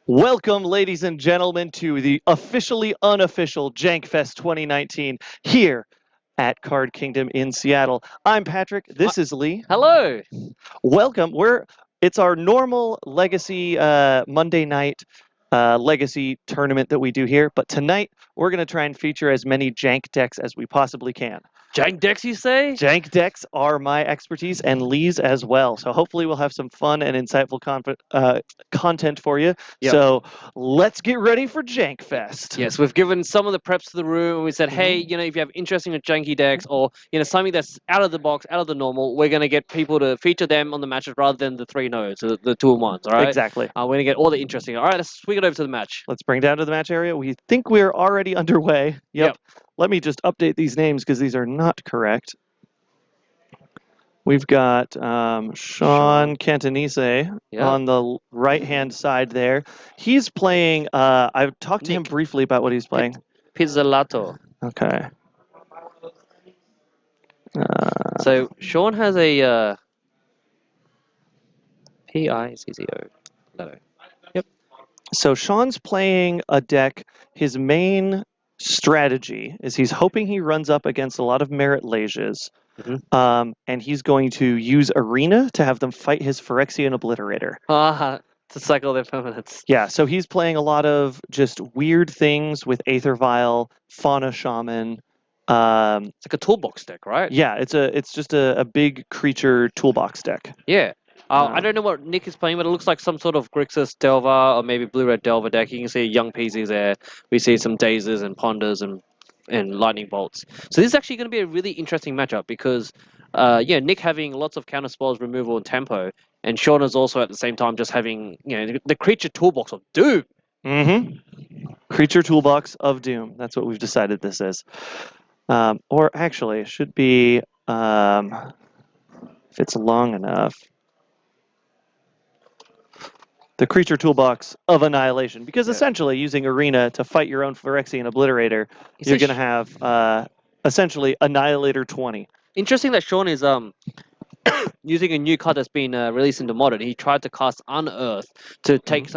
Welcome, ladies and gentlemen, to the officially unofficial Jankfest 2019 here at Card Kingdom in Seattle. I'm Patrick. This is Lee. Hello. Welcome. It's our normal Legacy Monday night Legacy tournament that we do here, but tonight we're going to try and feature as many Jank decks as we possibly can. Jank decks, you say? Jank decks are my expertise and Lee's as well. So hopefully we'll have some fun and insightful content for you. Yep. So let's get ready for Jank Fest. Yes, we've given some of the preps to the room and we said, hey, if you have interesting or janky decks or, something that's out of the box, out of the normal, we're going to get people to feature them on the matches rather than the 3 no's, the 2 and 1s, all right? Exactly. We're going to get all the interesting. All right, let's swing it over to the match. Let's bring down to the match area. We think we're already underway. Yep. Let me just update these names because these are not correct. We've got Sean Cantonese on the right-hand side there. He's playing, I've talked to him briefly about what he's playing. Pizzolato. Okay. So Sean has a P-I-Z-Z-O. Yep. So Sean's playing a deck. His main strategy is he's hoping he runs up against a lot of Merit Lages. And he's going to use Arena to have them fight his Phyrexian Obliterator. To cycle their permanents. Yeah, so he's playing a lot of just weird things with Aether Vial, Fauna Shaman. It's like a toolbox deck, right? Yeah, it's just a big creature toolbox deck. Yeah. I don't know what Nick is playing, but it looks like some sort of Grixis Delver or maybe Blue-Red Delver deck. You can see young PZs there. We see some Dazes and Ponders and Lightning Bolts. So this is actually going to be a really interesting matchup because, Nick having lots of counter spells, removal, and tempo, and Sean is also at the same time just having, the creature toolbox of Doom. Creature toolbox of Doom. That's what we've decided this is. Or actually, it should be, if it's long enough, the creature toolbox of Annihilation. Because essentially, using Arena to fight your own Phyrexian Obliterator, you're going to have essentially Annihilator 20. Interesting that Sean is using a new card that's been released into Modern. He tried to cast Unearth to take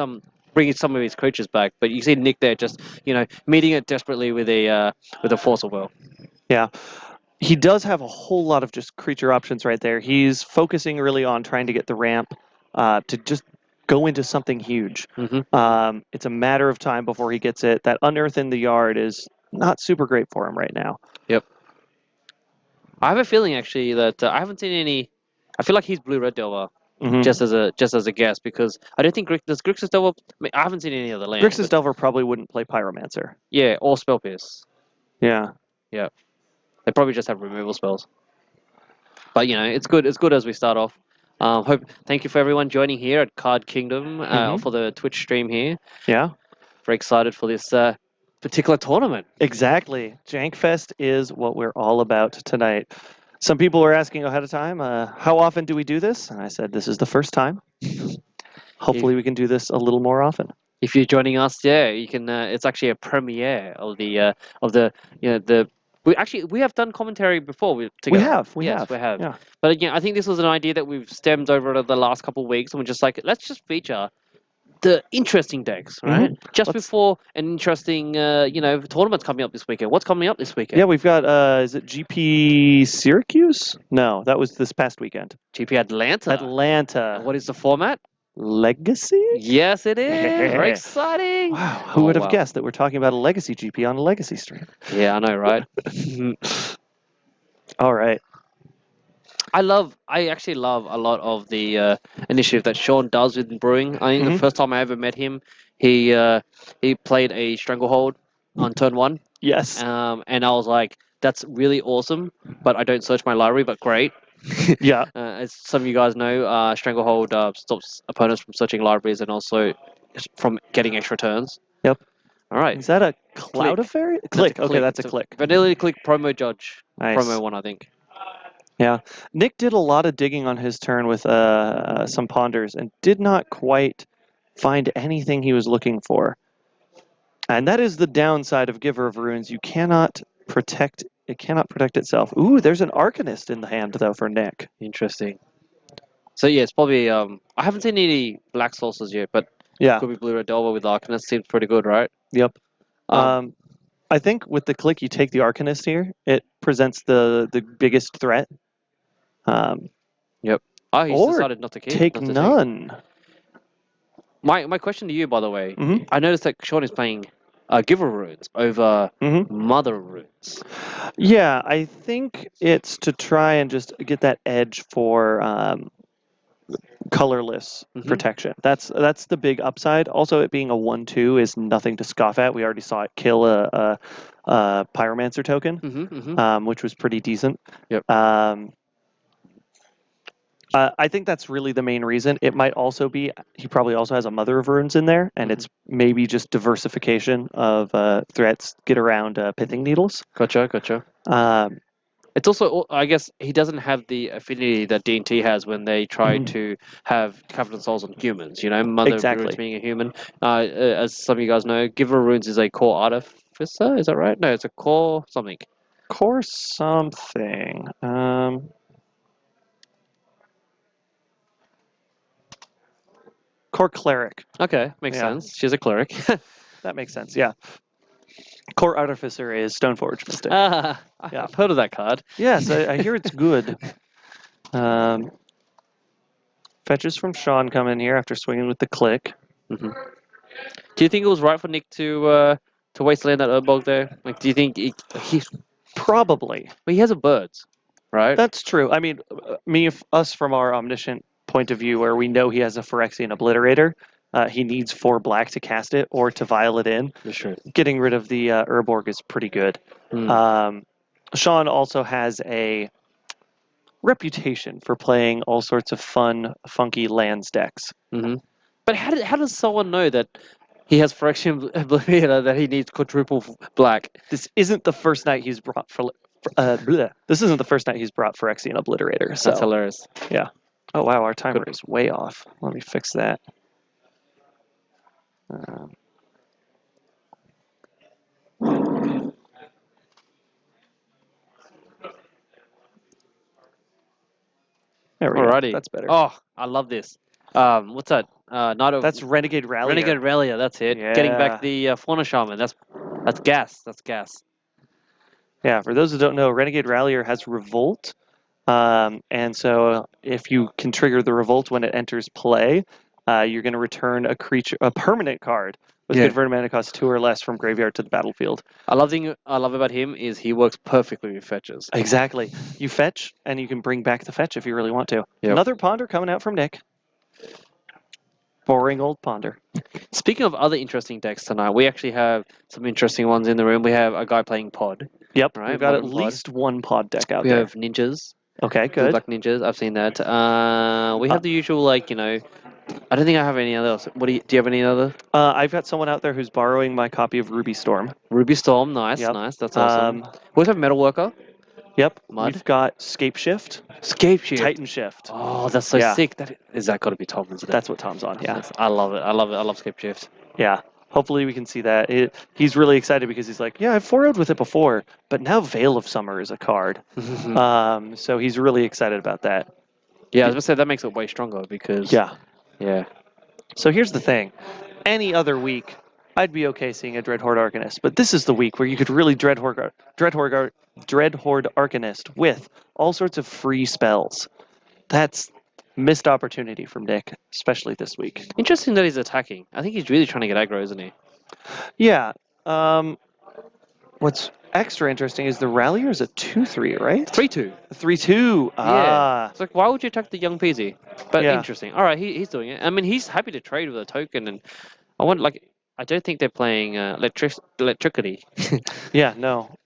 bring some of his creatures back, but you see Nick there just, meeting it desperately with a Force of Will. Yeah. He does have a whole lot of just creature options right there. He's focusing really on trying to get the ramp to just go into something huge. It's a matter of time before he gets it. That Unearth in the yard is not super great for him right now. Yep. I have a feeling actually that I haven't seen any. I feel like he's Blue-Red Delver, just as a guess, because I don't think does Grixis Delver. I haven't seen any other land. Grixis Delver probably wouldn't play Pyromancer. Yeah, or Spell Pierce. Yeah. Yeah. They probably just have removal spells. But it's good. It's good as we start off. Thank you for everyone joining here at Card Kingdom for the Twitch stream here. Yeah. Very excited for this particular tournament. Exactly. Jankfest is what we're all about tonight. Some people were asking ahead of time, how often do we do this? And I said, this is the first time. Hopefully we can do this a little more often. If you're joining us, you can. It's actually a premiere of the We have done commentary before together. We have. Yeah. But again, I think this was an idea that we've stemmed over the last couple of weeks, and we're just like, let's just feature the interesting decks, right? Before an interesting, tournament's coming up this weekend. What's coming up this weekend? Yeah, we've got, is it GP Syracuse? No, that was this past weekend. GP Atlanta. Atlanta. What is the format? Legacy? Yes, it is. Very exciting. Wow, who would have guessed that we're talking about a Legacy GP on a Legacy stream? Yeah, I know, right? All right. I actually love a lot of the initiative that Sean does with Brewing. I think the first time I ever met him, he played a Stranglehold on turn 1. Yes. And I was like, that's really awesome, but I don't search my library, but great. Yeah. As some of you guys know, Stranglehold stops opponents from searching libraries and also from getting extra turns. Yep. All right. Is that a Cloud of Fairy? Click. Okay, that's a click. Vanilla Click Promo Judge. Nice. Promo 1, I think. Yeah. Nick did a lot of digging on his turn with some ponders and did not quite find anything he was looking for. And that is the downside of Giver of Runes. You cannot protect it. Cannot protect itself. Ooh, there's an Arcanist in the hand though for Nick. Interesting. So yeah, it's probably I haven't seen any Black Saucers yet, but Yeah. Could be Blue Red Delver with Arcanist. Seems pretty good, right? Yep. Um, I think with the click, you take the Arcanist here. It presents the biggest threat. he's or decided not to keep. Take not to none. My question to you, by the way, Mhm. I noticed that Sean is playing Giver Runes over Mhm. Mother Runes. Yeah, I think it's to try and just get that edge for colorless Mhm. protection. That's the big upside. Also, it being a 1/2 is nothing to scoff at. We already saw it kill a Pyromancer token, which was pretty decent. Yep. I think that's really the main reason. It might also be he probably also has a Mother of Runes in there, and it's maybe just diversification of threats get around Pithing Needles. Gotcha. It's also, I guess, he doesn't have the affinity that D&T has when they try to have Covenant Souls on humans. You know, Mother of Exactly. Runes being a human. As some of you guys know, Giver of Runes is a core artificer. Is that right? No, it's a core something. Core something. Core Cleric. Okay, makes Yeah. sense. She's a cleric. That makes sense. Yeah. Core Artificer is Stoneforge Mystic. Yeah. Yeah. I've heard of that card. Yes, I hear it's good. Fetches from Sean come in here after swinging with the click. Do you think it was right for Nick to wasteland that Urborg there? Like, do you think he Probably. But he has a birds, right? That's true. I mean, us from our omniscient point of view, where we know he has a Phyrexian Obliterator, he needs 4 black to cast it or to vial it in. For sure. Getting rid of the Urborg is pretty good. Sean also has a reputation for playing all sorts of fun, funky lands decks. But how does someone know that he has Phyrexian Obliterator that he needs quadruple black? This isn't the first night he's brought This isn't the first night he's brought Phyrexian Obliterator. So. That's hilarious. Yeah. Oh wow, our timer is way off. Let me fix that. There we Alrighty. go. That's better. Oh, I love this. What's that? That's Renegade Rallier. Renegade Relia. That's it. Yeah. Getting back the Fauna Shaman. That's gas. That's gas. Yeah. For those who don't know, Renegade Rallier has Revolt, and so if you can trigger the Revolt when it enters play, you're going to return a permanent card with converted mana cost 2 or less from graveyard to the battlefield. I love about him is he works perfectly with fetches. Exactly. You fetch, and you can bring back the fetch if you really want to. Yep. Another Ponder coming out from Nick. Boring old Ponder. Speaking of other interesting decks tonight, we actually have some interesting ones in the room. We have a guy playing Pod. Yep, right? We've got Modern at Pod. least one Pod deck out We there. have Ninjas. Okay, Blue good. Black Ninjas. I've seen that. We have the usual, I don't think I have any other. Do you have any other? I've got someone out there who's borrowing my copy of Ruby Storm. Ruby Storm, nice. That's awesome. We also have Metal Worker. Yep. Mud. We've got Scape Shift. Titan Shift. Oh, that's so sick. That got to be Tom, isn't it? That's what Tom's on. Yeah. I love it. I love Scape Shift. Yeah. Hopefully we can see that. He's really excited because he's like, yeah, I've 4-0'd with it before, but now Veil of Summer is a card. So he's really excited about that. Yeah, I was gonna say that makes it way stronger because. Yeah. So here's the thing. Any other week, I'd be okay seeing a Dreadhorde Arcanist, but this is the week where you could really Dreadhorde Arcanist with all sorts of free spells. That's missed opportunity from Nick, especially this week. Interesting that he's attacking. I think he's really trying to get aggro, isn't he? Yeah. What's extra interesting is the Rallier is a 2/3, right? 3/2. 3/2. Yeah. It's like, why would you attack the young Peasy? But Yeah. interesting. All right, he's doing it. I mean, he's happy to trade with a token, and I don't think they're playing electricity. Yeah, no.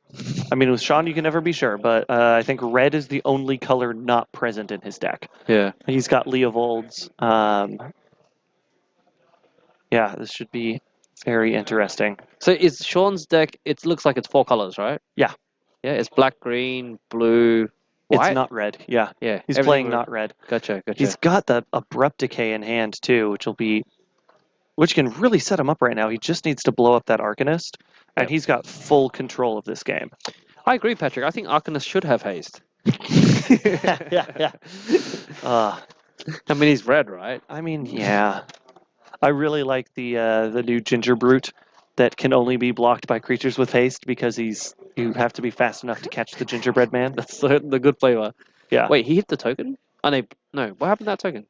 I mean, with Sean, you can never be sure, but I think red is the only color not present in his deck. Yeah. He's got Leovolds. Yeah, this should be very interesting. So is Sean's deck? It looks like it's 4 colors, right? Yeah. Yeah, it's black, green, blue, white. It's not red. Yeah. Yeah. He's everything playing red. not red. Gotcha. He's got the Abrupt Decay in hand too, which can really set him up right now. He just needs to blow up that Arcanist, and he's got full control of this game. I agree, Patrick. I think Arcanist should have haste. Yeah. I mean, he's red, right? I mean, yeah. I really like the new Ginger Brute that can only be blocked by creatures with haste because you have to be fast enough to catch the gingerbread man. That's the good flavor. Yeah. Wait, he hit the token? Oh no. What happened to that token?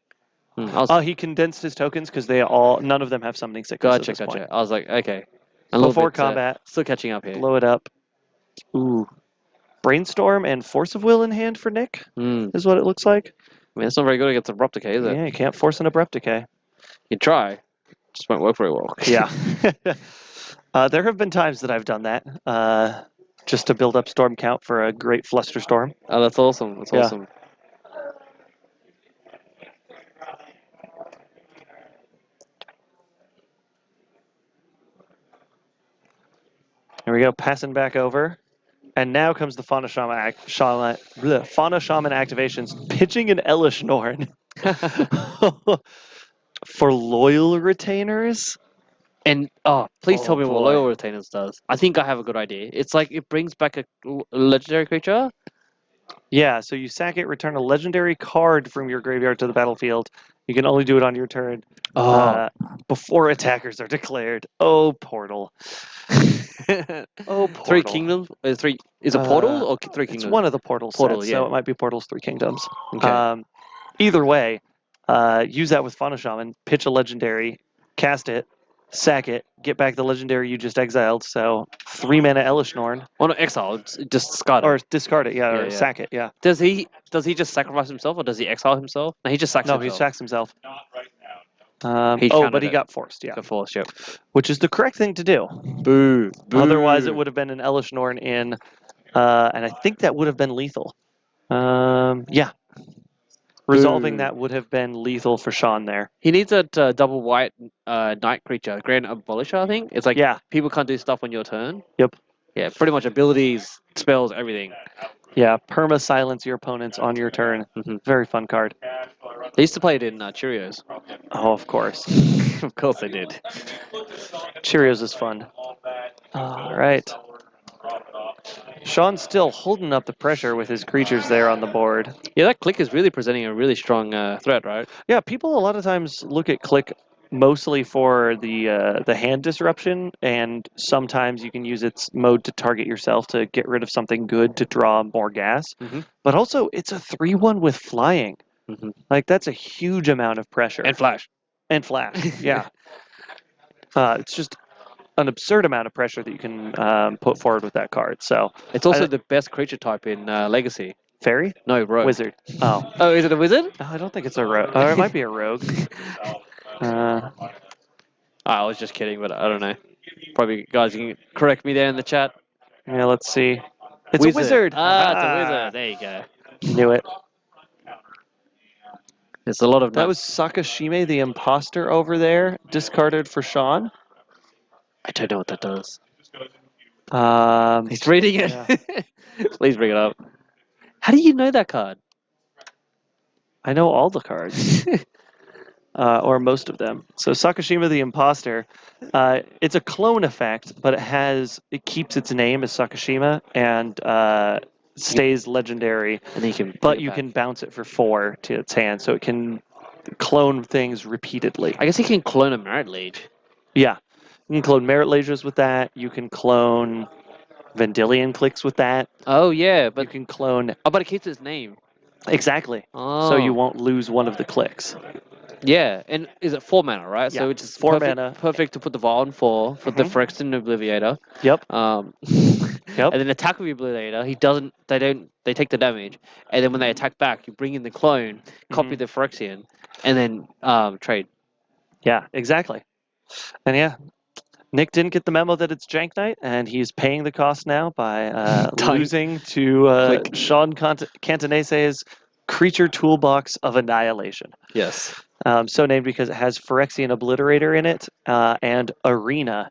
I was Oh, he condensed his tokens because none of them have summoning sickness at gotcha. this point. I was like, okay. A little Before bit, combat, still catching up here. blow it up. Ooh. Brainstorm and Force of Will in hand for Nick Hmm. is what it looks like. I mean, it's not very good against Abrupt Decay, is it? Yeah, you can't force an Abrupt Decay. You try, just won't work very well. Yeah. There have been times that I've done that just to build up storm count for a great Flusterstorm. Oh, that's awesome. That's Yeah. awesome. Here we go, passing back over. And now comes the Fauna Shaman, Fauna Shaman activations, pitching an Elish Norn for loyal retainers. And please tell me what boy. Loyal Retainers does. I think I have a good idea. It's like it brings back a legendary creature. Yeah, so you sack it, return a legendary card from your graveyard to the battlefield. You can only do it on your turn before attackers are declared. Oh, Portal. Oh, Portal. Three Kingdoms. Three. Is it Portal or Three Kingdoms? It's one of the Portal Portal, sets, yeah. so it might be Portal's Three Kingdoms. Okay. Either way, use that with Fauna Shaman, pitch a legendary, cast it, sack it, get back the legendary you just exiled. So 3 mana Elish Norn. Oh no, exile. Just discard it. Or discard it, Yeah, or yeah. sack it, yeah. Does he just sacrifice himself or does he exile himself? No, he just sacks No, he himself. sacks himself. He But countered he it. got forced, yeah. Got forced, yep. Which is the correct thing to do. Boo. Otherwise, it would have been an Elish Norn in, and I think that would have been lethal. Yeah. Resolving Boo. that would have been lethal for Sean there. He needs a double white night creature, Grand Abolisher, I think. It's like Yeah. people can't do stuff on your turn. Yep. Yeah, pretty much abilities, spells, everything. Yeah, perma silence your opponents on your turn. Mhm. Very fun card. They used to play it in Cheerios. Oh, of course. Of course they did. Cheerios is fun. All right. Sean's still holding up the pressure with his creatures there on the board. Yeah, that click is really presenting a really strong threat, right? Yeah, people a lot of times look at Click mostly for the hand disruption, and sometimes you can use its mode to target yourself to get rid of something good to draw more gas. Mhm. But also, it's a 3/1 with flying. Mhm. Like, that's a huge amount of pressure. And flash. And flash, yeah. It's just an absurd amount of pressure that you can put forward with that card. So It's also the best creature type in Legacy. fairy, No, rogue. wizard. Oh, Oh, is it a wizard? no, I don't think it's a rogue. Or it might be a rogue. I was just kidding, but I don't know. Probably guys can correct me there in the chat. Yeah, let's see. It's a wizard. It's a wizard. There you go. Knew it. It's a lot of That nuts. was Sakashime, the imposter over there, discarded for Sean. I don't know what that does. Um, He's reading it. Yeah. Please bring it up. How do you know that card? I know all the cards, or most of them. So Sakashima, the imposter, it's a clone effect, but it keeps its name as Sakashima and stays legendary. And then you can. But you can bounce it for 4 to its hand, so it can clone things repeatedly. I guess he can clone a Merit Lead. Yeah. You can clone Merit Lasers with that. You can clone Vendilion Clicks with that. Oh yeah, You but can clone... but it keeps his name. Exactly. Oh. So you won't lose one of the clicks. Yeah, and is it 4 mana, right? Yeah, So which is 4 perfect, mana. perfect to put the Vial on 4 for the Mhm. Phyrexian Obliviator. Yep. Yep. And then attack with the Obliviator. They take the damage, and then when they attack back, you bring in the clone, copy Mhm. the Phyrexian, and then trade. Yeah, exactly. And yeah, Nick didn't get the memo that it's Jank Knight, and he's paying the cost now by Dying. losing to Click. Sean Cantonese's Creature Toolbox of Annihilation. Yes. So named because it has Phyrexian Obliterator in it and Arena.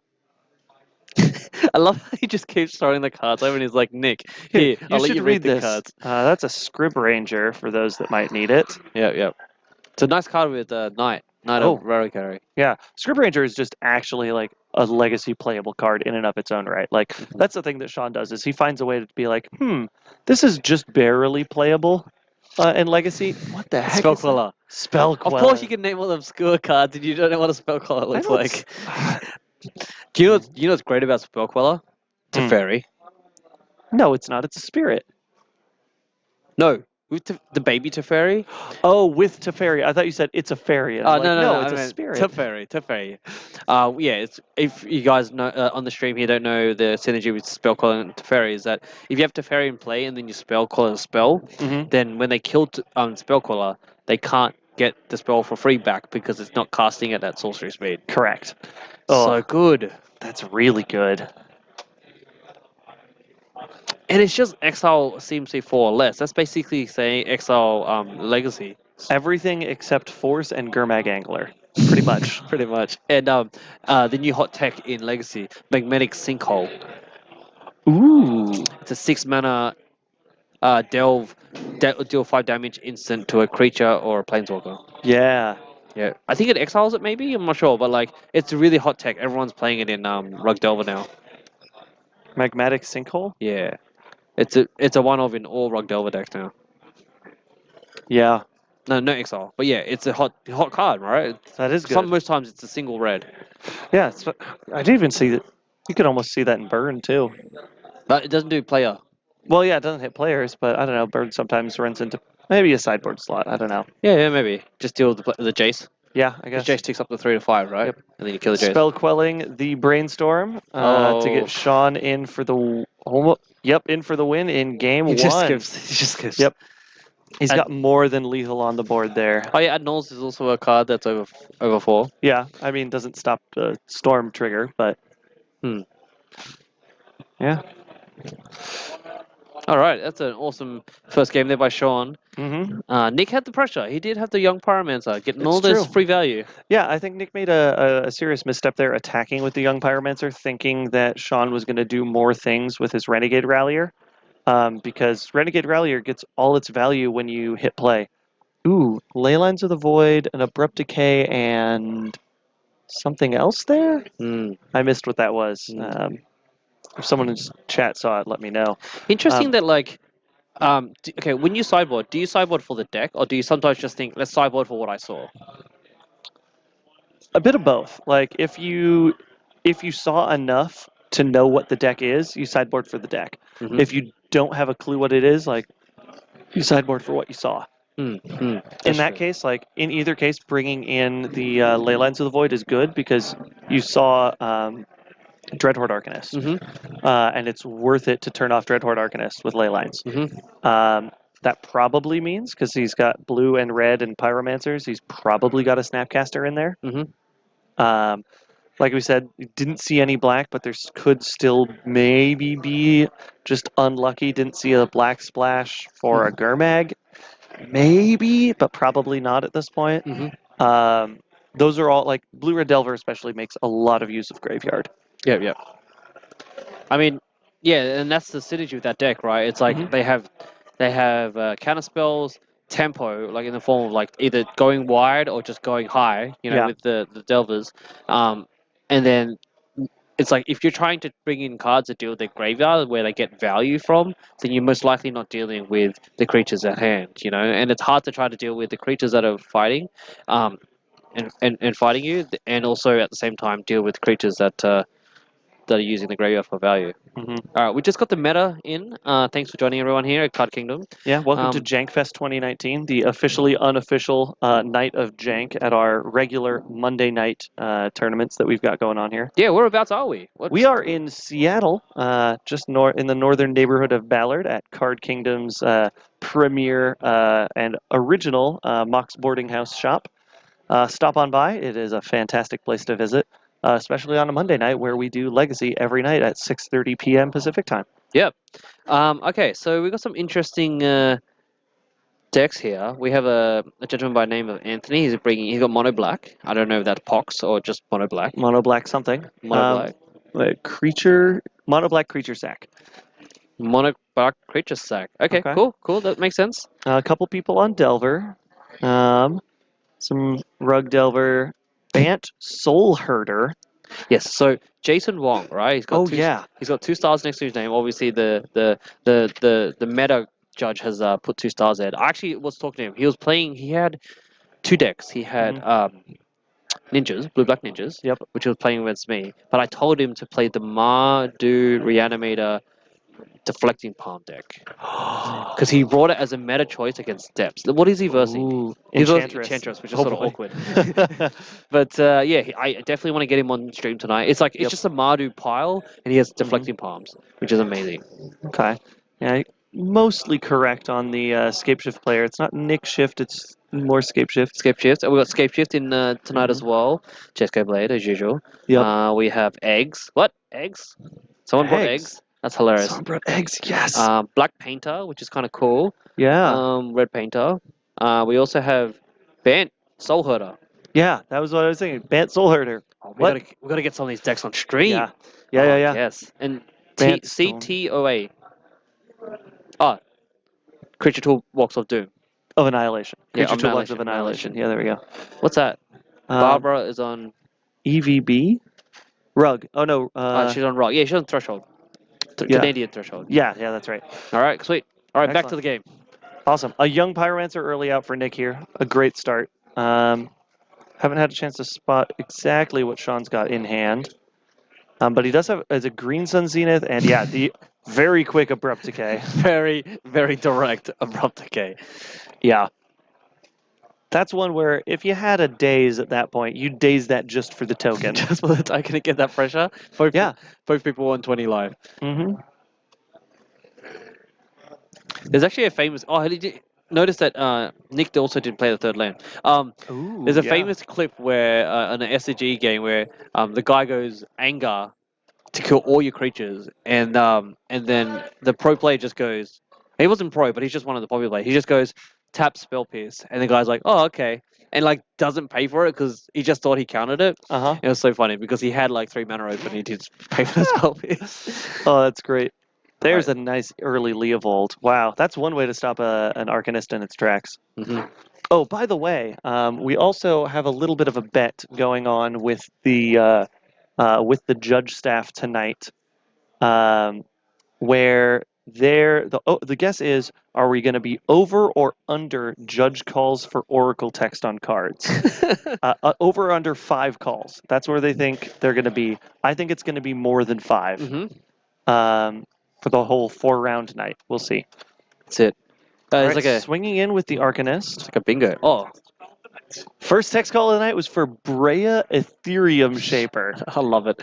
I love how he just keeps throwing the cards over, and he's like, Nick, here, You I'll let should you read the this. cards. That's a Scrib Ranger for those that might need it. Yep. It's a nice card with Knight Oh. of Reliquary. Yeah, Scrib Ranger is just actually like a legacy playable card in and of its own right. Like that's the thing that Sean does is he finds a way to be like, this is just barely playable in legacy. What the heck? Spellquiller. Spell Of course, Quelling. you can name all the obscure cards, and you don't know what a spell queller I looks don't like. s- Do you know what's great about spell queller? Hmm. Teferi. No, it's not. It's a spirit. No, with the baby Teferi. Oh, with Teferi. I thought you said it's a fairy. And I'm Oh like, no, no, I it's a meant spirit. Teferi. Yeah, it's if you guys know on the stream here don't know the synergy with spell queller and Teferi is that if you have Teferi in play and then you spell queller a spell, Mm-hmm. then when they kill spell queller, they can't get the spell for free back because it's not casting it at sorcery speed. Correct. So Oh, good. that's really good. And it's just Exile CMC4 or less. That's basically saying Exile Legacy. Everything except Force and Gurmag Angler. Pretty much. Pretty much. And the new hot tech in Legacy, Magnetic Sinkhole. Ooh. It's a 6 mana delve, deal 5 damage instant to a creature or a planeswalker. Yeah. Yeah, I think it exiles it maybe. I'm not sure, but like it's a really hot tech. Everyone's playing it in Rug Delver now. Magmatic Sinkhole? Yeah, it's a one of in all Rug Delver decks now. Yeah. No exile, but yeah, it's a hot card, right? That is good. Most times it's a single red, Yeah, I didn't even see that. You could almost see that in Burn, too. but it doesn't do player. Well, yeah, it doesn't hit players, but I don't know. Burn sometimes runs into maybe a sideboard slot. I don't know. Yeah, maybe just deal with the Jace. Yeah, I Because guess. Jace takes up to 3 to 5, right? Yep. And then you kill the Jace. Spell Quelling the Brainstorm to Oh. get Sean in for the in for the win in game He one. just skips. He just skips. Yep. He's And- got more than lethal on the board there. Oh yeah, Adnol's is also a card that's over 4. Yeah, I mean, doesn't stop the storm trigger, but Hmm. yeah. All right, that's an awesome first game there by Sean. Mm-hmm. Nick had the pressure. He did have the young Pyromancer getting It's all this true. free value. Yeah, I think Nick made a serious misstep there attacking with the young Pyromancer, thinking that Sean was going to do more things with his Renegade Rallier, because Renegade Rallier gets all its value when you hit play. Ooh, Leylines of the Void, an Abrupt Decay, and something else there? Mm. I missed what that was. Mm. If someone in chat saw it, let me know. Interesting that like, okay, when you sideboard, do you sideboard for the deck, or do you sometimes just think, let's sideboard for what I saw? A bit of both. Like if you saw enough to know what the deck is, you sideboard for the deck. Mhm. If you don't have a clue what it is, like you sideboard for what you saw. In In that case, like in either case, bringing in the Leylines of the Void is good because you saw Dreadhorde Arcanist, and it's worth it to turn off Dreadhorde Arcanist with Leylines. That probably means because he's got blue and red and Pyromancers, he's probably got a Snapcaster in there. Like we said, didn't see any black, but there could still maybe be just unlucky. Didn't see a black splash for a Gurmag. Maybe, but probably not at this point. Those are all, like, Blue Red Delver especially makes a lot of use of Graveyard. Yeah. I mean, yeah, and that's the synergy with that deck, right? It's like they have counter spells, tempo, like in the form of like either going wide or just going high, Yeah. with the delvers, and then it's like if you're trying to bring in cards that deal with their graveyard where they get value from, then you're most likely not dealing with the creatures at hand, and it's hard to try to deal with the creatures that are fighting, and fighting you, and also at the same time deal with creatures that are using the graveyard for value. All right, we just got the meta in. Thanks for joining everyone here at Card Kingdom. Yeah, welcome to Jankfest 2019, the officially unofficial night of Jank at our regular Monday night tournaments that we've got going on here. Yeah, whereabouts are we? We are in Seattle, just in the northern neighborhood of Ballard at Card Kingdom's premier and original Mox Boarding House shop. Stop on by. It is a fantastic place to visit, especially on a Monday night where we do Legacy every night at 6:30 p.m. Pacific time. Yep. Okay, so we've got some interesting decks here. We have a gentleman by the name of Anthony. He's got mono black. I don't know if that's Pox or just mono black. Mono black something. Mono black. Mono black creature sack. Mono black creature sack. Okay, cool. That makes sense. A couple people on Delver. Some Rug Delver. Bant Soul Herder. Yes, so Jason Wong, right? He's got He's got 2 stars next to his name. Obviously, the meta judge has put 2 stars there. I actually was talking to him. He was playing. He had two decks. He had ninjas, blue-black ninjas, Yep. which he was playing against me. But I told him to play the Mardu Reanimator Deflecting Palm deck. Because he brought it as a meta choice against Depths. What is he versing? Ooh, He's versing Enchantress. Enchantress, which is Oh, sort of boy. awkward. But yeah, I definitely want to get him on stream tonight. It's like it's Yep. just a Mardu pile, and he has Deflecting Palms, which is amazing. Okay. Yeah, mostly correct on the Scape Shift player. It's not Nick Shift, it's more Scape Shift. Scape Shift. We got Scape Shift in tonight as well. Jesco Blade, as usual. Yep. We have eggs. What? Eggs? Someone brought eggs? That's hilarious. Someone brought eggs, yes. Black Painter, which is kind of cool. Yeah. Red Painter. We also have Bant Soul Herder. Yeah, that was what I was thinking. Bant Soul Herder. Oh, What? we gotta get some of these decks on stream. Yeah. Yeah. Yes. And Bant Stone. CTOA. Oh, Creature Toolbox of Doom. Of Annihilation. Yeah, Creature Toolbox of Annihilation. Annihilation. Yeah, there we go. What's that? Barbara is on. EVB? Rug. Oh, no. She's on Rock. Yeah, she's on Threshold. Yeah. Canadian Threshold. Yeah, that's right. All right, sweet. All right, back Excellent. to the game. Awesome. A young Pyromancer early out for Nick here. A great start. Haven't had a chance to spot exactly what Sean's got in hand. But he does have as a Green Sun Zenith, and yeah, the very quick Abrupt Decay. Very, very direct Abrupt Decay. Yeah. That's one where if you had a daze at that point, you'd daze that just for the token. Just for that, I can get that pressure. Both people on 20 live. Mm-hmm. There's actually a famous. Oh, did you notice that Nick also didn't play the third land? Ooh, There's a yeah. famous clip where in an SCG game where the guy goes anger to kill all your creatures, and then the pro player just goes. He wasn't pro, but he's just one of the popular players. He just goes tap Spell Pierce, and the guy's like, oh okay, and like doesn't pay for it because he just thought he counted it. Uh-huh. It was so funny because he had like 3 mana open, and he did pay for the Spell Pierce. Oh, that's great. There's Right. a nice early Leovold. Wow, that's one way to stop an Arcanist in its tracks. Mm-hmm. Oh, by the way, we also have a little bit of a bet going on with the judge staff tonight, where the guess is, are we going to be over or under judge calls for Oracle text on cards? Over or under 5 calls. That's where they think they're going to be. I think it's going to be more than 5. Mm-hmm. For the whole 4-round night. We'll see. That's it. All It's right, like a swinging in with the Arcanist. like a bingo. Oh, First text call of the night was for Brea Ethereum Shaper. I love it.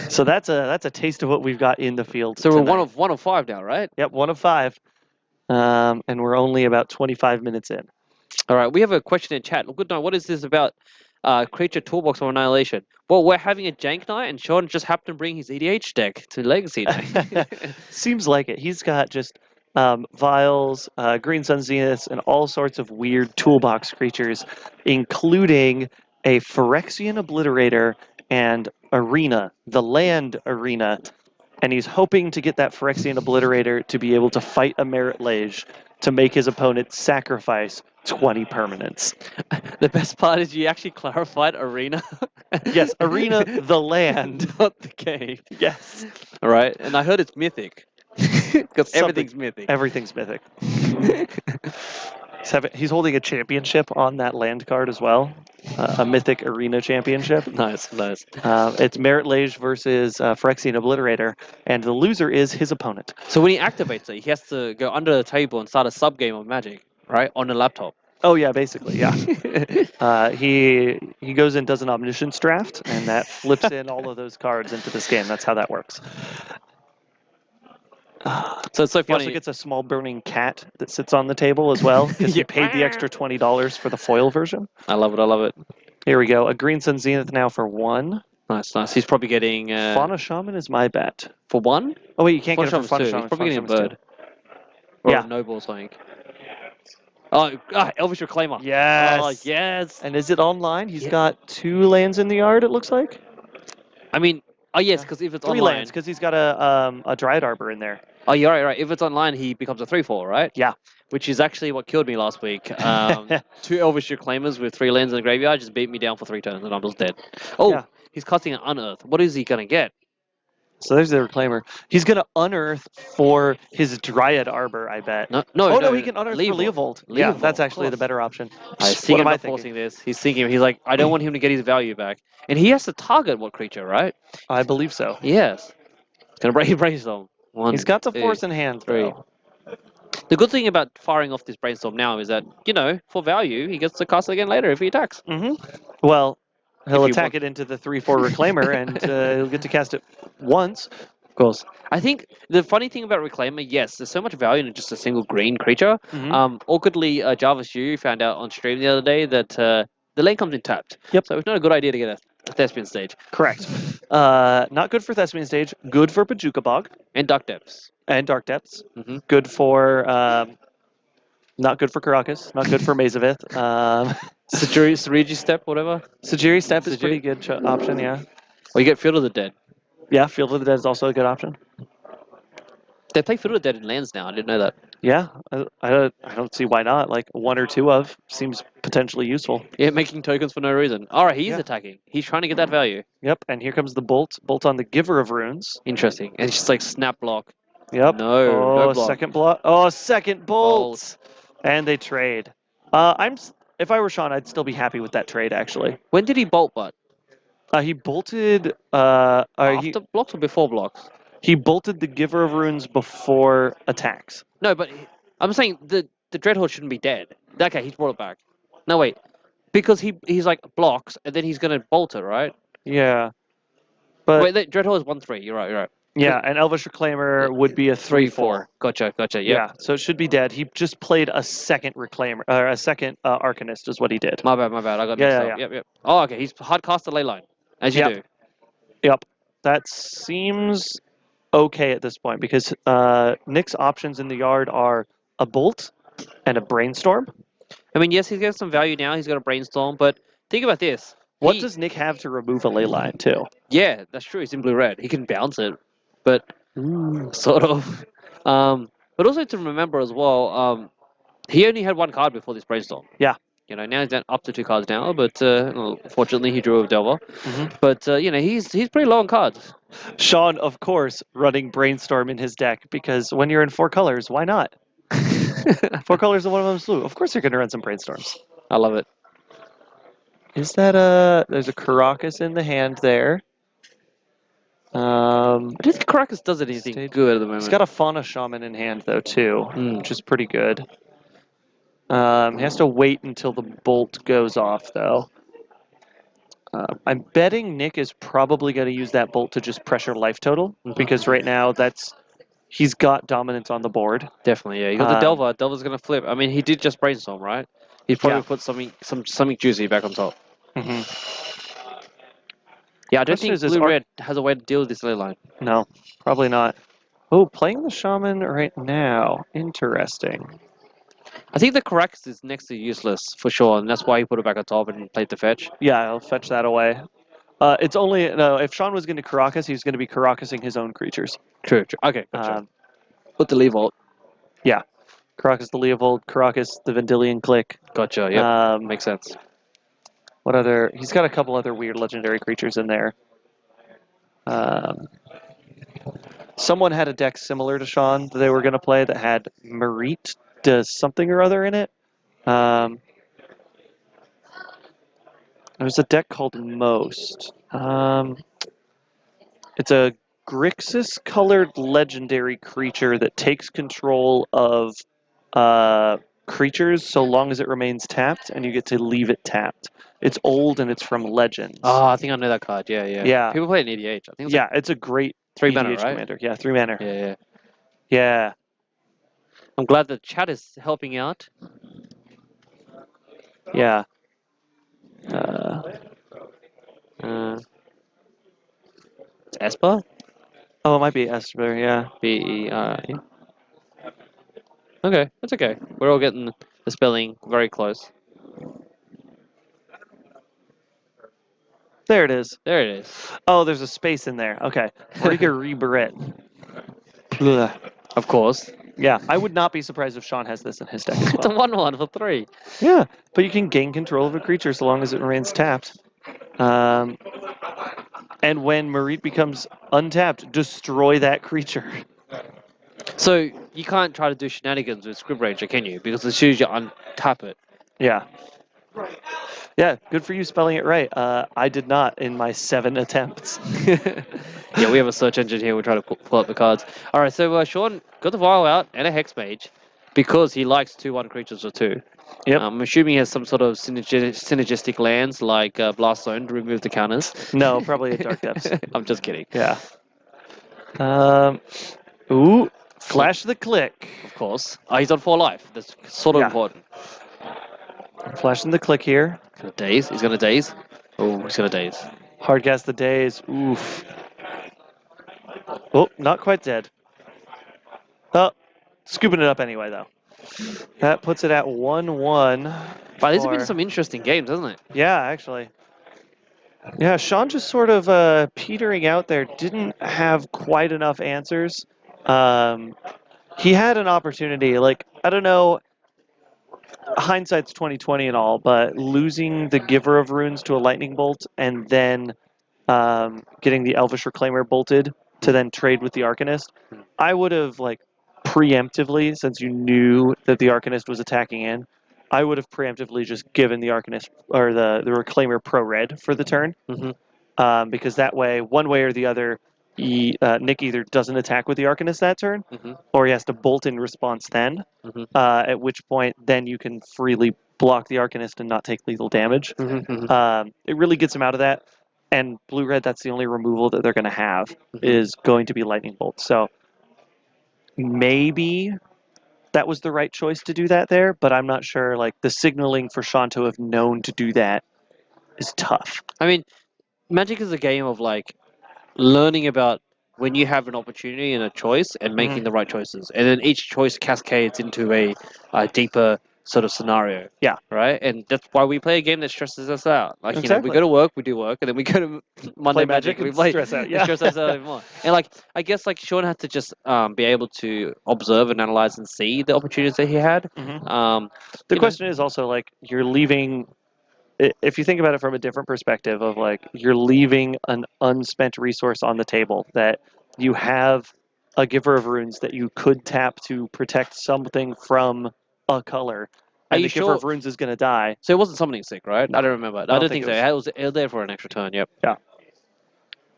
So that's a taste of what we've got in the field. So we're tonight. one of 5 now, right? Yep, 1 of 5. And we're only about 25 minutes in. All right. We have a question in chat. Good night. What is this about? Creature Toolbox of Annihilation. Well, we're having a jank night, and Sean just happened to bring his EDH deck to Legacy Night. Seems like it. He's got just Vials, Green Sun Zeniths, and all sorts of weird toolbox creatures, including a Phyrexian Obliterator and Arena, the land Arena. And he's hoping to get that Phyrexian Obliterator to be able to fight a Merit Lage to make his opponent sacrifice 20 permanents. The best part is you actually clarified Arena. Yes, Arena, the land. Not the game. Yes. All right. And I heard it's mythic. Because Something. everything's mythic. Everything's mythic. He's holding a championship on that land card as well. A mythic arena championship. Nice. It's Merit Lage versus Phyrexian Obliterator, and the loser is his opponent. So when he activates it, he has to go under the table and start a sub game of Magic, right? On the laptop. Oh yeah, basically, yeah. He goes and does an Omniscience draft, and that flips in all of those cards into this game. That's how that works. So it's so He also funny. gets a small burning cat that sits on the table as well, because you paid the extra $20 for the foil version. I love it. Here we go. A Green Sun Zenith now for 1. Nice. He's probably getting Fauna Shaman is my bet. for 1. Oh wait, you can't get it for Shaman's Fauna 2. Shaman. He's probably Fauna getting a Shaman's bird. Or Yeah. a noble or something. Oh, Elvish Reclaimer. 2. Yes. Oh, yes. And is it online? He's got 2 lands in the yard, it looks like. I mean, oh yes, because if it's 3 online. lands, because he's got a Dryad Arbor in there. Oh, you're right. If it's online, he becomes a 3/4, right? Yeah. Which is actually what killed me last week. 2 Elvish Reclaimers with 3 lands in the graveyard just beat me down for 3 turns, and I'm just dead. Oh, Yeah. he's casting an Unearth. What is he gonna get? So there's the Reclaimer. He's going to unearth for his Dryad Arbor, I bet. No, Oh, no, no, he can unearth for Leovold. Leovold. Yeah, Leovold, that's of actually the course. better option. I Psst, see what him am I not thinking? forcing this. He's thinking, he's like, I don't want him to get his value back. And he has to target what creature, right? I believe so. Yes. It's going to brainstorm. One, He's got some two, force in hand, 3. though. The good thing about firing off this brainstorm now is that, you know, for value, he gets to cast it again later if he attacks. Well, he'll If he attack wants. it into the 3/4 Reclaimer, and he'll get to cast it once. Of course. I think the funny thing about Reclaimer, yes, there's so much value in just a single green creature. Awkwardly, Jarvis Yu found out on stream the other day that the lane comes in tapped. Yep. So it's not a good idea to get a Thespian stage. Correct. Not good for Thespian Stage. Good for Pajuka Bog And Dark Depths. and Dark Depths. Mhm. Good for... not good for Caracas. Not good for Mazavith. Serigi Step, whatever. Sajiri Step is Sajiri? pretty good option, yeah. Or you get Field of the Dead. Yeah, Field of the Dead is also a good option. They play Field of the Dead in lands now. I didn't know that. Yeah, I don't see why not. Like, one or two of seems potentially useful. Yeah, making tokens for no reason. Alright, he's Yeah. attacking. He's trying to get that value. Yep, and here comes the Bolt. Bolt on the Giver of Runes. Interesting. And it's just like snap block. Yep. No, Oh, no block. second block. Oh, second Bolt. And they trade. If I were Sean, I'd still be happy with that trade, actually. When did he bolt butt? He bolted... After blocks or before blocks? he bolted the Giver of Runes before attacks. No, but I'm saying the Dreadhorde shouldn't be dead. Okay, he's brought it back. No, wait. Because he's like blocks, and then he's going to bolt it, right? Yeah. But Wait, the Dreadhorde is 1/3. You're right. yeah, and Elvish Reclaimer would be a 3/4. Gotcha. Yep. Yeah, so it should be dead. He just played a second Reclaimer, or a second Arcanist is what he did. My bad. I got Yeah, mixed yeah, up. Yep. Oh, okay. He's hard cast the ley line, as you Yep. do. Yep. That seems okay at this point because Nick's options in the yard are a Bolt and a Brainstorm. I mean, yes, he's got some value now. He's got a brainstorm, but think about this. What does Nick have to remove a ley line too? Yeah, that's true. He's in blue-red. He can bounce it, but sort of. But also to remember as well, he only had one card before this brainstorm. Yeah. You know, now he's down up to 2 cards now, but fortunately he drew a Delver. Mhm. But you know, he's pretty low on cards. Sean, of course, running Brainstorm in his deck because when you're in 4 colors, why not? 4 colors and one of them's blue. Of course, you're going to run some Brainstorms. I love it. Is that there's a Caracas in the hand there. I don't think Caracas does anything Stage- good at the moment. He's got a Fauna Shaman in hand though too, which is pretty good. He has to wait until the bolt goes off though. I'm betting Nick is probably going to use that bolt to just pressure life total because right now he's got dominance on the board. Definitely, yeah. You got the Delver. Delver's gonna flip. I mean, he did just brainstorm, right? He probably Yeah. put something juicy back on top. Mm-hmm. Yeah, I don't Question think is, is blue-red has a way to deal with this ley line. No, probably not. Oh, playing the Shaman right now. Interesting. I think the Caracas is next to useless for sure, and that's why he put it back on top and played the fetch. Yeah, I'll fetch that away. It's only no. If Sean was going to Caracas, he was going to be Caracasing his own creatures. True. Okay, gotcha. Put the Leovold. Caracas the Leovold, Caracas the Vendilion Click. Gotcha. Yep. Makes sense. What other? He's got a couple other weird legendary creatures in there. Someone had a deck similar to Sean that they were going to play that had Marit does something or other in it. There's a deck called Most. It's a Grixis-colored legendary creature that takes control of creatures so long as it remains tapped, and you get to leave it tapped. It's old and it's from Legends. Oh, I think I know that card. Yeah. Yeah. People play it in EDH. I think. Yeah, it's a great 3 mana, EDH right? commander. Yeah, 3 mana. Yeah. Yeah. I'm glad the chat is helping out. Yeah. It's Esper? Oh, it might be Esper, yeah. B-E-R-E. Okay, that's okay. We're all getting the spelling very close. There it is. There it is. Oh, there's a space in there. Okay. Rigor Reberet. Of course. Yeah, I would not be surprised if Sean has this in his deck as It's a well. 1/1 for 3. Yeah, but you can gain control of a creature so long as it remains tapped. And when Marit becomes untapped, destroy that creature. So you can't try to do shenanigans with Scrib Ranger, can you? Because as soon as you untap it. Yeah. Yeah, good for you spelling it right. I did not in my 7 attempts. Yeah, we have a search engine here. We're trying to pull up the cards. All right, so Sean got the Vial out and a Hex Mage because he likes 2/1 creatures or 2. Yep. I'm assuming he has some sort of synergistic lands like Blast Zone to remove the counters. No, probably a Dark Depths. I'm just kidding. Yeah. Ooh, Flash the Click. Of course. Oh, he's on 4 life. That's sort of Yeah. important. Flashing the Click here. Gonna daze. He's gonna daze. Oh, he's gonna daze. Hardcast the Daze. Oof. Oh, not quite dead. Oh, scooping it up anyway, though. That puts it at 1-1. But these have been some interesting games, hasn't it? Yeah, actually. Yeah, Sean just sort of petering out there. Didn't have quite enough answers. He had an opportunity. Like, I don't know. Hindsight's 2020 and all, but losing the Giver of Runes to a Lightning Bolt and then getting the Elvish Reclaimer bolted to then trade with the Arcanist, I would have like preemptively, since you knew that the Arcanist was attacking in, I would have preemptively just given the Arcanist or the Reclaimer pro red for the turn, because that way, one way or the other, Nick either doesn't attack with the Arcanist that turn, or he has to bolt in response then. At which point, then you can freely block the Arcanist and not take lethal damage. It really gets him out of that. And blue-red, that's the only removal that they're going to have, is going to be Lightning Bolt. So maybe that was the right choice to do that there, but I'm not sure. Like, the signaling for Sean to have known to do that is tough. I mean, Magic is a game of like learning about when you have an opportunity and a choice and making the right choices, and then each choice cascades into a deeper sort of scenario. Yeah. Right, and that's why we play a game that stresses us out. Like you know, we Exactly. go to work, we do work, and then we go to Monday Play Magic we and play stress out, and yeah. stress ourselves even more. And like I guess like Sean had to just be able to observe and analyze and see the opportunities that he had. The you know. question is also, like, you're leaving, if you think about it from a different perspective of, like, you're leaving an unspent resource on the table that you have a Giver of Runes that you could tap to protect something from a color, Are and you the Giver sure? of Runes is going to die. So it wasn't summoning sick, right? No. I don't remember. I I don't don't think think it so. It was there for an extra turn. Yep. Yeah.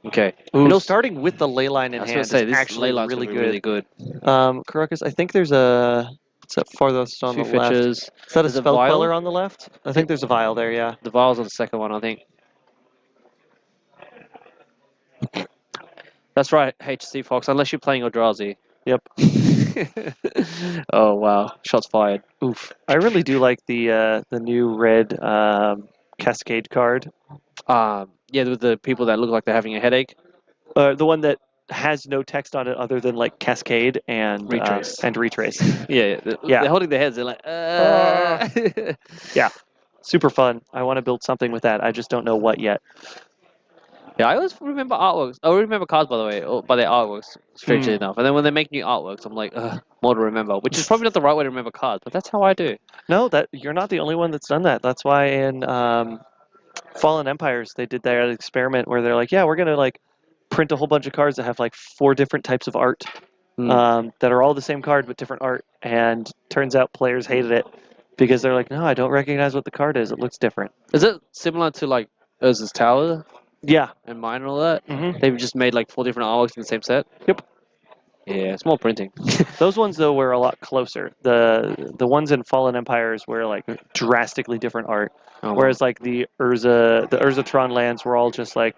Okay. Ooh, And also- starting with the Leyline in I was hand going to say is this actually ley line's really gonna be good. really good. Karakas, I think there's a, what's that farthest on Two the left? fetches. Is that a There's a Spell vial? Queller on the left? I think there's a Vial there, yeah. The vial's on the second one, I think. That's right, HC Fox. Unless you're playing Eldrazi. Yep. Oh wow! Shots fired. Oof. I really do like the new red Cascade card. Yeah, with the people that look like they're having a headache. The one that has no text on it other than like Cascade and Retrace. Retrace. Yeah. Yeah. They're holding their heads. They're like, Yeah. Super fun. I want to build something with that. I just don't know what yet. Yeah, I always remember artworks. I remember cards, by the way, by their artworks, strangely enough. And then when they make new artworks, I'm like, ugh, more to remember. Which is probably not the right way to remember cards, but that's how I do. No, that you're not the only one that's done that. That's why in Fallen Empires they did that experiment where they're like, yeah, we're gonna like print a whole bunch of cards that have like 4 different types of art that are all the same card but different art. And turns out players hated it because they're like, no, I don't recognize what the card is. It looks different. Is it similar to like Urza's Tower Yeah. and mine and all that? Mm-hmm. They've just made like 4 different artworks in the same set? Yep. Yeah, small printing. Those ones though were a lot closer. The ones in Fallen Empires were like drastically different art. Oh, Whereas like the Urzatron lands were all just like,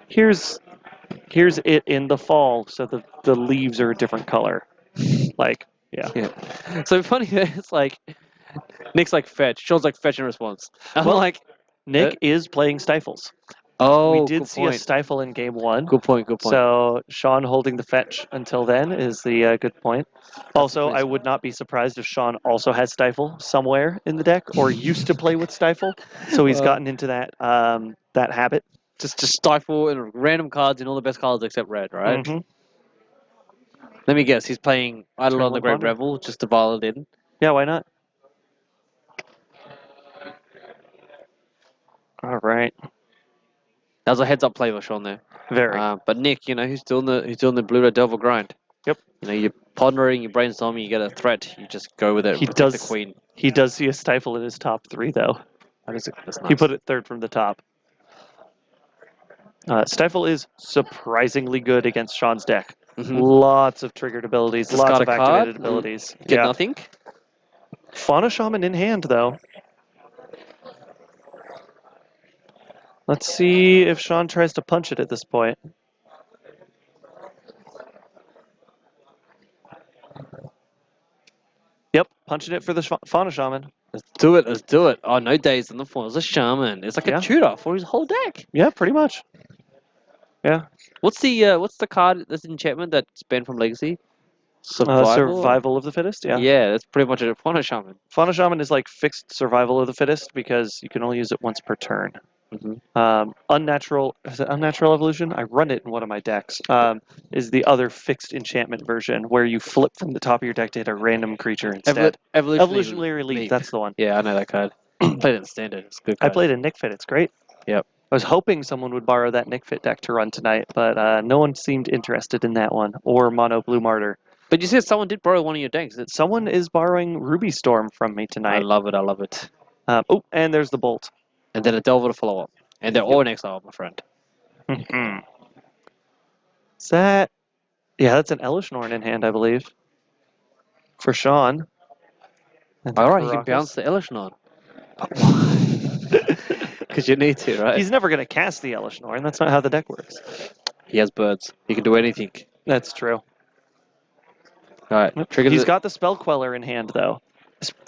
here's it in the fall, so the leaves are a different color. Like, yeah. yeah. So funny, it's like Nick's like fetch. Sean's like fetch in response. I'm Well, like, Nick is playing Stifles. oh, We did good see point. a Stifle in game 1. Good point. Good point. So Sean holding the fetch until then is the good point. Also, I would not be surprised if Sean also has Stifle somewhere in the deck or used to play with Stifle. So he's gotten into that that habit. Just stifle and random cards in all the best colors except red, right? Mm-hmm. Let me guess. He's playing Eidolon the Great Ponder. Revel just to vial it in. Yeah, why not? All right. That was a heads-up play for Sean there. Very. But Nick, he's doing the Blue Red Delver grind. Yep. You're pondering, you're brainstorming, you get a threat, you just go with it. He Protect the does- queen. He does see a stifle in his top 3, though. That's nice. He put it third from the top. Stifle is surprisingly good against Sean's deck. Mhm. Lots of triggered abilities, Discard lots a of card, activated abilities. Get nothing. Fauna Shaman in hand, though. Let's see if Sean tries to punch it at this point. Yep, punching it for the Fauna Shaman. Let's do it. Let's do it. Oh, no days in the form. It's a shaman. It's like Yeah. a tutor for his whole deck. Yeah, pretty much. Yeah. What's the card that's enchantment that's banned from Legacy? Survival of the fittest, yeah. Yeah, that's pretty much a Fauna Shaman. Fauna Shaman is like fixed survival of the fittest because you can only use it once per turn. Mhm. Unnatural evolution. I run it in one of my decks. Is the other fixed enchantment version where you flip from the top of your deck to hit a random creature instead. Evolutionary Leap. That's the one. Yeah, I know that card. Played it in standard. It's a good I card. played a Nick Fit. It's great. Yep. I was hoping someone would borrow that Nick Fit deck to run tonight, but no one seemed interested in that one or Mono Blue Martyr. But you said someone did borrow one of your decks. Someone is borrowing Ruby Storm from me I tonight. love it. I love it. Oh, and there's the Bolt. And then a Delver to follow up. And they're all in exile, my friend. Is that... Yeah, that's an Elish Norn in hand, I believe. For Sean. All right, he can bounce the Elish Norn. Because you need to, right? He's never going to cast the Elish Norn. That's not how the deck works. He has birds. He can do anything. That's true. All right, trigger. He's got the Spell Queller in hand, though.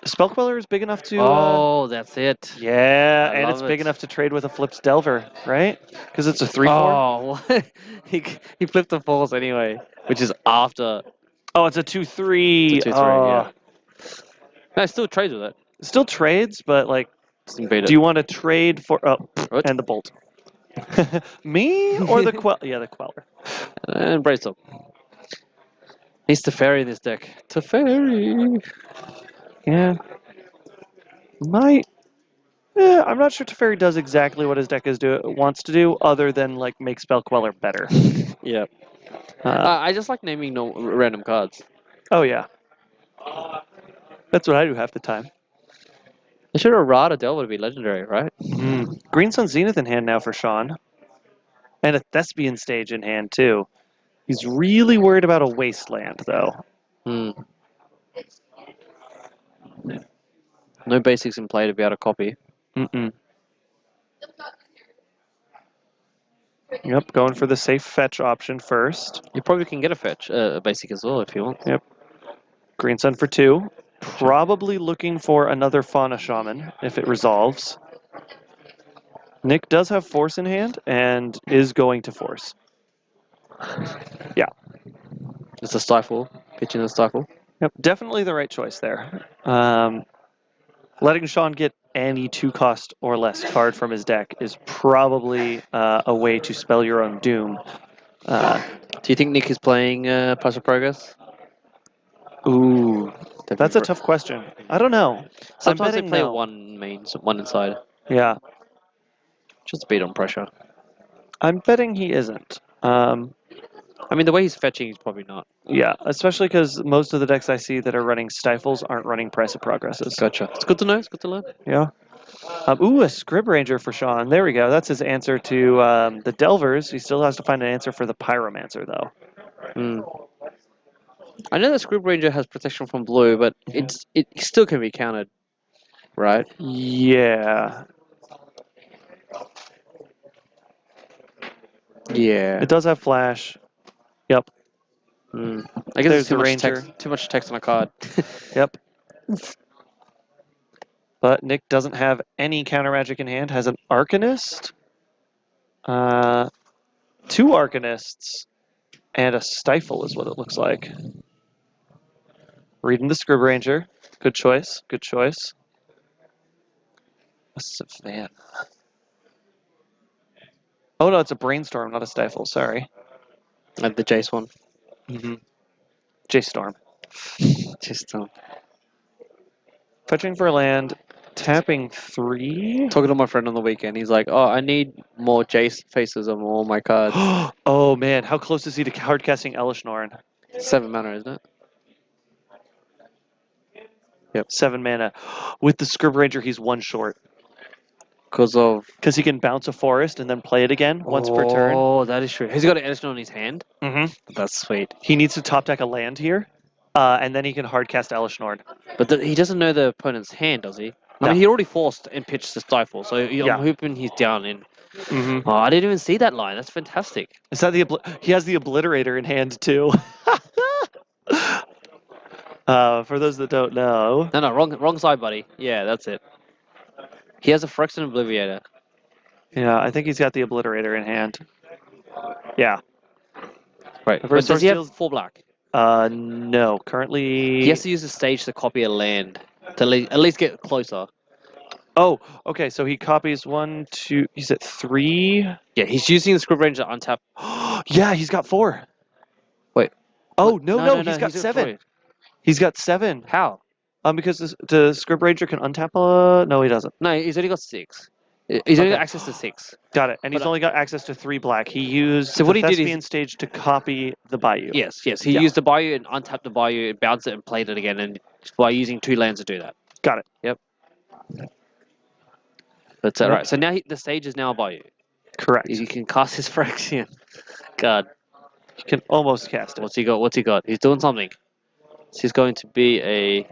Spell Queller is big enough to... Oh, that's it. Yeah, I and love it's big it. enough to trade with a flipped Delver, right? Because it's a 3/4. Oh, he flipped the falls anyway, which is after. Oh, it's a 2/3. It's a 2/3, yeah. No, it still trades with it. Still trades, but like, Just invade it. do you want to trade for... Oh, What? and the Bolt. Me or the Queller? Yeah, the Queller. And Brainstorm. He's Teferi in this deck. Teferi. Yeah. I'm not sure Teferi does exactly what his deck wants to do, other than like make Spell Queller better. Yeah. Uh, I just like naming random cards. oh yeah. That's what I do half the time. I should have Rada Delver to be legendary, right? Green Sun Zenith in hand now for Sean. And a Thespian Stage in hand too. He's really worried about a Wasteland though. No basics in play to be able to copy. Yep, going for the safe fetch option first. You probably can get a fetch, a basic as well if you want. Yep. Green Sun for 2. Probably looking for another Fauna Shaman if it resolves. Nick does have Force in hand and is going to Force. Yeah. It's a stifle. Pitching a stifle. Yep, definitely the right choice there. Letting Sean get any 2-cost or less card from his deck is probably a way to spell your own doom. Do you think Nick is playing Pass of Progress? Ooh, that's a tough question. I don't know. Sometimes they betting play no. one inside. Yeah. Just beat on pressure. I'm betting he isn't. I mean, the way he's fetching, he's probably not. Yeah, especially because most of the decks I see that are running Stifles aren't running Price of Progresses. Gotcha. It's good to know. It's good to learn. Yeah. Ooh, a Scrib Ranger for Sean. There we go. That's his answer to the Delvers. He still has to find an answer for the Pyromancer, though. I know that Scrib Ranger has protection from blue, but it still can be countered, right? Yeah. Yeah. It does have Flash. Yep. I guess There's it's the too much text on a card. Yep. But Nick doesn't have any counter magic in hand. Has an Arcanist, 2 Arcanists, and a Stifle is what it looks like. Reading the Scrib Ranger. Good choice. Good choice. A Savannah. Oh no, it's a Brainstorm, not a Stifle. Sorry. Like the Jace one. J-Storm. Just Fetching for a land, tapping 3. Talking to my friend on the weekend, he's like, "Oh, I need more Jace faces on all my cards." Oh man, how close is he to hard casting Elesh Norn? 7 mana, isn't it? 7 mana. With the Scrib Ranger, he's 1 short. Because of. Because he can bounce a forest and then play it again once per turn. Oh, that is true. Has he got an Edison on his hand? Mm-hmm. That's sweet. He needs to top deck a land here, and then he can hard cast Elesh Norn. But he doesn't know the opponent's hand, does he? I No. mean, he already forced and pitched the Stifle, so Yeah. I'm hoping he's down in. Mm-hmm. Oh, I didn't even see that line. That's fantastic. Is that he has the Obliterator in hand too? For those that don't know. No, wrong side, buddy. Yeah, that's it. He has a Phyrexian Obliviator. Yeah, I think he's got the Obliterator in hand. Yeah. Right. Reverse But does he Source have 4 black? No. Currently. He has to use the stage to copy a land to at least get closer. Oh, okay. So he copies 1, 2. He's at 3. Yeah, he's using the Scrib Ranger to untap. Yeah, he's got 4. Wait. Oh no, he's got at 7. 3. He's got 7. How? Because the Scrib Ranger can untap. No, he doesn't. No, he's only got 6. He's only Okay. got access to 6. Got it. And he's But, only got access to 3 black. He used So what the he did is- Thespian stage to copy the Bayou. Yes. He Yeah. used the Bayou and untapped the Bayou, bounced it and played it again, and by using 2 lands to do that. Got it. That's Yep. right. So now the stage is now a Bayou. Correct. He can cast his Phyrexian. God, You can almost cast it. what's he got? He's doing something. He's going to be a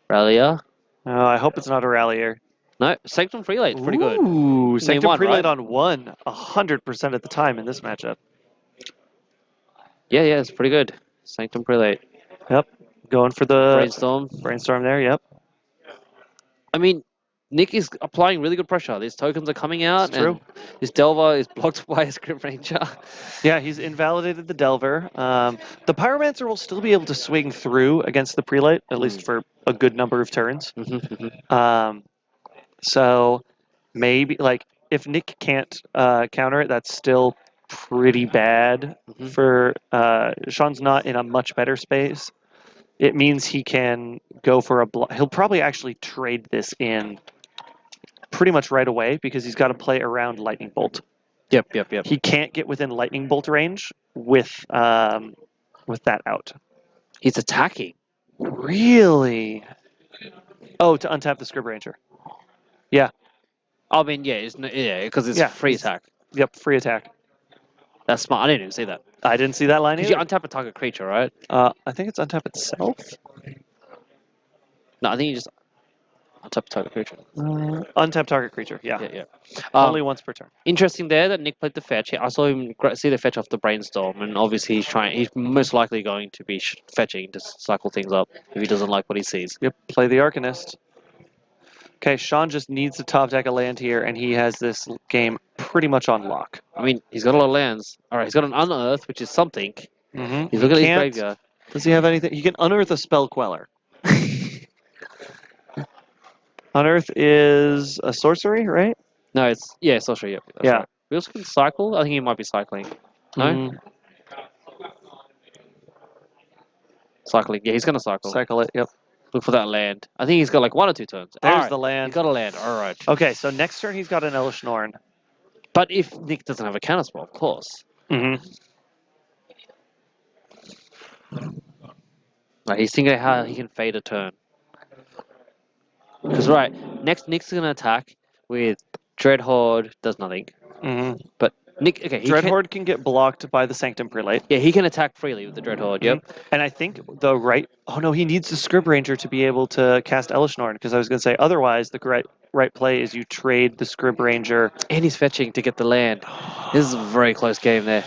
Rallier. I hope it's not a Rallier. No, Sanctum Freelate. Pretty good. Ooh, Sanctum one, Prelate right? on 1, 100% of the time in this matchup. Yeah, it's pretty good. Sanctum Prelate. Going for the Brainstorm. brainstorm there. Yep. I mean, Nick is applying really good pressure. These tokens are coming out. It's true. And his Delver is blocked by a Script Ranger. Yeah, he's invalidated the Delver. The Pyromancer will still be able to swing through against the Prelate, at least for a good number of turns. So maybe, like, if Nick can't counter it, that's still pretty bad for Sean's not in a much better space. It means he can go for he'll probably actually trade this in pretty much right away because he's got to play around Lightning Bolt. Yep. He can't get within Lightning Bolt range with that out. He's attacking. Really? Oh, to untap the Scrib Ranger. I mean, because it's Yeah, free it's- attack. Yep, free attack. That's smart. I didn't even see that. I didn't see that line Because you either. untap a target creature, right? I think it's untap itself. No, I think you just untap a target creature. Untap target creature. Yeah. Yeah. Only once per turn. Interesting there that Nick played the fetch. I saw him see the fetch off the brainstorm, and obviously he's most likely going to be fetching to cycle things up if he doesn't like what he sees. Yep. Play the Arcanist. Okay, Sean just needs to top deck a land here, and he has this game pretty much on lock. I mean, he's got a lot of lands. All right, he's got an Unearth, which is something. Mm-hmm. He's looking at his graveyard. Does he have anything? He can unearth a spell queller. Unearth is a sorcery, right? No, it's sorcery. Yep, that's Yeah. right. We also can cycle. I think he might be cycling. No, Mm, cycling. Yeah, he's gonna cycle. cycle it. Yep. Look for that land. I think he's got like 1 or 2 turns. There's Alright, the He's land. got a land. All right. Okay, so next turn he's got an Elesh Norn. But if Nick doesn't have a counterspell, of course. Mm-hmm. Right, he's thinking how he can fade a turn. Because next Nick's gonna attack with Dreadhorde. Does nothing. Mm-hmm. But Nick, okay, Dreadhorde can get blocked by the Sanctum Prelate. Yeah, he can attack freely with the Dreadhorde. Yep. And I think the right... Oh, no, he needs the Scrib Ranger to be able to cast Elesh Norn, because I was going to say, otherwise, the right play is you trade the Scrib Ranger. And he's fetching to get the land. This is a very close game there.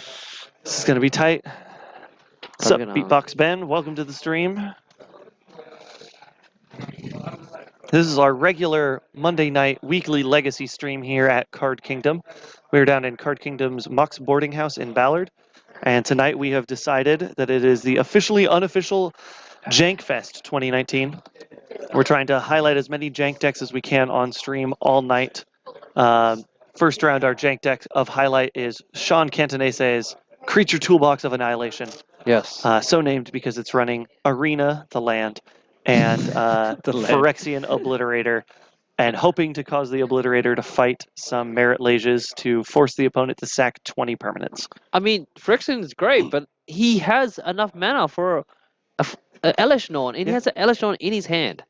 This is going to be tight. What's up, Probably gonna- Beatbox Ben? Welcome to the stream. This is our regular Monday night weekly legacy stream here at Card Kingdom. We're down in Card Kingdom's Mox Boarding House in Ballard. And tonight we have decided that it is the officially unofficial Jank Fest 2019. We're trying to highlight as many Jank decks as we can on stream all night. First round, our Jank deck of highlight is Sean Cantonese's Creature Toolbox of Annihilation. Yes. So named because it's running Arena, the land, and The land. Phyrexian Obliterator. and hoping to cause the Obliterator to fight some Merit Lages to force the opponent to sack 20 permanents. I mean, Phyrexian is great, but he has enough mana for a Elesh Norn, and he has an Elesh Norn in his hand.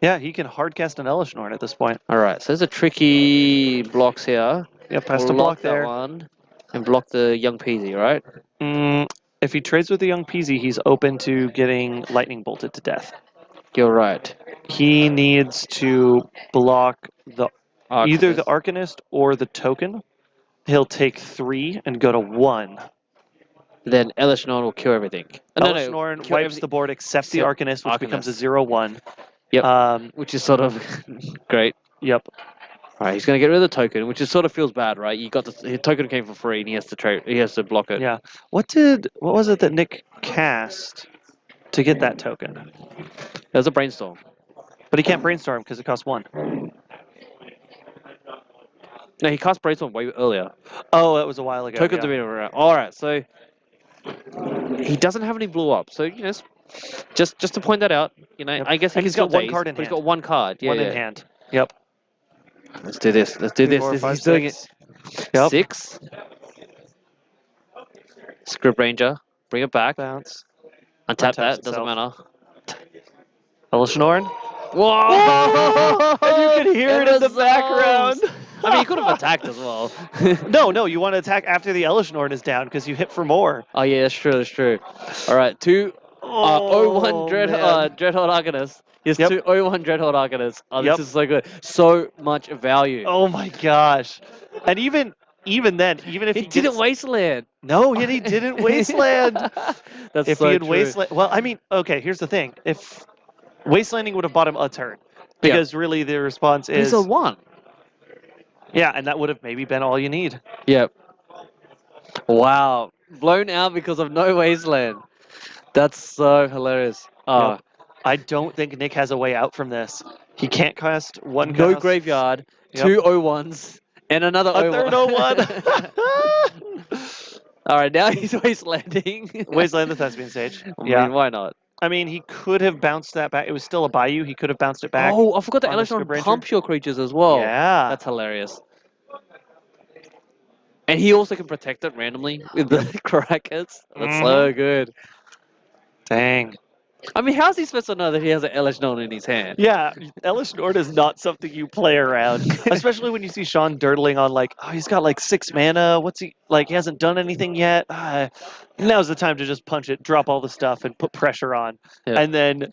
Yeah, he can hardcast an Elesh Norn at this point. All right, so there's a tricky blocks here. Yep, has to We'll block lock that there. one and block the Young Peasy, right? If he trades with the Young Peasy, he's open to getting Lightning Bolted to death. You're right. He needs to block the either the Arcanist. Arcanist or the token. He'll take 3 and go to 1. Then Elesh Norn will kill everything. No, Elesh no, Norn kill wipes everything the board except the except Arcanist, which becomes a Arcanist. 0/1. Yep. Which is sort of great. Yep. All right, he's going to get rid of the token, which is sort of feels bad, right? You got his token came for free, and he has to trade. He has to block it. Yeah. What was it that Nick cast to get that token? There's a brainstorm. But he can't brainstorm because it costs 1. No, he cast brainstorm way earlier. Oh, that was a while ago. Tokens yeah. have been around. All right, so he doesn't have any blue up. So just to point that out, Yep. I guess he And can he's got still one card in but he's hand. got one card. Yeah, One yeah. in hand. Yep. Let's do this. Let's do 2, this. 4, 5, He's doing it. 6. Yep. 6. Script Ranger. Bring it back. Bounce. Untap Untaps that. Doesn't itself. matter. Elesh Norn. Whoa! And you can hear it in the resolves. background. I mean, he could have attacked as well. No, you want to attack after the Elesh Norn is down because you hit for more. Oh yeah, that's true. That's true. All right, 2 01 man. Dreadhorde Arcanist. He has Yep. 2 01 Dreadhorde Arcanists. Oh, Yep. this is so good. So much value. Oh my gosh. And even then, even if He he didn't gets, wasteland. No, he didn't wasteland. That's If so he had true. wasteland, well, I mean, okay, here's the thing. If wastelanding would have bought him a turn, because really the response He's is a 1. yeah, and that would have maybe been all you need. Yep. Wow. Blown out because of no wasteland. That's so hilarious. Oh, Yep. I don't think Nick has a way out from this. He can't cast one no cast. graveyard, Yep. 2 01s, and another A 01. third 01. All right, now he's wastelanding. Wasteland the Thespian Sage. I Yeah. mean, why not? I mean, he could have bounced that back. It was still a Bayou. He could have bounced it back. Oh, I forgot that on the Electron Script Ranger. pumps your creatures as well. Yeah. That's hilarious. And he also can protect it randomly with the Karakas. That's so good. Dang. I mean, how's he supposed to know that he has an Elesh Norn in his hand? Yeah, Elesh Norn is not something you play around, especially when you see Sean dirtling on like, oh, he's got like 6 mana. What's he like? He hasn't done anything yet. Now's the time to just punch it, drop all the stuff, and put pressure on, Yeah. and then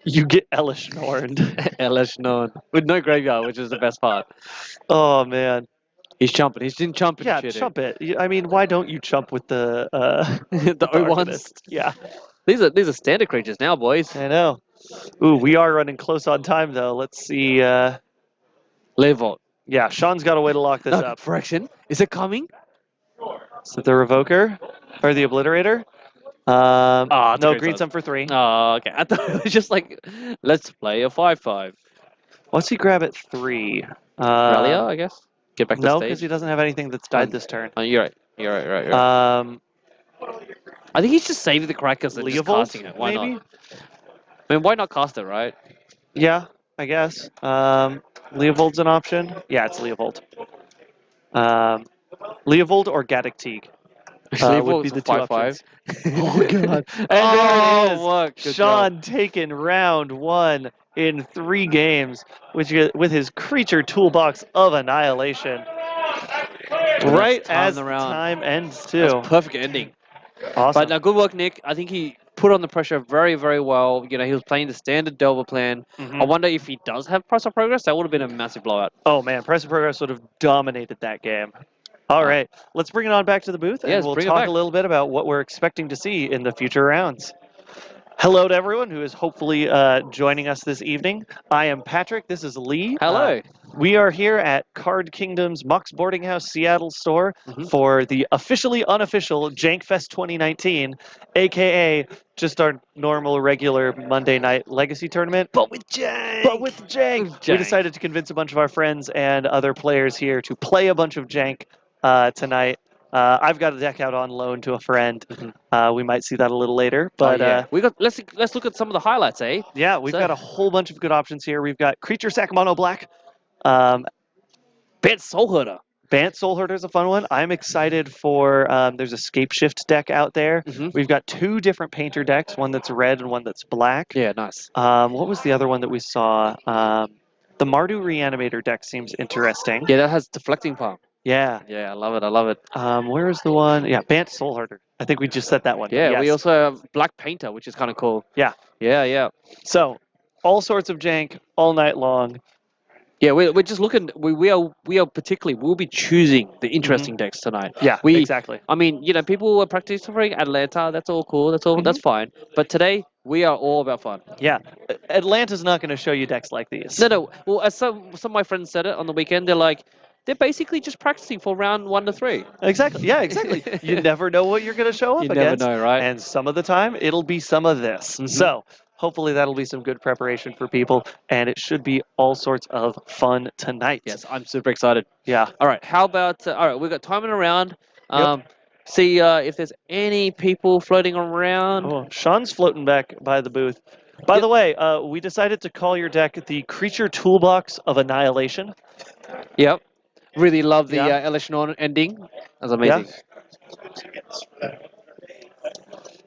you get Elesh Norn. Elesh Norn. With no graveyard, which is the best part. Oh man. He's chumping. He's been chumping Yeah, shit. chump it. I mean, why don't you chump with the The O1s. Arcanist? Yeah, These are standard creatures now, boys. I know. Ooh, we are running close on time though. Let's see. Levolt. Yeah, Sean's got a way to lock this up. Fraction. Is it coming? Is it the Revoker or the Obliterator? it's a No, great green size. sum for 3. Oh, okay. I thought it was just like, let's play a 5/5. What's he grab at 3? Rallia, I guess. Get back to No, stage. because he doesn't have anything that's died this turn. Oh, you're right. You're right. I think he's just saving the Karakas and just Leovold, casting it. Why maybe? not? I mean, why not cast it, right? Yeah, I guess. Leovold's an option. Yeah, it's Leovold. Leovold or Gaddock Teague. Would be the 2 options. 5/5. Oh god! And Oh, there it is. look. Good Sean taking round 1 in 3 games, with his creature toolbox of annihilation. Right time as the the round. time ends That's too. a perfect ending. Awesome. But good work, Nick. I think he put on the pressure very, very well. He was playing the standard Delver plan. Mhm. I wonder if he does have Price of Progress. That would have been a massive blowout. Oh man, Price of Progress would have dominated that game. All right, let's bring it on back to the booth, and Yes, we'll bring it talk back. a little bit about what we're expecting to see in the future rounds. Hello to everyone who is hopefully joining us this evening. I am Patrick. This is Lee. Hello. We are here at Card Kingdom's Mox Boarding House Seattle store Mhm. for the officially unofficial Jankfest 2019, aka just our normal, regular Monday night Legacy tournament. But with Jank. But with Jank, With we Jank. decided to convince a bunch of our friends and other players here to play a bunch of Jank tonight. I've got a deck out on loan to a friend. We might see that a little later, but let's look at some of the highlights, eh? yeah, we've So- got a whole bunch of good options here. We've got Creature Sack Mono Black, Bant Soul Herder. Bant Soul Herder is a fun one. I'm excited for. There's a Scape Shift deck out there. Mm-hmm. We've got 2 different painter decks, one that's red and one that's black. Yeah, nice. What was the other one that we saw? The Mardu Reanimator deck seems interesting. Yeah, that has deflecting palm. Yeah. Yeah, I love it. I love it. Where is the one? Yeah, Bant Soul Herder. I think we just said that one. Yeah, yes. we also have Black Painter, which is kind of cool. Yeah. Yeah. So, all sorts of jank all night long. Yeah, we're just looking. We are particularly. We'll be choosing the interesting decks tonight. Yeah, exactly. I mean, people were practicing Atlanta. That's all cool. That's all. That's fine. But today we are all about fun. Yeah, Atlanta's not going to show you decks like these. No. Well, as some of my friends said it on the weekend, they're basically just practicing for round 1 to 3. Exactly. Yeah, exactly. You never know what you're going to show up You against. never know, right? And some of the time, it'll be some of this. Mhm. So, hopefully that'll be some good preparation for people, and it should be all sorts of fun tonight. Yes, I'm super excited. Yeah. All right, how about? All right, we've got timing around. See if there's any people floating around. Oh, Sean's floating back by the booth. By the way, we decided to call your deck the Creature Toolbox of Annihilation. Yep. Really love the Yeah. Elishnorn ending. That's amazing.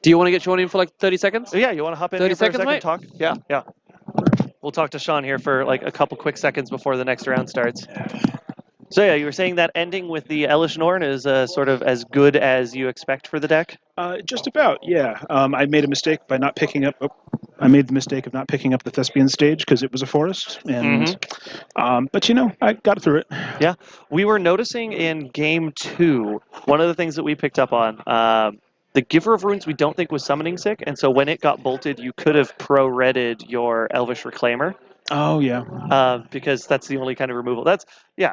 Do you want to get Sean in for like 30 seconds? Yeah, you want to hop in 30 here for a seconds, second, mate? talk? Yeah. We'll talk to Sean here for like a couple quick seconds before the next round starts. So yeah, you were saying that ending with the Elish Norn is sort of as good as you expect for the deck? Just about, yeah. I made a mistake by not picking up. I made the mistake of not picking up the Thespian stage because it was a forest, and but I got through it. Yeah, we were noticing in game 2, one of the things that we picked up on. The Giver of Runes we don't think was summoning sick, and so when it got bolted, you could have pro-redded your Elvish Reclaimer. Oh yeah. Because that's the only kind of removal. That's Yeah.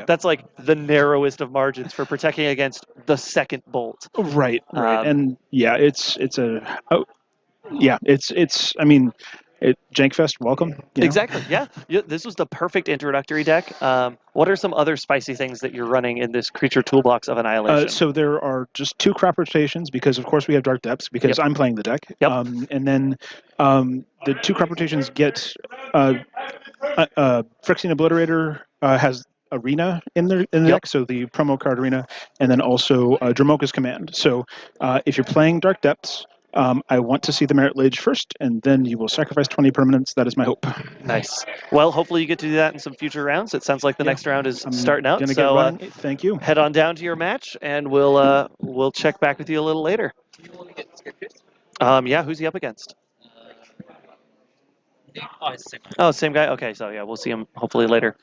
That's like the narrowest of margins for protecting against the second bolt. Right. And yeah, it's I mean, Jankfest, welcome. Exactly. Yeah. This was the perfect introductory deck. What are some other spicy things that you're running in this Creature Toolbox of Annihilation? So there are just 2 crop rotations because, of course, we have Dark Depths because I'm playing the deck. Yep. And then the 2 crop rotations get Phyrexian Obliterator has Arena in the deck, so the promo card Arena, and then also Dromoka's Command. So if you're playing Dark Depths, I want to see the Merit Lage first, and then you will sacrifice 20 permanents. That is my hope. Nice. Well, hopefully you get to do that in some future rounds. It sounds like the next round is starting out. So thank you. Head on down to your match, and we'll check back with you a little later. Yeah, who's he up against? Oh, same guy? Okay, so yeah, we'll see him hopefully later.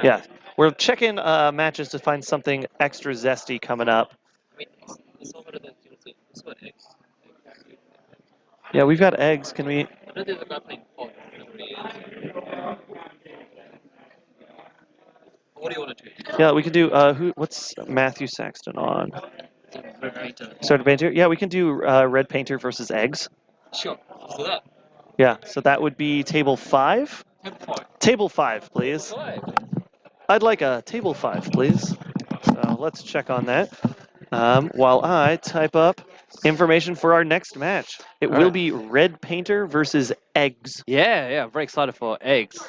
Yeah, we're checking matches to find something extra zesty coming up. Yeah, we've got eggs. Can we? What do you want to do? Yeah, we can do. What's Matthew Saxton on? Red Painter. Starter Painter. Yeah, we can do Red Painter versus eggs. Sure. So that. Yeah, so that would be table 5. Table 5, please. I'd like a table 5, please. So let's check on that. While I type up information for our next match. It will be Red Painter versus eggs. Yeah, very excited for eggs.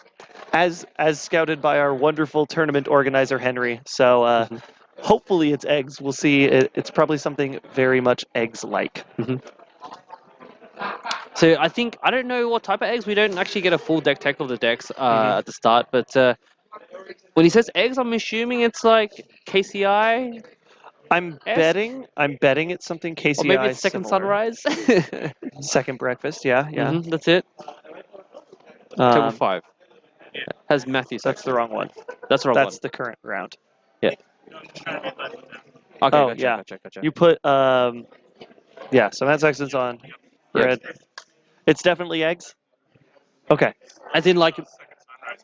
As scouted by our wonderful tournament organizer, Henry. So hopefully it's eggs. We'll see. It's probably something very much eggs-like. So I don't know what type of eggs. We don't actually get a full deck tech of the decks at the start, but when he says eggs, I'm assuming it's like KCI. I'm betting it's something KCI. Or maybe it's Second similar. Sunrise. Second Breakfast, yeah. That's it. Table 5 has Matthew. That's the wrong one. That's the wrong one. That's the current round. Yeah. Okay, gotcha. You put yeah. So Matt Saxton's on red. It's definitely eggs. Okay. As in like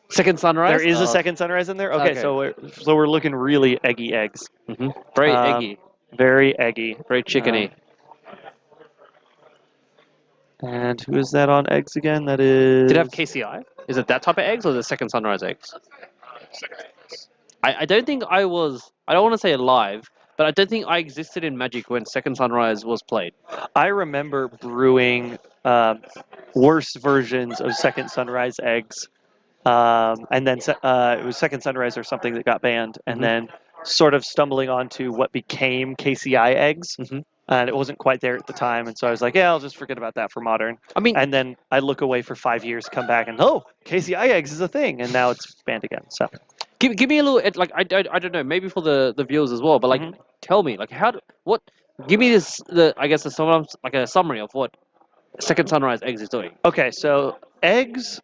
Second Sunrise. There is a Second Sunrise in there. Okay. So we're looking really eggy eggs. Very eggy. Very eggy. Very chickeny. And who is that on eggs again? That is. Did it have KCI? Is it that type of eggs or the Second Sunrise eggs? I don't think I don't want to say alive, but I don't think I existed in Magic when Second Sunrise was played. I remember brewing worse versions of Second Sunrise eggs. And then it was Second Sunrise or something that got banned, and then sort of stumbling onto what became KCI eggs. And it wasn't quite there at the time, and so I was like, yeah, I'll just forget about that for Modern. I mean, And then I look away for 5 years, come back, and oh, KCI eggs is a thing, and now it's banned again. So give me a little like I don't know, maybe for the viewers as well, but like tell me like what give me this I guess like a summary of what Second Sunrise Eggs is doing. okay, so eggs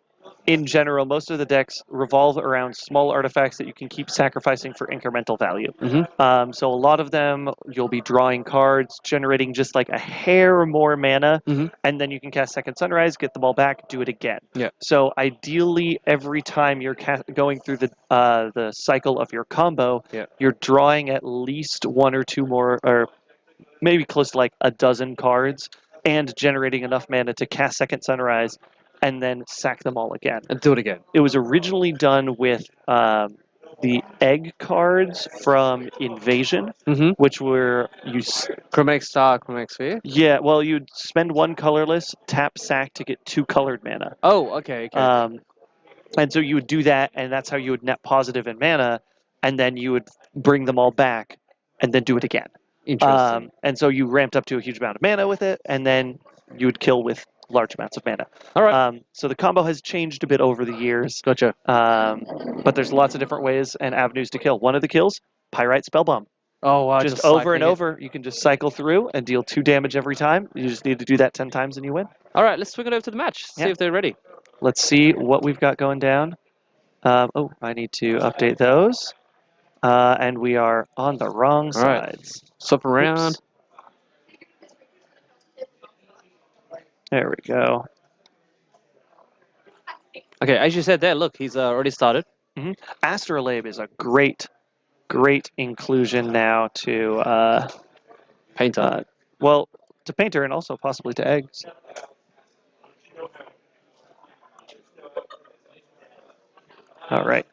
in general, most of the decks revolve around small artifacts that you can keep sacrificing for incremental value. So a lot of them, you'll be drawing cards, generating just like a hair more mana, and then you can cast Second Sunrise, get them all back, do it again. Yeah. So ideally, every time you're going through the cycle of your combo, you're drawing at least one or two more, or maybe close to like a dozen cards, and generating enough mana to cast Second Sunrise and then sack them all again. And do it again. It was originally done with the egg cards from Invasion, which were Chromatic Star, Chromatic Sphere? Yeah, well, you'd spend one colorless, tap sack to get 2 colored mana. Oh, okay. And so you would do that, and that's how you would net positive in mana, and then you would bring them all back and then do it again. Interesting. And so you ramped up to a huge amount of mana with it, and then you would kill with large amounts of mana. All right. So the combo has changed a bit over the years. Gotcha. But there's lots of different ways and avenues to kill. One of the kills, Pyrite Spellbomb. Oh, wow. Just over and over, you can just cycle through and deal 2 damage every time. You just need to do that 10 times and you win. All right, let's swing it over to the match. See if they're ready. Let's see what we've got going down. Oh, I need to update those. And we are on the wrong sides. Swap around. Oops. There we go. Okay, as you said there, look, he's already started. Astrolabe is a great inclusion now to Painter. Well, to Painter and also possibly to Eggs. All right.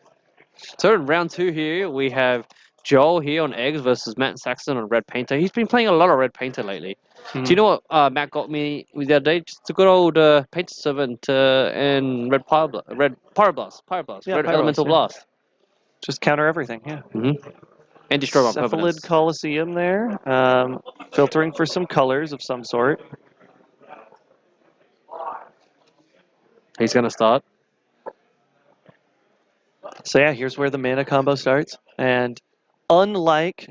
So in round 2 here, we have Joel here on Eggs versus Matt Saxon on Red Painter. He's been playing a lot of Red Painter lately. Do you know what Matt got me the other day? Just a good old Painter Servant and Red Pyroblast. Red Elemental Blast. Just counter everything, yeah. And destroy my Cephalid permanents. Coliseum there. Filtering for some colors of some sort. He's going to start. So yeah, here's where the mana combo starts. And unlike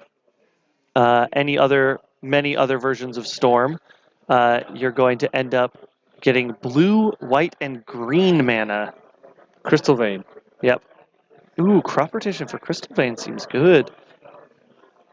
many other versions of Storm, you're going to end up getting blue, white, and green mana. Crystal Vein. Yep. Ooh, Crop Rotation for Crystal Vein seems good.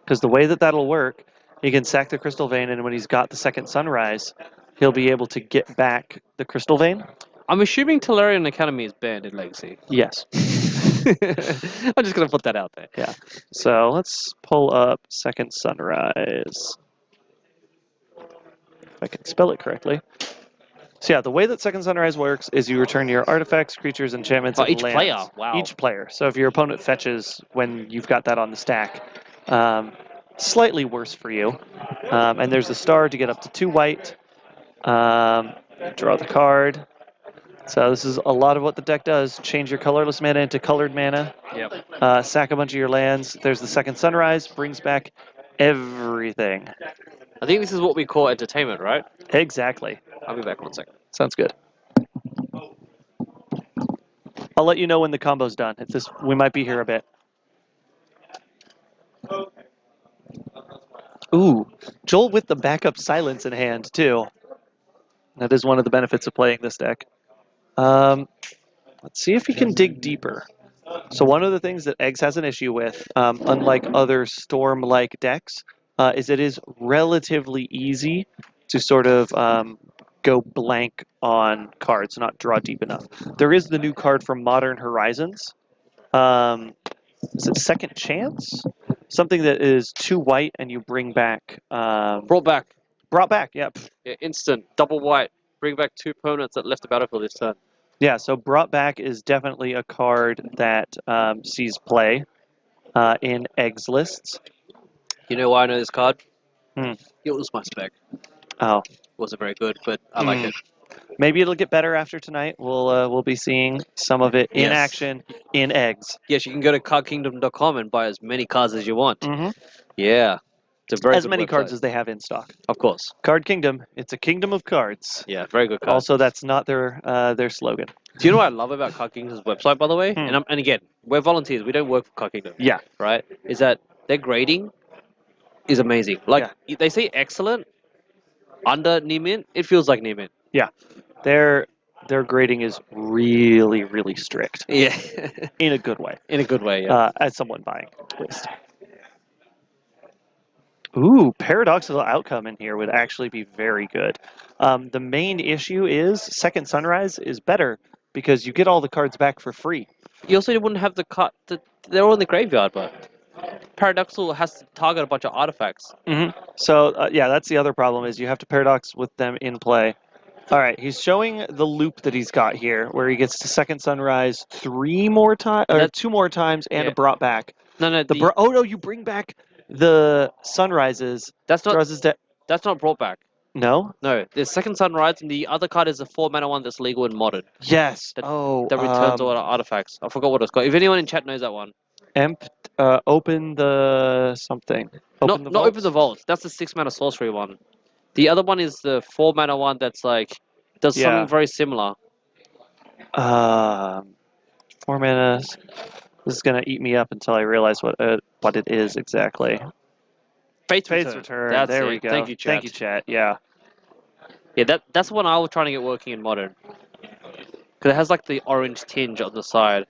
Because the way that that'll work, he can sack the Crystal Vein, and when he's got the Second Sunrise, he'll be able to get back the Crystal Vein. I'm assuming Tolarian Academy is banned in Legacy. Yes. I'm just going to put that out there. Yeah. So let's pull up Second Sunrise. If I can spell it correctly. So yeah, the way that Second Sunrise works is you return your artifacts, creatures, enchantments, and each lands. player. Wow. Each player. So if your opponent fetches when you've got that on the stack, slightly worse for you. And there's a star to get up to 2 white. Draw the card. So this is a lot of what the deck does. Change your colorless mana into colored mana. Yep. Sack a bunch of your lands. There's the Second Sunrise. Brings back everything. I think this is what we call entertainment, right? Exactly. I'll be back 1 second. Sounds good. I'll let you know when the combo's done. We might be here a bit. Ooh, Joel with the backup silence in hand too. That is one of the benefits of playing this deck. Let's see if he can dig deeper. So one of the things that Eggs has an issue with, unlike other Storm-like decks, is it is relatively easy to sort of go blank on cards, not draw deep enough. There is the new card from Modern Horizons. Is it Second Chance? Something that is 2 white and you bring back... Brought back. Brought back, yep. Yeah, instant. Double white. Bring back 2 opponents that left the battlefield this turn. Yeah, so Brought Back is definitely a card that sees play in Eggs lists. You know why I know this card? Hmm. It was my spec. Oh. Wasn't very good, but I like it. Maybe it'll get better after tonight. We'll be seeing some of it in Yes. action in eggs. Yes, you can go to cardkingdom.com and buy as many cards as you want. Hmm. Yeah. It's a very As good many cards website. as they have in stock. Of course. Card Kingdom. It's a kingdom of cards. Yeah, very good card. Also, that's not their slogan. Do you know what I love about Card Kingdom's website, by the way? Hmm. And again, we're volunteers. We don't work for Card Kingdom. Yeah. Right? Is that their grading is amazing. Like they say excellent under Near it feels like Near Their grading is really, really strict Yeah. in a good way. In a good way, yeah. As someone buying, at least. Ooh, paradoxical outcome in here would actually be very good. The main issue is Second Sunrise is better because you get all the cards back for free. You also wouldn't have the cut. They're all in the graveyard, but Paradoxal has to target a bunch of artifacts. So yeah, that's the other problem is you have to paradox with them in play. All right, he's showing the loop that he's got here, where he gets to Second Sunrise 2 more times and Yeah. a brought back. No, Oh no, you bring back the sunrises. that's not Draws his deck. that's not brought back. No. No, the second Sunrise and the other card is the 4-mana one that's legal in modern Yes. That- oh. that returns all the artifacts. I forgot what it's called. If anyone in chat knows that one, Open the something. Open the not vault? Open the Vault. That's the 6-mana sorcery one. The other one is the 4-mana one that's like does Yeah. something very similar. 4 mana. This is gonna eat me up until I realize what it is exactly. Fate's Fate's Return. Return. That's There it. we go. Thank you, chat. Thank you, chat. Yeah. Yeah, that's the one I was trying to get working in modern. Because it has like the orange tinge on the side.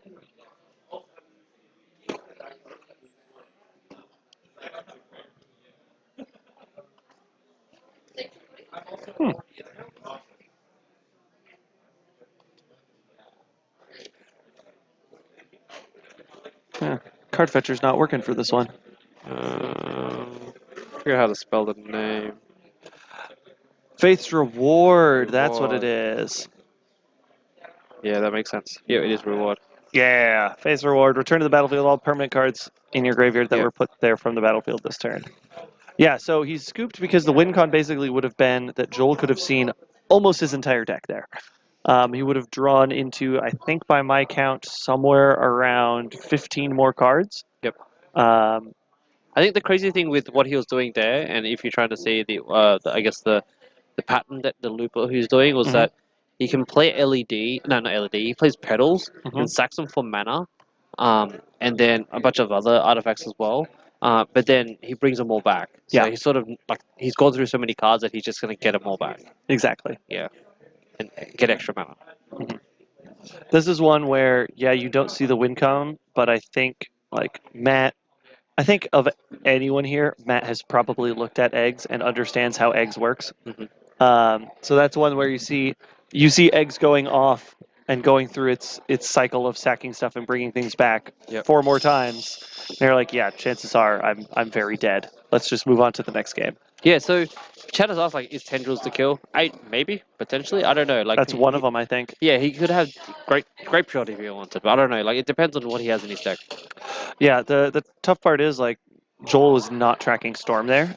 Yeah. Card fetcher's not working for this one. Forget how to spell the name. Faith's Reward. That's what it Reward. is. Yeah, that makes sense. Yeah, it is reward. Yeah. Faith's Reward. Return to the battlefield all permanent cards in your graveyard that Yeah. were put there from the battlefield this turn. Yeah, so he's scooped because the win con basically would have been that Joel could have seen almost his entire deck there. He would have drawn into, I think by my count, somewhere around 15 more cards. Yep. Um, I think the crazy thing with what he was doing there, and if you're trying to see I guess the pattern that the looper who's doing was Mhm. that he can play LED. No, not LED. He plays petals Mhm. and sacks them for mana, and then a bunch of other artifacts as well. But then he brings them all back. So Yeah. he's sort of like he's gone through so many cards that he's just gonna get them all back exactly. and get extra mana. This is one where, yeah, you don't see the win con, but I think, like, I think of anyone here, Matt has probably looked at eggs and understands how eggs works. Mhm. So that's one where you see eggs going off and going through its cycle of sacking stuff and bringing things back Yep. 4 more times. They're like, yeah, chances are I'm very dead. Let's just move on to the next game. Yeah. So Chad has asked like, is Tendrils to kill? Maybe potentially. I don't know. Like That's one of them, I think. Yeah, he could have grape shot if he wanted, but I don't know. Like it depends on what he has in his deck. Yeah, the tough part is like Joel is not tracking Storm there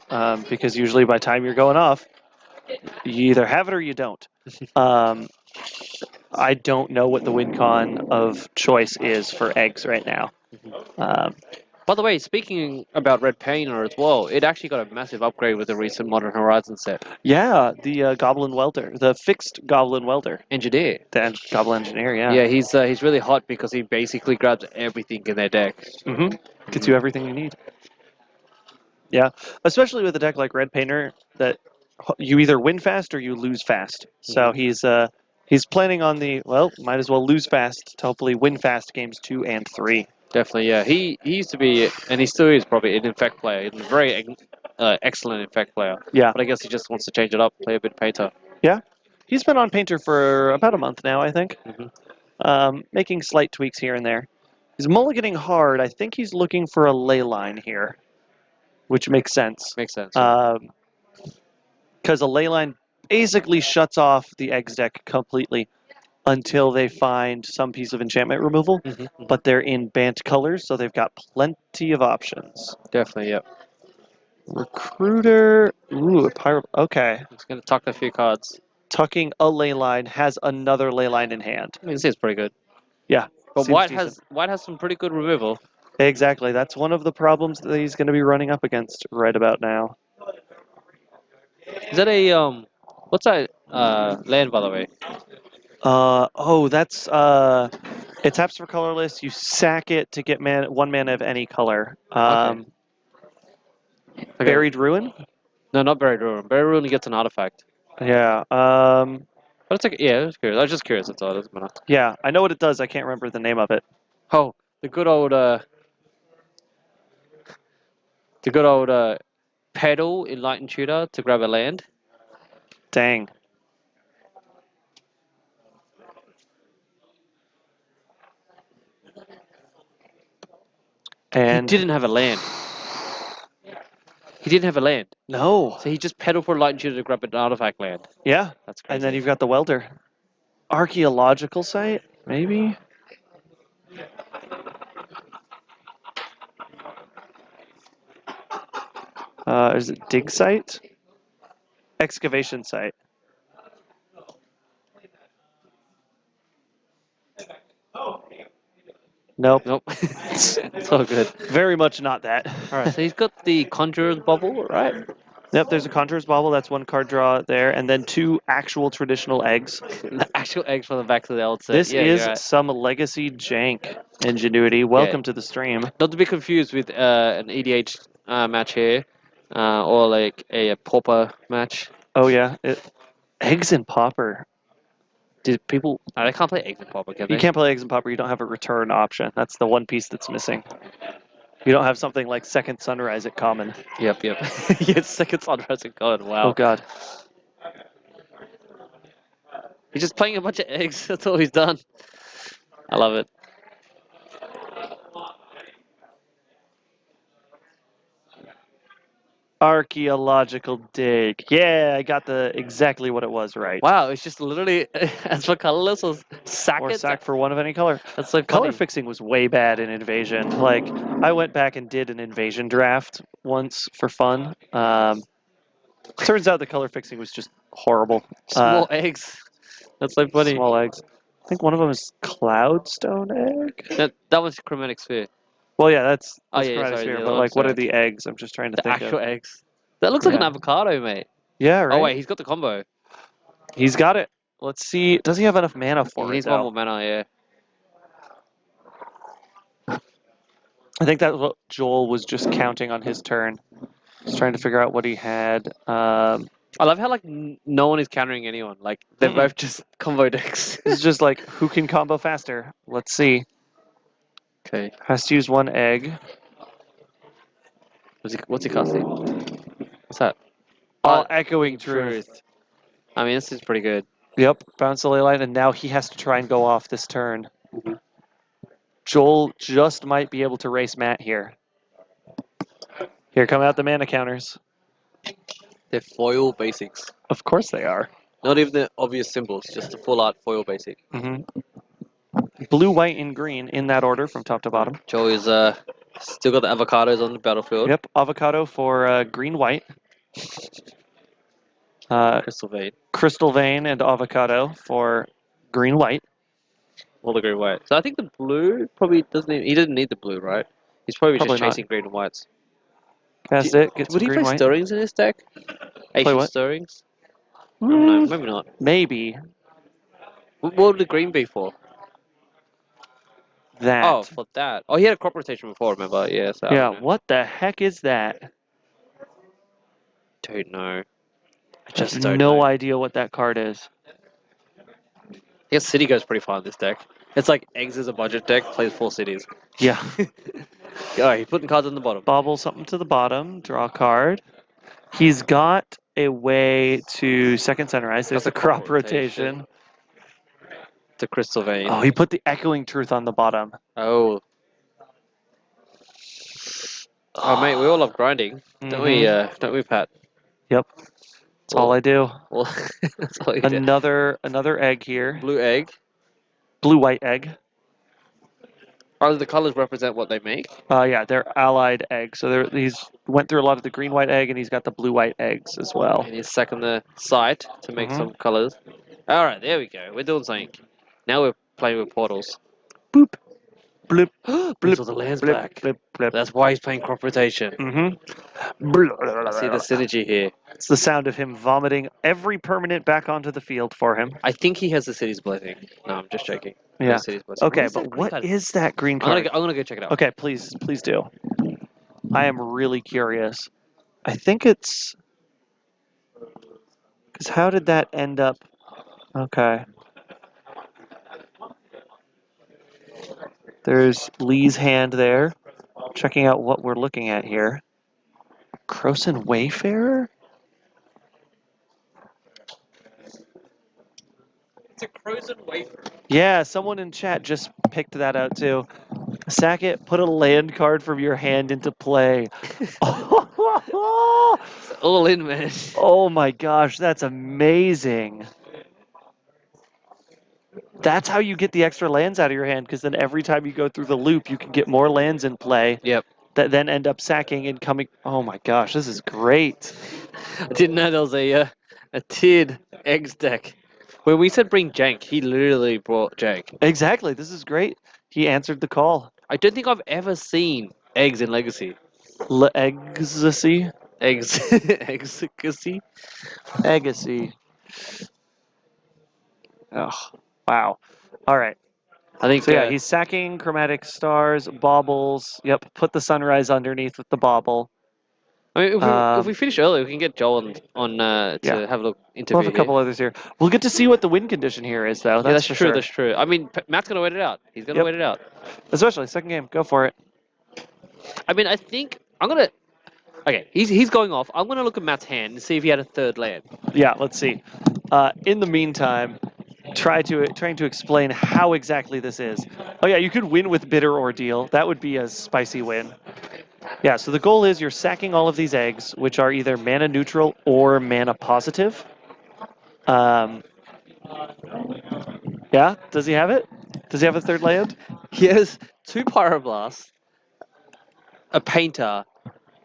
because usually by the time you're going off, you either have it or you don't. I don't know what the win con of choice is for eggs right now. By the way, speaking about Red Painter as well, it actually got a massive upgrade with the recent Modern Horizon set. Yeah, the Goblin Welder, the fixed Goblin Welder, Engineer. the Goblin Engineer. Yeah. Yeah, he's really hot because he basically grabs everything in their deck. Gets you everything you need. Yeah, especially with a deck like Red Painter that you either win fast or you lose fast. So he's planning on might as well lose fast to hopefully win fast games 2 and 3. Definitely, yeah. He used to be, and he still is probably an Infect player, a very excellent Infect player. Yeah. But I guess he just wants to change it up, play a bit Painter. He's been on Painter for about a month now, I think. Making slight tweaks here and there. He's mulliganing hard. I think he's looking for a ley line here, which makes sense. Makes sense. Because a ley line basically shuts off the eggs deck completely until they find some piece of enchantment removal, but they're in Bant colors, so they've got plenty of options. Definitely, yep. Recruiter. Ooh, a pyro. Okay. He's going to tuck a few cards. tucking a ley line, has another ley line in hand. I mean, it seems pretty good. Yeah, But seems White decent. has some pretty good removal. Exactly. That's one of the problems that he's going to be running up against right about now. Is that a what's that land, by the way? That's it taps for colorless. You sack it to get one mana of any color. Okay. Buried Ruin. No, not Buried Ruin. Buried Ruin gets an artifact. Yeah. But it's like, yeah, I was curious. I was just curious. That's all. It doesn't matter. Yeah. I know what it does. I can't remember the name of it. Oh, the good old pedal in Light and Tutor to grab a land. Dang. And He didn't have a land. He didn't have a land. no. So he just pedaled for Light and Tutor to grab an artifact land. Yeah. That's crazy. And then you've got the welder. Archaeological site, maybe? Is it dig site? Excavation site. Nope. Nope. It's all good. Very much not that. All right, so he's got the Conjurer's Bubble, right? Yep, there's a Conjurer's Bauble. That's one card draw there. And then 2 actual traditional eggs. The actual eggs from the back of the old set. This yeah, is you're right. some legacy jank ingenuity. Welcome to the stream. Not to be confused with an EDH match here, or like a Pauper match. Oh, yeah. Eggs and Pauper. Did people? Oh, they can't play eggs and Pauper, can they? You can't play Eggs and Pauper. You don't have a return option. That's the one piece that's missing. You don't have something like Second Sunrise at common. Yep. Yes, second Sunrise and God. Wow. Oh, God. He's just playing a bunch of eggs. That's all he's done. I love it. Archaeological dig. Yeah, I got exactly what it was right. Wow, it's just literally as for colorless or sack Or it. sack for one of any color. That's so Color funny. fixing was way bad in Invasion. Like, I went back and did an Invasion draft once for fun. Turns out the color fixing was just horrible. Small eggs. That's so funny. Small eggs. I think one of them is Cloudstone egg. That one's Chromatic Sphere. Well, yeah, that's Oh, yeah, Chromatic sorry, Sphere, the but other like, what one, are the eggs? I'm just trying to The think actual of. eggs. That looks like an Yeah. avocado, mate. Yeah, right. Oh wait, he's got the combo. He's got it. Let's see. Does he have enough mana for He it? needs though? one more mana, yeah. I think that's what Joel was just counting on his turn. He's trying to figure out what he had. I love how like no one is countering anyone. Like they're Mm-mm. both just combo decks. It's just like, who can combo faster? Let's see. Okay. Has to use one egg. What's he casting? What's that? Oh, Echoing Truth. I mean, this is pretty good. Yep, bounce the ley line, and now he has to try and go off this turn. Mhm. Joel just might be able to race Matt here. Here come out the mana counters. They're foil basics. Of course they are. Not even the obvious symbols, just the full art foil basic. hmm Blue, white, and green in that order from top to bottom. Joe is still got the avocados on the battlefield. Yep, avocado for green, white. Crystal Vein. Crystal Vein and avocado for green, white. All the green white. So I think the blue probably doesn't even, he didn't need the blue, right? He's probably Probably just not. chasing green and whites. Cast it, get some Would he green, play white. stirrings in his deck? Ancient what? stirrings? I don't know, Mm, maybe not. maybe What would the green be for? that. Oh, for that. Oh, he had a crop rotation before, remember? Yeah, so I Yeah, don't know. what the heck is that? Don't know. I I just have don't no know. idea what that card is. I guess City goes pretty far in this deck. It's like Eggs is a budget deck, plays 4 cities. Yeah. Alright, he's putting cards on the bottom. Bobble something to the bottom, draw a card. He's got a way to second sunrise. There's That's the a crop crop rotation. To Crystal Vein. Oh, he put the Echoing Truth on the bottom. Oh. Oh, mate, we all love grinding. Don't we, Mhm. don't we, Pat? Yep. That's all I do. Well, that's all you do. Another egg here. Blue egg. Blue white egg. Oh, the colors represent what they make. Yeah, they're allied eggs. So he's went through a lot of the green-white egg, and he's got the blue-white eggs as well. And he's second the site to make some colors. All right, there we go. We're doing something. Now we're playing with portals. Boop, blip, Brings all the lands blip, back. blip, blip. That's why he's playing crop rotation. I see the synergy here. It's the sound of him vomiting every permanent back onto the field for him. I think he has the city's blessing. No, I'm just joking. No Yeah. city's blessing. Okay, is that but green what card? is that green I'm card? gonna go check it out. Okay, please do. I am really curious. I think it's because how did that end up? Okay. There's Lee's hand there. Checking out what we're looking at here. Croson Wayfarer? It's a Croson wafer. Yeah, someone in chat just picked that out too. Sackett, put a land card from your hand into play. All in, man. Oh my gosh, that's amazing. That's how you get the extra lands out of your hand, because then every time you go through the loop, you can get more lands in play Yep. that then end up sacking and coming. Oh my gosh, this is great. I didn't know there was a tiered eggs deck. When we said bring Jank, he literally brought Jank. Exactly, this is great. He answered the call. I don't think I've ever seen eggs in Legacy. Legacy? Eggs. Legacy? Legacy. Oh, wow. All right. I think So yeah, he's sacking chromatic stars, baubles. Yep, put the sunrise underneath with the bauble. I mean, if we finish early, we can get Joel on to Yeah. have a look We'll interview have a couple others here. We'll get to see what the win condition here is, though. Yeah, That's that's for true. sure. That's true. I mean, Matt's gonna wait it out. He's gonna Yep. wait it out. Especially second game. Go for it. I mean, I think I'm gonna. Okay, he's going off. I'm gonna look at Matt's hand and see if he had a third land. Yeah, let's see. In the meantime, trying to explain how exactly this is. Oh yeah, you could win with Bitter Ordeal. That would be a spicy win. Yeah, so the goal is you're sacking all of these eggs, which are either mana neutral or mana positive. Yeah, does he have it? Does he have a third land? He has 2 Pyroblasts, a Painter,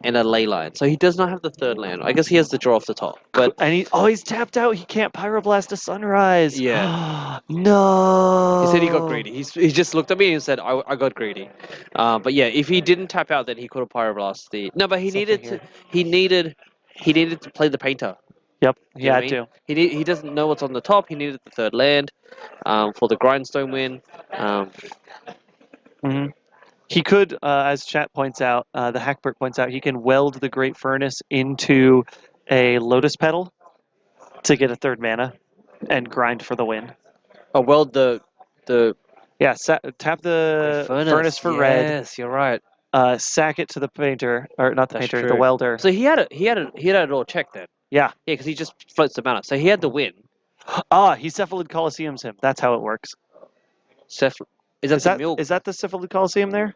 and a Leyline. So he does not have the third land. I guess he has the draw off the top. But And he's tapped out. He can't Pyroblast a Sunrise. Yeah. No. he said he got greedy. He just looked at me and said, I got greedy. But yeah, if he didn't tap out, then he could have Pyroblast the. No, but he Something needed to play the Painter. Yep, You he know had what I mean? to. He doesn't know what's on the top. He needed the third land for the Grindstone win. hmm He could, as chat points out, the Hackbert points out, he can weld the Great Furnace into a Lotus Petal to get a third mana and grind for the win. Oh, well, the Yeah, tap the furnace for red. Yes, you're right. Sack it to the painter, or not the That's painter, the true. welder. So he had it all checked then. Yeah. Yeah, because he just floats the mana. So he had the win. He Cephalid Coliseums him. That's how it works. Is that the milk? Is that the Cephalid Coliseum there?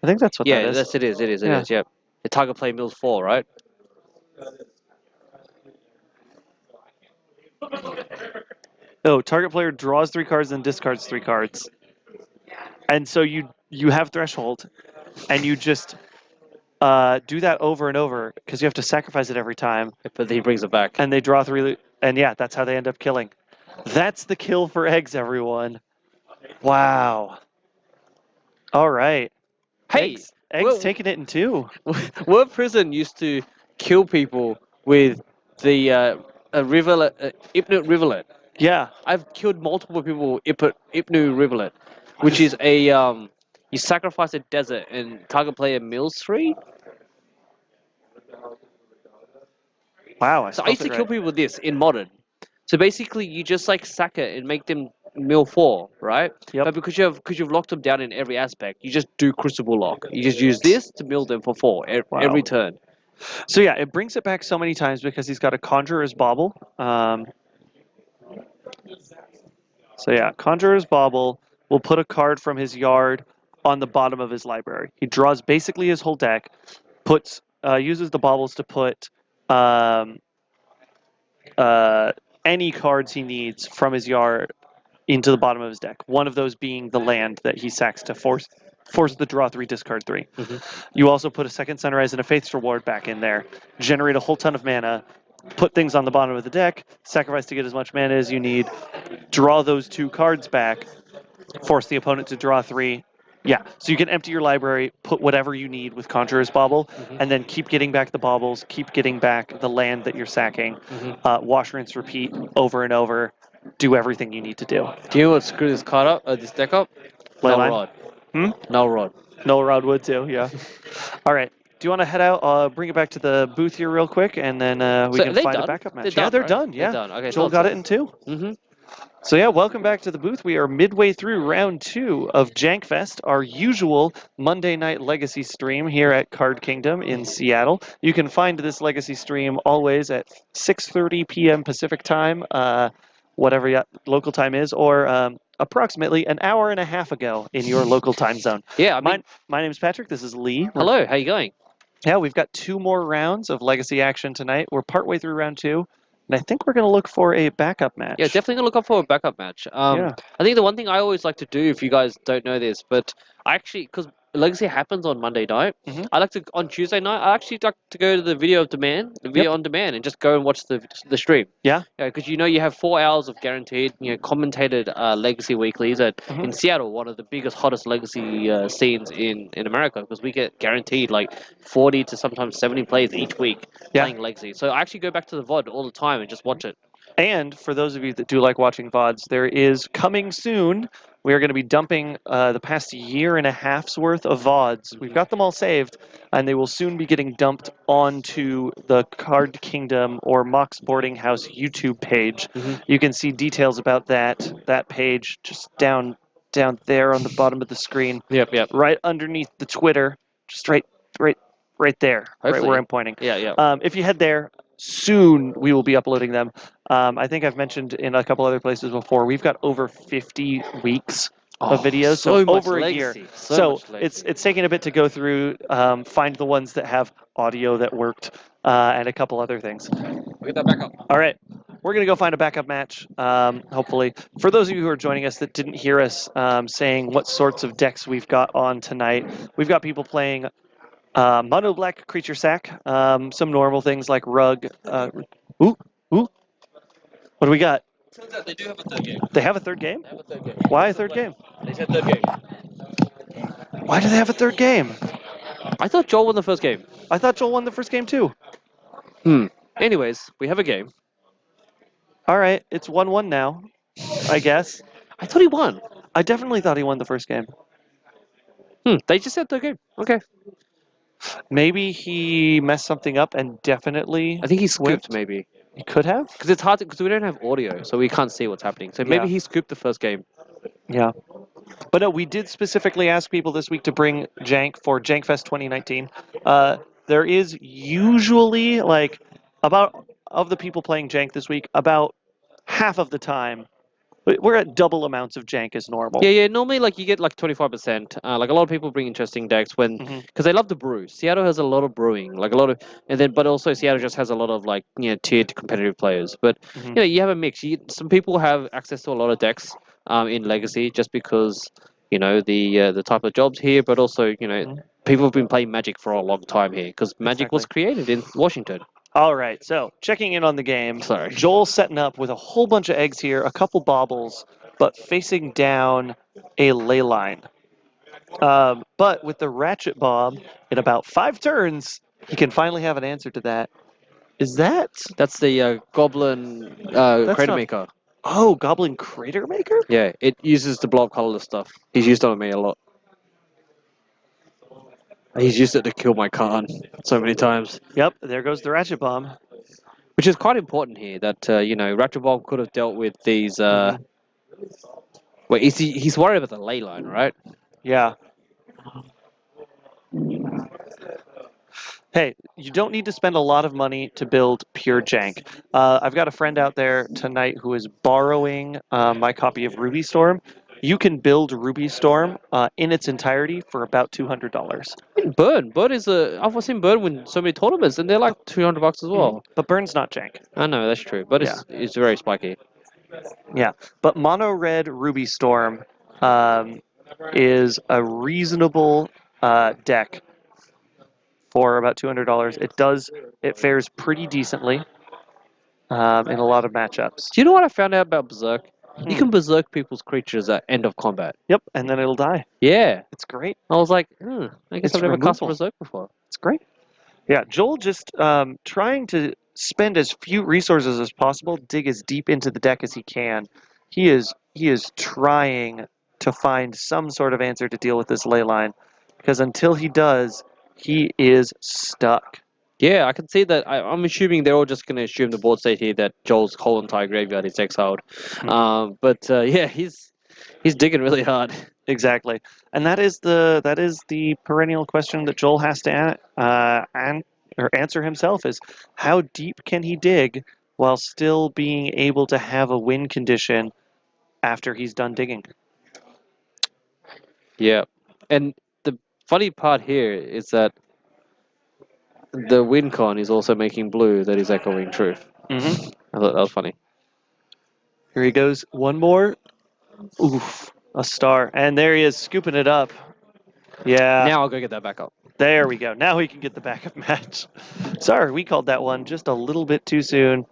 I think that's what Yeah, that is. it is. It is. Yeah. Yep. The target play mills 4, right? Oh, target player draws 3 cards and discards 3 cards. And so you have Threshold, and you just do that over and over because you have to sacrifice it every time. But he brings it back. And they draw 3, and yeah, that's how they end up killing. That's the kill for eggs, everyone. Wow. All right. Hey, eggs taking it in 2. Word Prison used to kill people with the Ipnut Rivulet. Yeah. I've killed multiple people with Ipnu Rivulet, which is a you sacrifice a desert and target player mills 3. Wow. So I used to kill people with this in Modern. So basically, you just like sack it and make them mill 4, right? Yep. But because you've locked them down in every aspect, you just do Crucible Lock. You just use this to mill them for 4 every turn. So yeah, it brings it back so many times because he's got a Conjurer's Bauble. So yeah, Conjurer's Bauble will put a card from his yard on the bottom of his library. He draws basically his whole deck, uses the baubles to put any cards he needs from his yard into the bottom of his deck. One of those being the land that he sacks to force the draw 3, discard 3. You also put a second Sunrise and a Faith's Reward back in there, generate a whole ton of mana, put things on the bottom of the deck, sacrifice to get as much mana as you need, draw those 2 cards back, force the opponent to draw 3. Yeah, so you can empty your library, put whatever you need with Conjurer's Bauble, and then keep getting back the baubles, keep getting back the land that you're sacking, wash, rinse, repeat over and over, do everything you need to do. Do you know what screwed this card up? This deck up? Null Leyline? Rod. Hmm? Null Rod. Noel Rod would too, yeah. All right. Do you want to head out, bring it back to the booth here real quick, and then we So can are they find a done? backup match? They're Yeah, done, they're right? done. They're Yeah. done. Okay, Joel so- got it in 2. Mm-hmm. So yeah, welcome back to the booth. We are midway through round 2 of Jankfest, our usual Monday night Legacy stream here at Card Kingdom in Seattle. You can find this Legacy stream always at 6:30 p.m. Pacific time, whatever your local time is, or approximately an hour and a half ago in your local time zone. Yeah, I mean, My name's Patrick. This is Lee. hello, how you going? Yeah, we've got 2 more rounds of Legacy action tonight. We're partway through round 2, and I think we're going to look for a backup match. Yeah, definitely gonna look up for a backup match. Yeah. I think the one thing I always like to do, if you guys don't know this, but I actually, because Legacy happens on Monday night, I like to, on Tuesday night, I actually like to go to the video on demand, and just go and watch the stream. Yeah. Because you have 4 hours of guaranteed, commentated Legacy weeklies in Seattle, one of the biggest, hottest Legacy scenes in America, because we get guaranteed like 40 to sometimes 70 plays each week playing Legacy. So I actually go back to the VOD all the time and just watch it. And for those of you that do like watching VODs, there is coming soon. We are going to be dumping the past year and a half's worth of VODs. We've got them all saved, and they will soon be getting dumped onto the Card Kingdom or Mox Boarding House YouTube page. You can see details about that page just down there on the bottom of the screen, Yep. right underneath the Twitter, just right there, right Hopefully. where I'm pointing. Yeah. If you head there, soon we will be uploading them. I think I've mentioned in a couple other places before, we've got over 50 weeks of videos, so much over a year. Legacy, So much Legacy. it's taking a bit to go through, find the ones that have audio that worked, and a couple other things. We'll get that back up. All right, we're going to go find a backup match, hopefully. For those of you who are joining us that didn't hear us saying what sorts of decks we've got on tonight, we've got people playing Mono Black Creature Sack, some normal things like Rug. What do we got? Turns out they do have a third game. They have a third game? They have a third game. Why a third game? They said third game. Why do they have a third game? I thought Joel won the first game. I thought Joel won the first game too. Anyways, we have a game. All right, it's 1-1 now, I guess. I thought he won. I definitely thought he won the first game. They just said third game. Okay. Maybe he messed something up and definitely I think he scooped whipped. maybe. He could have. Because it's hard because we don't have audio, so we can't see what's happening. So maybe Yeah. he scooped the first game. Yeah. But no, we did specifically ask people this week to bring Jank for Jankfest 2019. There is usually like about of the people playing Jank this week, about half of the time we're at double amounts of Jank as normal. Yeah. Normally, like you get like 25%. Like a lot of people bring interesting decks because they love the brew. Seattle has a lot of brewing, like a lot of, but also Seattle just has a lot of like tiered competitive players. But you have a mix. Some people have access to a lot of decks in Legacy just because the type of jobs here, but also people have been playing Magic for a long time here because Magic was created in Washington. All right, so checking in on the game. Sorry. Joel setting up with a whole bunch of eggs here, a couple baubles, but facing down a ley line. But with the Ratchet Bomb, in about 5 turns, he can finally have an answer to that. Is that... That's the Goblin Crater Maker. Oh, Goblin Crater Maker? Yeah, it uses the blob colorless stuff. He's used it on me a lot. He's used it to kill my Khan so many times. Yep, there goes the Ratchet Bomb. Which is quite important here, that, Ratchet Bomb could have dealt with these... Wait, he's worried about the ley line, right? Yeah. Hey, you don't need to spend a lot of money to build pure jank. I've got a friend out there tonight who is borrowing my copy of Ruby Storm. You can build Ruby Storm in its entirety for about $200. Burn is I've seen Burn win so many tournaments, and they're like $200 as well. But Burn's not jank. I know, that's true, but it's very spiky. Yeah, but mono red Ruby Storm is a reasonable deck for about $200. It fares pretty decently in a lot of matchups. Do you know what I found out about Berserk? You Hmm. can Berserk people's creatures at end of combat. Yep, and then it'll die. Yeah. It's great. I was like, I guess It's I've never cast a removal. Berserk before. It's great. Yeah, Joel just trying to spend as few resources as possible, dig as deep into the deck as he can. He is trying to find some sort of answer to deal with this ley line, because until he does, he is stuck. Yeah, I can see that. I'm assuming they're all just going to assume the board state here that Joel's whole entire graveyard is exiled. But yeah, he's digging really hard. Exactly, and that is the perennial question that Joel has to or answer himself: is how deep can he dig while still being able to have a win condition after he's done digging? Yeah, and the funny part here is that the win con is also making blue that is echoing truth. Mm-hmm. I thought that was funny. Here he goes. One more. Oof, a star, and there he is scooping it up. Yeah. Now I'll go get that back up. There we go. Now we can get the backup match. Sorry, we called that one just a little bit too soon.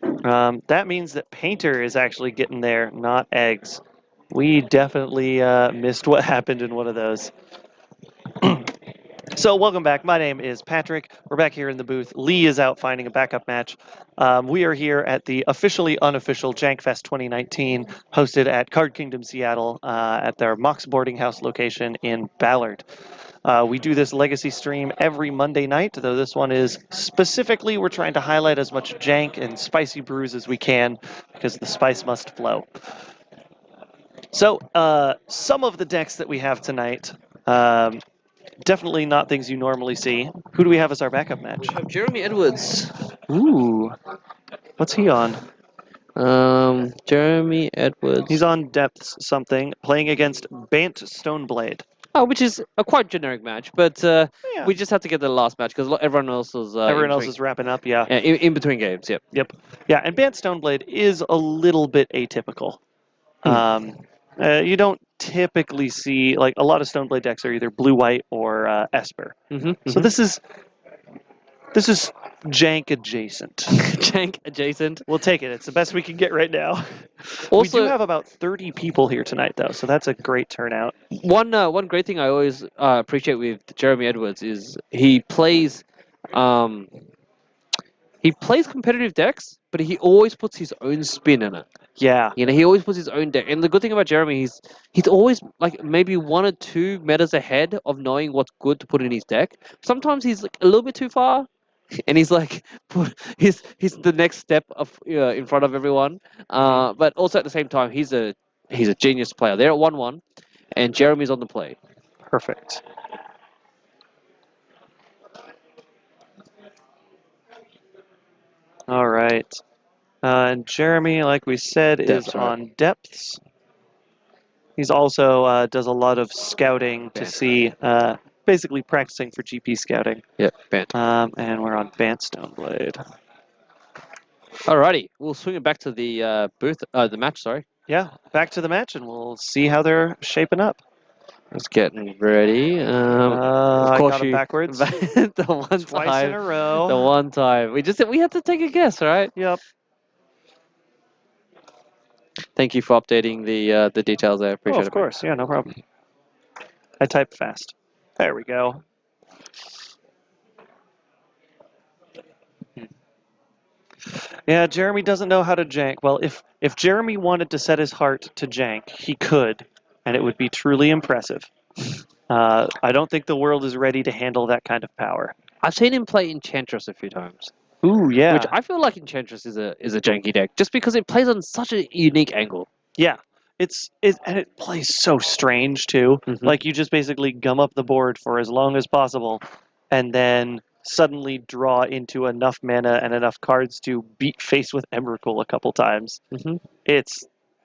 That means that Painter is actually getting there, not Eggs. We definitely missed what happened in one of those. So welcome back. My name is Patrick. We're back here in the booth. Lee is out finding a backup match. We are here at the officially unofficial Jankfest 2019, hosted at Card Kingdom Seattle at their Mox Boarding House location in Ballard. We do this legacy stream every Monday night, though this one is specifically, we're trying to highlight as much jank and spicy brews as we can because the spice must flow. So, some of the decks that we have tonight, definitely not things you normally see. Who do we have as our backup match? We have Jeremy Edwards. Ooh, what's he on? Jeremy Edwards. He's on Depths something, playing against Bant Stoneblade. Oh, which is a quite generic match, but Yeah. we just have to get the last match because everyone else is. Everyone else is wrapping up, yeah. in between games. Yep. Yeah, and Bant Stoneblade is a little bit atypical. You don't typically see, like, a lot of Stoneblade decks are either blue-white or Esper. So this is jank adjacent. Jank adjacent. We'll take it. It's the best we can get right now. Also, we do have about 30 people here tonight, though, so that's a great turnout. one great thing I always appreciate with Jeremy Edwards is he plays competitive decks, but he always puts his own spin in it. Yeah. You know, he always puts his own deck. And the good thing about Jeremy, he's always like maybe 1 or 2 metas ahead of knowing what's good to put in his deck. Sometimes he's like a little bit too far, and he's like he's the next step of in front of everyone. But also at the same time, he's a genius player. They're at 1-1, and Jeremy's on the play. Perfect. All right. And Jeremy, like we said, Depths, is right. on Depths. He's also does a lot of scouting to see, basically practicing for GP scouting. Yep, Bant. And we're on Bant Stoneblade. Alrighty, we'll swing it back to the booth, the match. Sorry. Yeah, back to the match, and we'll see how they're shaping up. Just getting ready. Of I course got it you backwards. the one Twice time. in a row. The one time. We had to take a guess, right? Yep. Thank you for updating the details there. Appreciate it. Of course. Yeah, no problem. I type fast. There we go. Yeah, Jeremy doesn't know how to jank. Well, if Jeremy wanted to set his heart to jank, he could, and it would be truly impressive. I don't think the world is ready to handle that kind of power. I've seen him play Enchantress a few times. Ooh, yeah. Which I feel like Enchantress is a janky deck, just because it plays on such a unique angle. Yeah. And it plays so strange too. Mhm. Like you just basically gum up the board for as long as possible, and then suddenly draw into enough mana and enough cards to beat face with Emrakul a couple times. Mhm. It's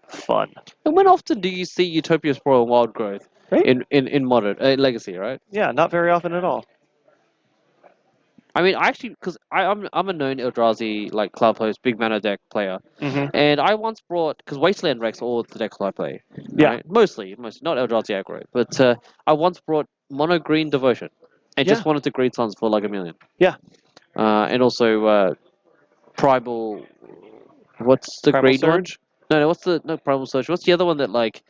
fun. And when often do you see Utopia Spoil Wild Growth Right. in Modern Legacy, right? Yeah, not very often at all. I mean, I actually, because I'm a known Eldrazi like club host, big mana deck player, Mm-hmm. and I once brought because Wasteland Rex are all the decks I play. Yeah. Right? Mostly, not Eldrazi aggro, but I once brought mono green devotion, and Yeah. just wanted to green suns for like 1,000,000. Yeah. And also primal. What's the Primal green Surge. one? No, what's the no primal surge? What's the other one that like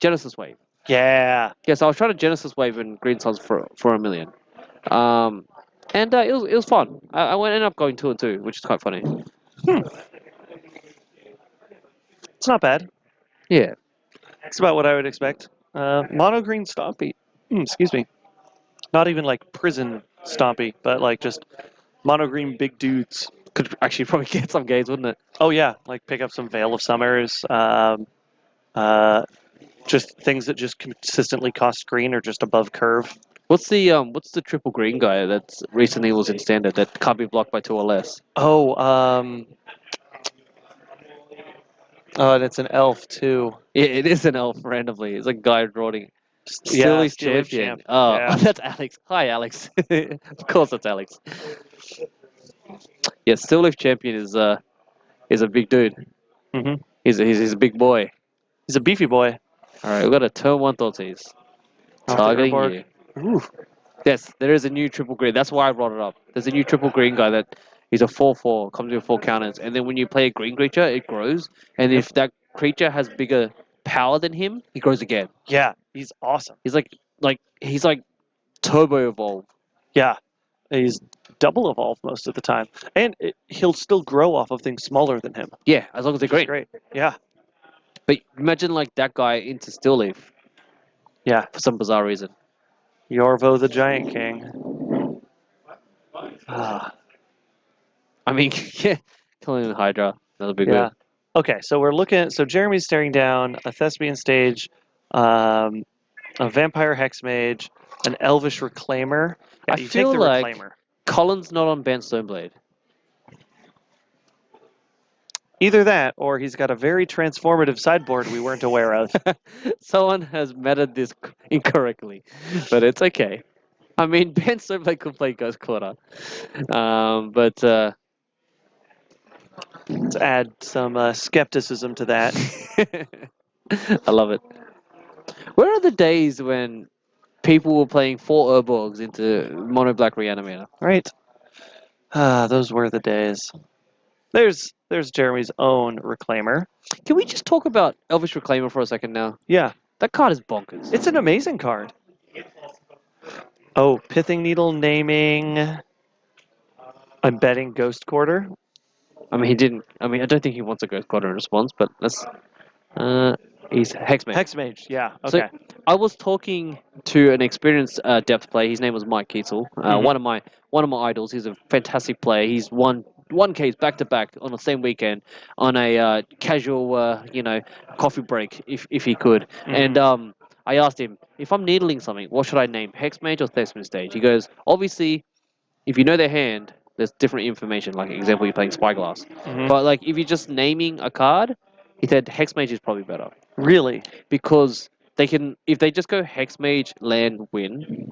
Genesis Wave? Yeah. Yeah, so I was trying to Genesis Wave and green suns for 1,000,000. Um, and it was fun. I ended up going 2-2, which is quite funny. It's not bad. Yeah. It's about what I would expect. Mono green Stompy. Excuse me. Not even like prison Stompy, but like just mono green big dudes. Could actually probably get some games, wouldn't it? Oh yeah, like pick up some Veil of Summers. Just things that just consistently cost green or just above curve. What's the triple green guy that's recently was in standard that can't be blocked by 2 or less? Oh, and it's an elf too. Yeah, it is an elf randomly. It's a guy drawing. Yeah, Silly Jam champion. Champ. Oh, Yeah. that's Alex. Hi, Alex. Of course, that's Alex. Yeah, Still Leaf Champion is a big dude. hmm He's a big boy. He's a beefy boy. All right, we got a turn 1 Thoughtseize. Off the Targeting Urborg. you. Ooh. Yes, there is a new triple green. That's why I brought it up. There's a new triple green guy that he's a 4/4, comes with 4 counters, and then when you play a green creature, it grows. And Yep. if that creature has bigger power than him, he grows again. Yeah, he's awesome. He's like turbo evolve. Yeah, he's double evolved most of the time, and he'll still grow off of things smaller than him. Yeah, as long as they're Which is green. great. Yeah, But imagine like that guy into Still Leaf yeah. for some bizarre reason. Yorvo the Giant King. Ah, I mean, yeah, killing the Hydra, another big yeah. one. Okay, so we're looking at, so Jeremy's staring down a Thespian Stage, a Vampire Hexmage, an Elvish Reclaimer. Yeah, I you feel take the like Reclaimer. Colin's not on Ben Stoneblade. Either that, or he's got a very transformative sideboard we weren't aware of. Someone has meted this incorrectly, but it's okay. I mean, Ben Stoneblade could play Ghost Quarter, but To add some skepticism to that. I love it. Where are the days when people were playing 4 Urborgs into Mono Black Reanimator? Right? Those were the days. There's Jeremy's own Reclaimer. Can we just talk about Elvish Reclaimer for a second now? Yeah, That card is bonkers. it's an amazing card. Oh, Pithing Needle naming. I'm betting Ghost Quarter. I mean, he didn't. I mean, I don't think he wants a Ghost Quarter in response, but let's. He's Hexmage. Hexmage, yeah, So- okay. I was talking to an experienced depth player. His name was Mike Kiesel, Mhm. one of my idols. He's a fantastic player. He's won 1Ks back to back on the same weekend on a casual, coffee break if he could. Mhm. And I asked him if I'm needling something, what should I name, Hexmage or Thespian Stage? He goes, obviously, if you know their hand, there's different information. Like example, you're playing Spyglass, Mhm. but like if you're just naming a card, he said Hexmage is probably better Really? because they can if they just go Hexmage land win,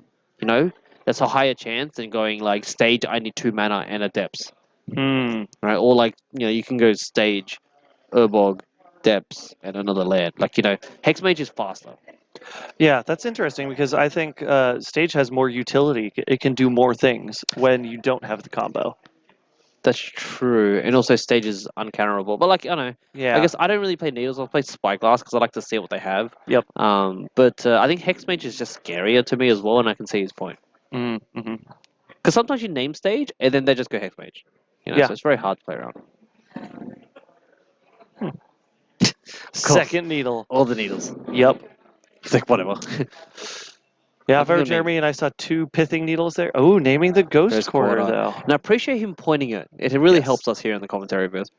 that's a higher chance than going like stage I need 2 mana and a depths, Hmm. right? Or like you can go stage Urborg depths and another land. Like Hexmage is faster. Yeah, that's interesting because I think Stage has more utility. It can do more things when you don't have the combo. That's true, and also stage is uncounterable. But like I don't know, Yeah. I guess I don't really play needles. I'll play Spyglass because I like to see what they have. Yep. But I think Hexmage is just scarier to me as well, and I can see his point. Mm-hmm. Because sometimes you name stage and then they just go Hexmage. Yeah. So it's very hard to play around. Second needle. All the needles. Yep. He's like, whatever. Yeah, if I were Good name. Jeremy and I saw 2 Pithing Needles there. Oh, naming the Ghost Ghost Quarter, Quarter. though. And I appreciate him pointing it. It really Yes. helps us here in the commentary booth.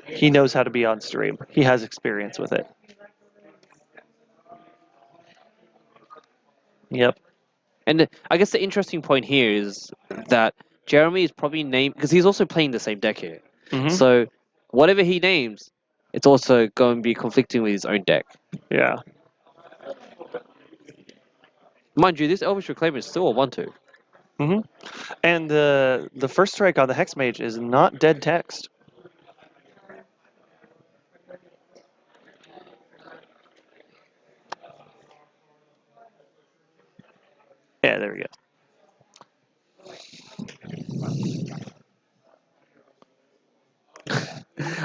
He knows how to be on stream. He has experience with it. Yep. And I guess the interesting point here is that Jeremy is probably named because he's also playing the same deck here. Mhm. So whatever he names, it's also going to be conflicting with his own deck. Yeah. Mind you, this Elvish Reclaimer is still a 1/2. And the first strike on the Hex Mage is not dead text. Yeah, there we go.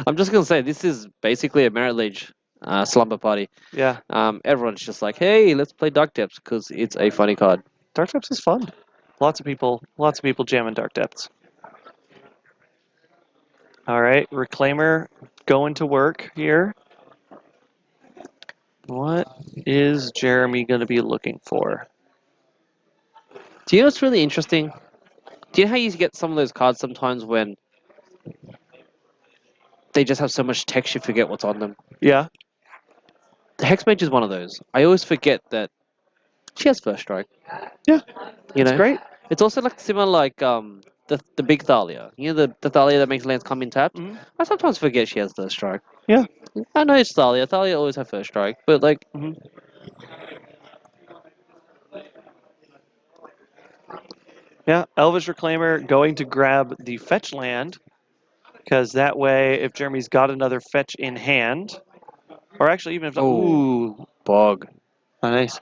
I'm just gonna say this is basically a Merit Liege slumber party. Yeah, Everyone's just like, hey, let's play Dark Depths because it's a funny card. Dark Depths is fun. Lots of people jamming Dark Depths. All right, Reclaimer going to work here. What is Jeremy going to be looking for? Do you know what's really interesting? Do you know how you get some of those cards sometimes when they just have so much text you forget what's on them? Yeah, The Hex Mage is one of those. I always forget that she has first strike. yeah, You it's know, great. it's also like similar like the big Thalia. You know the Thalia that makes lands come in tapped. Mhm. I sometimes forget she has first strike. Yeah. I know it's Thalia. Thalia always have first strike, but like Mhm. Yeah, Elvish Reclaimer going to grab the fetch land, because that way, if Jeremy's got another fetch in hand, or actually even if the, ooh, bog. nice.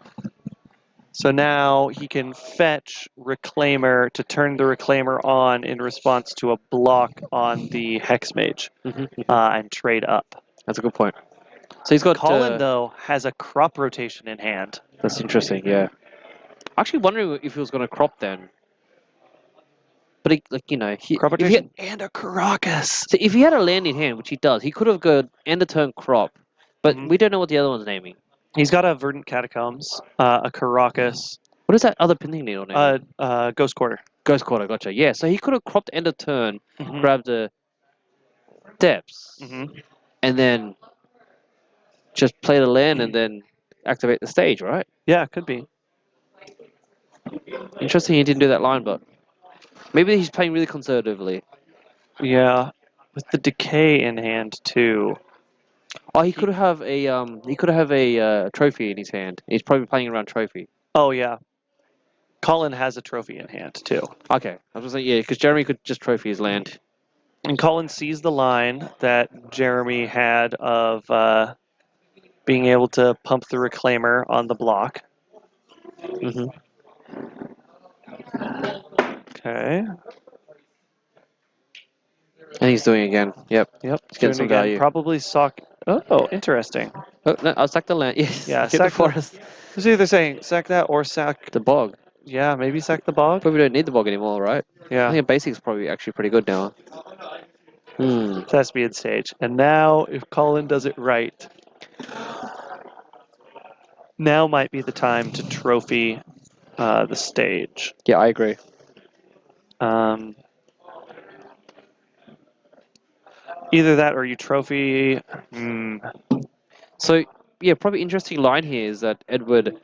So now he can fetch Reclaimer to turn the Reclaimer on in response to a block on the Hex Mage and trade up. That's a good point. So he's got Colin, though, has a crop rotation in hand. That's interesting. Yeah. Actually, wondering if he was going to crop then. But he, like Crop if he rotation and a Caracas. so if he had a land in hand, which he does, he could have gone end of turn crop. But Mhm. we don't know what the other one's naming. He's got a Verdant Catacombs, a Caracas, What is that other pinning needle name? Ghost Quarter. Ghost Quarter. Gotcha. Yeah. So he could have cropped end of turn, Mhm. grabbed the depths, Mhm. and then just play the land and then activate the stage, right? Yeah, it could be. Interesting. He didn't do that line, but maybe he's playing really conservatively. Yeah, with the Decay in hand too. Oh, he could have a trophy in his hand. He's probably playing around trophy. Oh yeah, Colin has a trophy in hand too. Okay, I was like, yeah, because Jeremy could just trophy his land. And Colin sees the line that Jeremy had of being able to pump the Reclaimer on the block. Mm-hmm. Okay. And he's doing it again. Yep. Yep. He's getting Doing it some again. value. Probably sock. Oh, interesting. Oh, no, I'll sack the land. Yes. Yeah, Get the sack the- forest. It's either saying sack that or sack. The bog. Yeah, maybe sack the bog. Probably don't need the bog anymore, right? I Yeah. think basic's probably actually pretty good now. Thespian stage. And now, if Colin does it right, now might be the time to trophy the stage. Yeah, I agree. Either that or you trophy. So yeah, probably interesting line here is that Edward.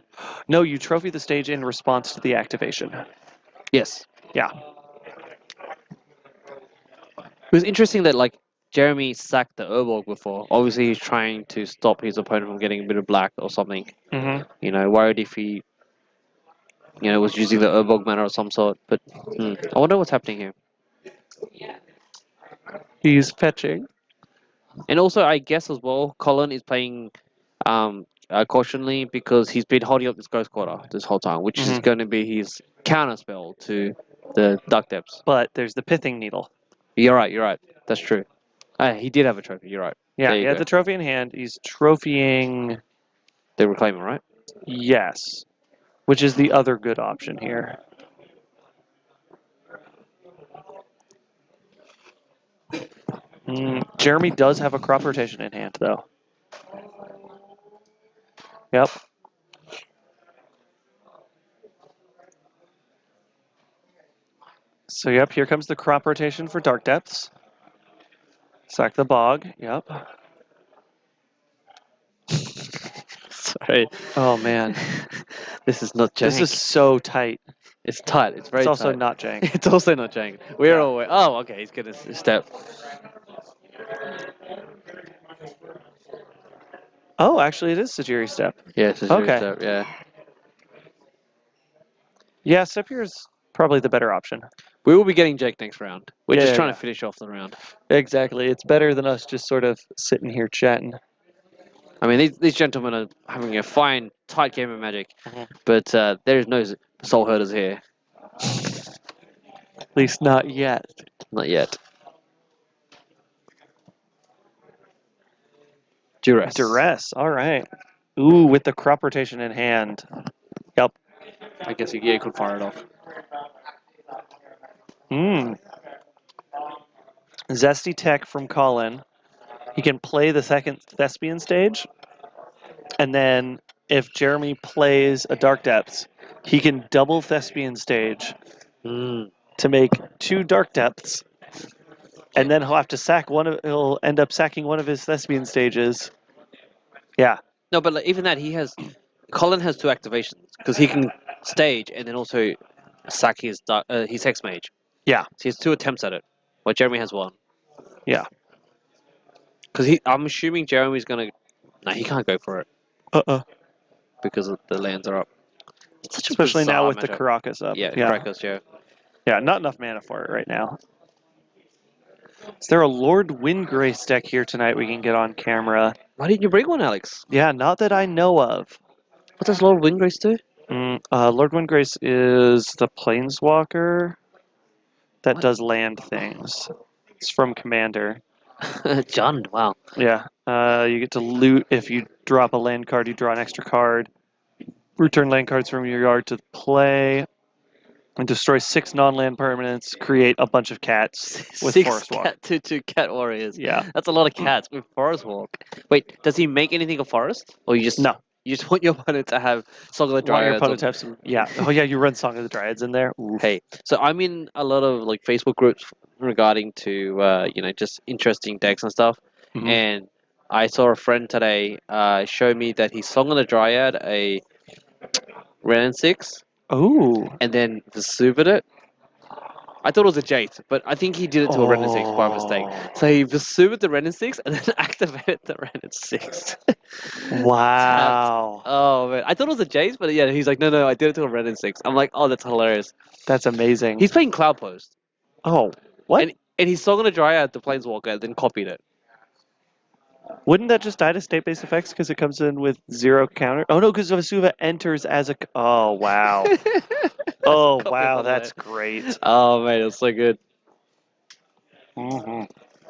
No, you trophy the stage in response to the activation. Yes. Yeah. It was interesting that like Jeremy sacked the Urborg before. Obviously, he's trying to stop his opponent from getting a bit of black or something. Mm-hmm. Worried if he, was using the Urborg mana of some sort. But I wonder what's happening here. He's fetching. And also, I guess as well, Colin is playing cautionally because he's been holding up this Ghost Quarter this whole time, which is going to be his counter spell to the Dark Depths. But there's the Pithing Needle. You're right. That's true. He did have a trophy. You're right. Yeah, he had the trophy in hand. He's trophying. The Reclaimer, right? Yes. Which is the other good option here. Jeremy does have a crop rotation in hand, though. Yep. So, yep, here comes the crop rotation for Dark Depths. Sack the bog. Yep. Sorry. Oh, man. This is not jank. This is so tight. It's tight. It's very tight. It's also not jank. It's also not jank. We're all aware. Oh, okay. He's going to step. Oh, actually, it is Sajiri Step. Yeah, it's Okay. step. Yeah. Yeah, Step here is Probably the better option. We will be getting Jake next round. We're just Yeah, trying yeah. to finish off the round. Exactly. It's better than us just sort of sitting here chatting. I mean, these gentlemen are having a fine, tight game of Magic, Mhm. but there is no soul herders here. At least not yet. Not yet. Duress. Duress. All right. Ooh, with the crop rotation in hand. Yep. I guess you could fire it off. Zesty Tech from Colin. He can play the second Thespian stage, and then if Jeremy plays a Dark Depths, he can double Thespian stage to make 2 Dark Depths, and then he'll have to sack he'll end up sacking one of his Thespian stages. Yeah. No, but like, even that, Colin has 2 activations because he can stage and then also sack his Hex Mage. Yeah. So he has 2 attempts at it, while Jeremy has 1. Yeah. Because I'm assuming Jeremy's gonna. No, he can't go for it because the lands are up. It's such a Especially now bizarre with the matchup. Caracas up. Yeah, Yeah. Krakos, yeah. Yeah, not enough mana for it right now. Is there a Lord Windgrace deck here tonight we can get on camera? Why didn't you bring one, Alex? Yeah, not that I know of. What does Lord Windgrace do? Lord Windgrace is the Planeswalker that What? does land things. It's from Commander. John, wow. Yeah. You get to loot if you drop a land card, you draw an extra card. Return land cards from your yard to play. And destroy 6 non-land permanents, create a bunch of cats with 6 Forest Walk. cat, two cat warriors. Yeah. That's a lot of cats with Forest Walk. Wait, does he make anything of forest? Or you just No. You just want your opponent to have Song of the Want your Dryads. opponent to have some. Yeah. Oh, yeah, you run Song of the Dryads in there. Oof. Hey, so I'm in a lot of like Facebook groups regarding to just interesting decks and stuff. Mhm. And I saw a friend today show me that he Song of the Dryad a Ren and 6 Ooh. and then Vesuvied it. I thought it was a Jace, but I think he did it to a Ren and 6 by mistake. So he Vesuvied the Ren and 6 and then activated the Ren and 6. Wow. Oh man, I thought it was a Jace, but yeah, he's like, no, I did it to a Ren and 6. I'm like, oh, that's hilarious. That's amazing. He's playing Cloud Post. Oh, what? And he's still gonna dry out the Planeswalker, then copied it. Wouldn't that just die to state-based effects because it comes in with 0 counter? Oh no, because Vesuva enters as a. Oh wow. Oh Copy wow, of that's it. great. Oh man, it's so good. Mm-hmm.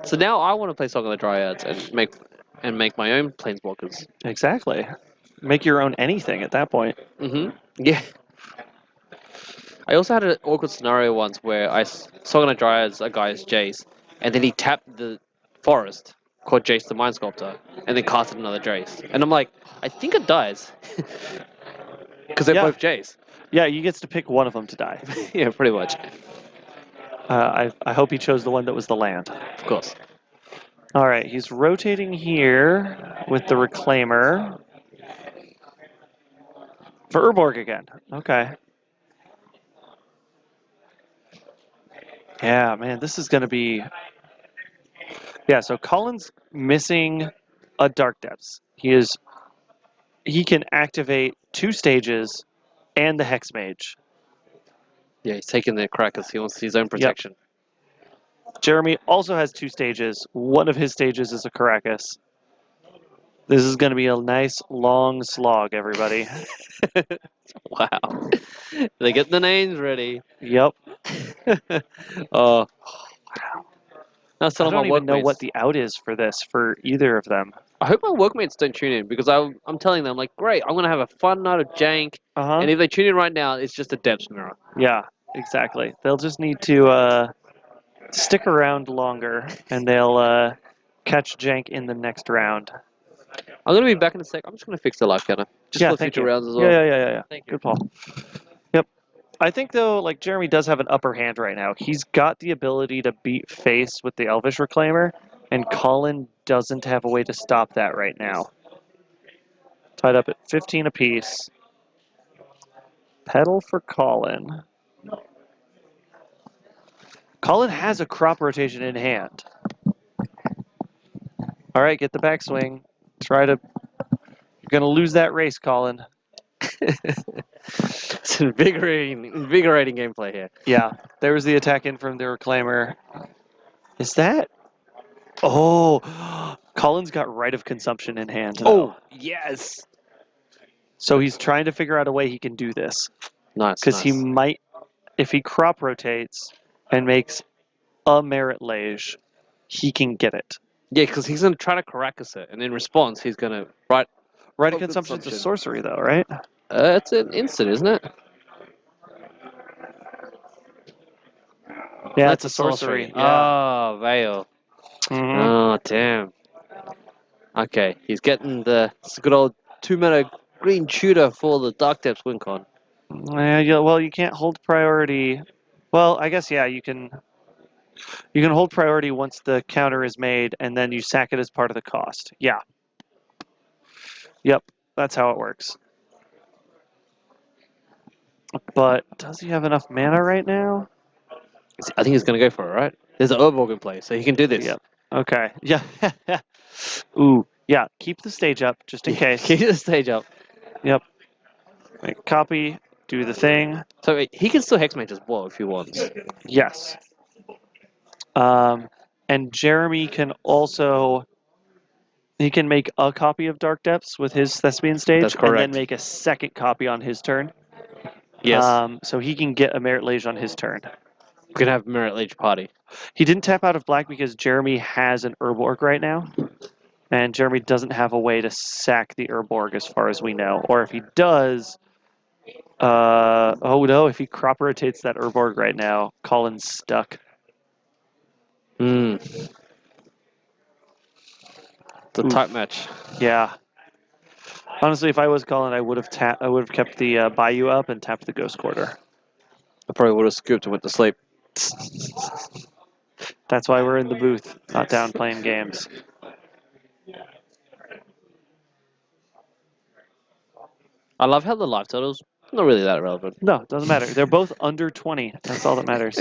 So now I want to play Song of the Dryads and make my own Planeswalkers. Exactly. Make your own anything at that point. Yeah. I also had an awkward scenario once where I Song of the Dryads a guy's Jace, and then he tapped the forest called Jace the Mind Sculptor, and then casted another Jace. And I'm like, I think it dies. Because they're Yeah. both Jace. Yeah, you gets to pick one of them to die. Yeah, pretty much. I hope he chose the one that was the land. Of course. All right, he's rotating here with the Reclaimer. For Urborg again. Okay. Yeah, man, this is going to be... Yeah, so Colin's missing a Dark Depths. He can activate 2 stages and the Hex Mage. Yeah, he's taking the crackers. He wants his own protection. Jeremy also has 2 stages. One of his stages is a Caracas. This is going to be a nice long slog, everybody. Wow. They get the names ready. Yep. Oh. Now I some of don't my even know workmates. what the out is for this, for either of them. I hope my workmates don't tune in because I'm telling them like, great, I'm gonna have a fun night of jank, Uh-huh. and if they tune in right now, it's just a depth mirror. Yeah, exactly. They'll just need to stick around longer, and they'll catch Jank in the next round. I'm gonna be back in a sec. I'm just gonna fix the life counter just for thank future you. rounds as well. Yeah. Thank you. Good call. Yep. I think, though, like, Jeremy does have an upper hand right now. He's got the ability to beat face with the Elvish Reclaimer, and Colin doesn't have a way to stop that right now. Tied up at 15 apiece. Pedal for Colin. Colin has a crop rotation in hand. All right, get the backswing. You're going to lose that race, Colin. It's invigorating gameplay here. Yeah, there was the attack in from the Reclaimer. Is that? Oh, Colin's got right of consumption in hand, though. Oh, yes. So he's trying to figure out a way he can do this. Nice, Because nice. he might, if he crop rotates and makes a Merit Lage, he can get it. Yeah, because he's going to try to Caracas it, and in response, he's going to... Right of Oh, consumption's a consumption. sorcery, though, right? It's an instant, isn't it? Yeah, That's it's a sorcery. Yeah. Oh, Veil. Mhm. Oh, damn. Okay, he's getting the good old 2-mana green tutor for the Dark Depths Wincon. Yeah, well, you can't hold priority. Well, I guess yeah, you can. You can hold priority once the counter is made, and then you sack it as part of the cost. Yeah. Yep, that's how it works. But does he have enough mana right now? I think he's going to go for it, right? There's an Urborg in play, so he can do this. Yep. Okay. Yeah. Ooh. Yeah. Keep the stage up just in case. Keep the stage up. Yep. Make copy. Do the thing. So wait, he can still Hexmage as well if he wants. Yes. And Jeremy can also. He can make a copy of Dark Depths with his Thespian stage, That's and then correct. make a second copy on his turn. Yes. So he can get a Merit Lage on his turn. We can have Merit Lage party. He didn't tap out of black because Jeremy has an Urborg right now. And Jeremy doesn't have a way to sack the Urborg as far as we know. Or if he does... oh no, if he crop rotates that Urborg right now, Colin's stuck. Hmm. The Oof. type match. Yeah. Honestly, if I was Colin, I would have kept the Bayou up and tapped the Ghost Quarter. I probably would have scooped and went to sleep. That's why we're in the booth, not down playing games. I love how the live totals not really that relevant. No, it doesn't matter. They're both under 20. That's all that matters.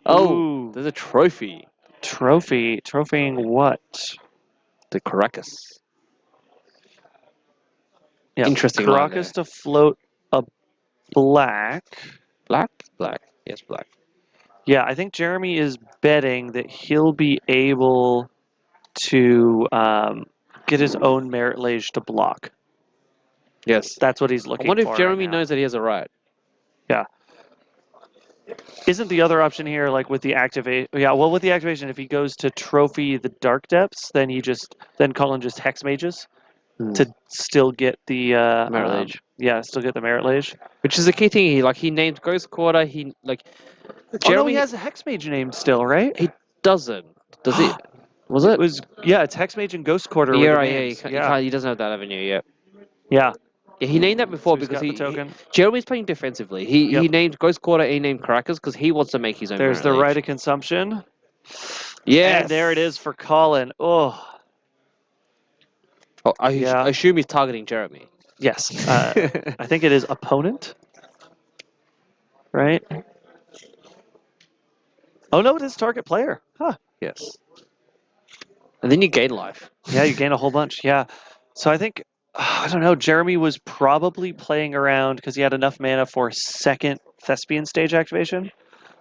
Oh, Ooh. there's a trophy. Trophy. Trophying what? The Caracas. Yeah. Interesting line Caracas to float a black. Black? Black. Yes, black. Yeah, I think Jeremy is betting that he'll be able to get his own Merit Lage to block. Yes. That's what he's I looking for. wonder if Jeremy right now. knows that he has a right. Isn't the other option here like with the activate? Yeah, well, with the activation, if he goes to trophy the Dark Depths, then Colin just hex mages to still get the Merit Lage. Yeah, still get the Merit Lage. Which is the key thing. He named Ghost Quarter. He like Jeremy Jeremy has a hex mage named still, right? He doesn't. Does he? Was it? It was it's hex mage and Ghost Quarter. Yeah, were the right. names. He doesn't have that avenue yet. Yeah. Yeah, he named that before So he's because got the token. Jeremy's playing defensively. He Yep. named Ghost Quarter. He named Caracas because he wants to make his own. There's Merit the Lage. right of consumption. Yeah. And there it is for Colin. Oh. Oh, I Yeah. assume he's targeting Jeremy. Yes. I think it is opponent. Right? Oh no, it is target player. Huh. Yes. And then you gain life. Yeah, you gain a whole bunch. Yeah. So I think I don't know. Jeremy was probably playing around because he had enough mana for second Thespian stage activation.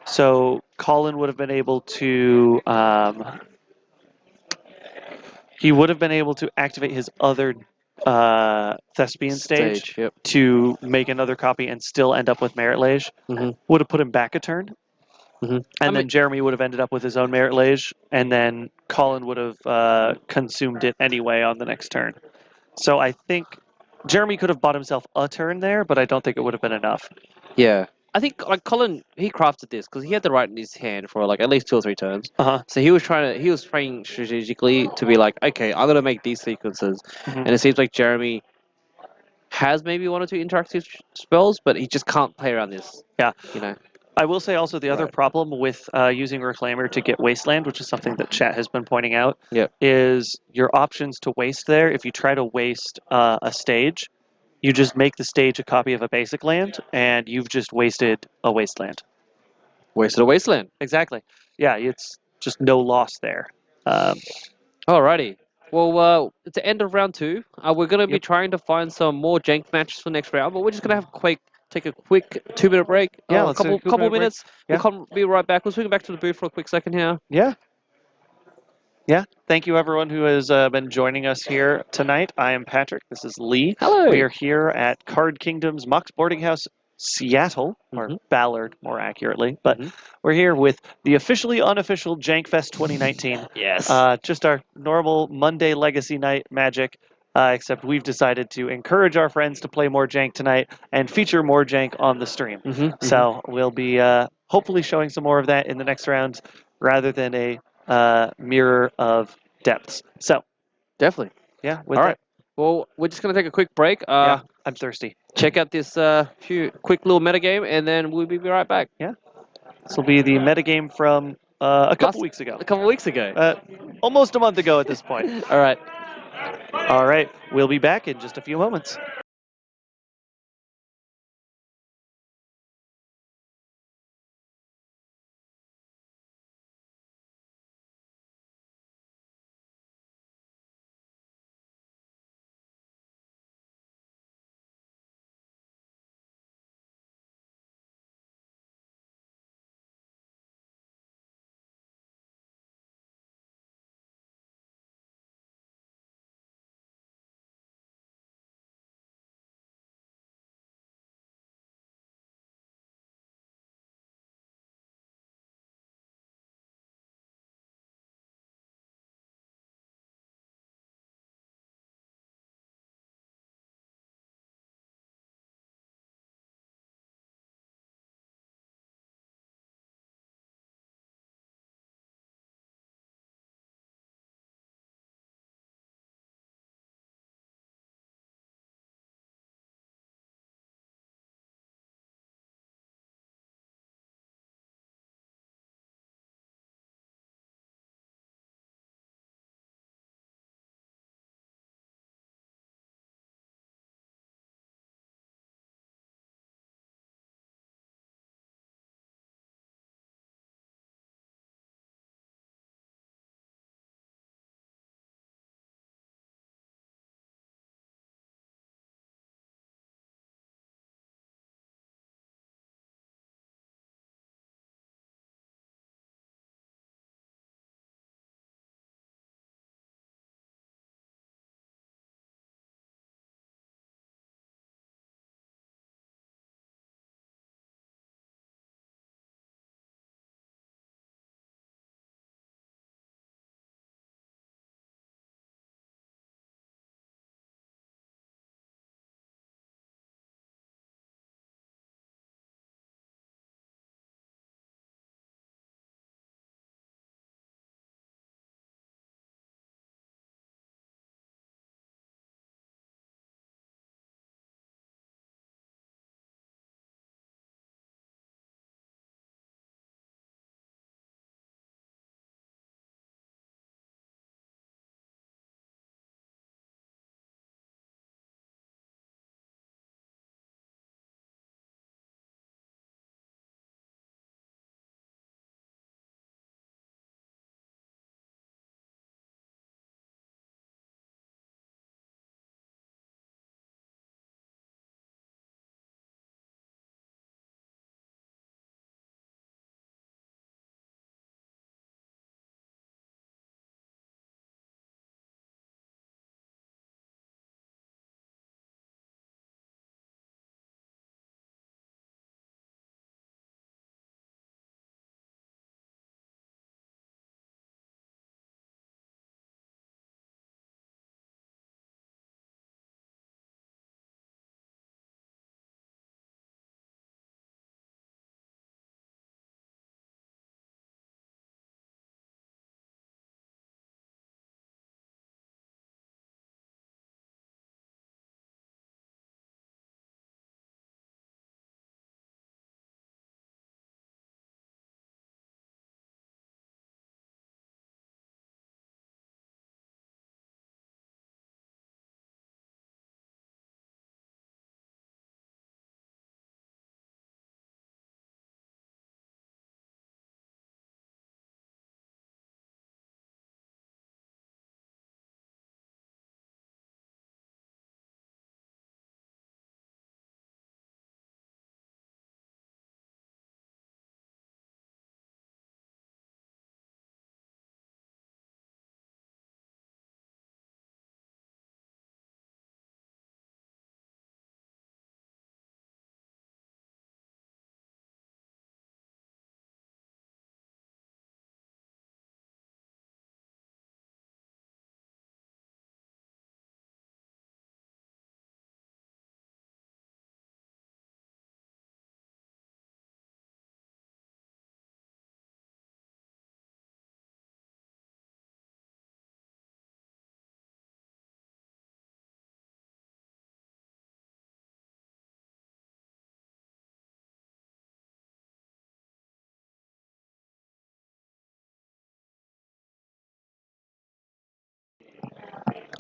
So Colin would have been able to. He would have been able to activate his other Thespian stage Yep. to make another copy and still end up with Merit Lage. Mhm. Would have put him back a turn. Mhm. And then Jeremy would have ended up with his own Merit Lage, and then Colin would have consumed it anyway on the next turn. So I think Jeremy could have bought himself a turn there, but I don't think it would have been enough. Yeah. I think like Colin, he crafted this because he had the right in his hand for like at least 2 or 3 turns. Uh-huh. So he was playing strategically to be like, okay, I'm gonna make these sequences, Mhm. and it seems like Jeremy has maybe 1 or 2 interactive spells, but he just can't play around this. Yeah. You know. I will say also the other Right. problem with using Reclaimer to get Wasteland, which is something that chat has been pointing out, Yep. is your options to waste there. If you try to waste a stage, you just make the stage a copy of a basic land, and you've just wasted a Wasteland. Wasted a wasteland. Exactly. Yeah, it's just no loss there. Alrighty. Well, it's the end of round 2. We're gonna be Yep. trying to find some more jank matches for next round, but we're just gonna have a quick take a quick 2-minute break. Yeah, A let's take a couple 2-minute break. minutes. Yeah. We'll be right back. We'll swing back to the booth for a quick second here. Yeah. Yeah. Thank you, everyone who has been joining us here tonight. I am Patrick. This is Lee. Hello. We are here at Card Kingdom's Mox Boarding House, Seattle, or Ballard, more accurately. But we're here with the officially unofficial Jankfest 2019. Yes. Just our normal Monday Legacy Night magic. Except we've decided to encourage our friends to play more Jank tonight and feature more Jank on the stream. So we'll be hopefully showing some more of that in the next round rather than a mirror of depths. So, Definitely. yeah. With All right. Well, we're just going to take a quick break. Yeah, I'm thirsty. Check out this quick little metagame, and then we'll be right back. Yeah. This will be the metagame from a couple weeks ago. A couple weeks ago. Almost a month ago at this point. All right. All right. We'll be back in just a few moments.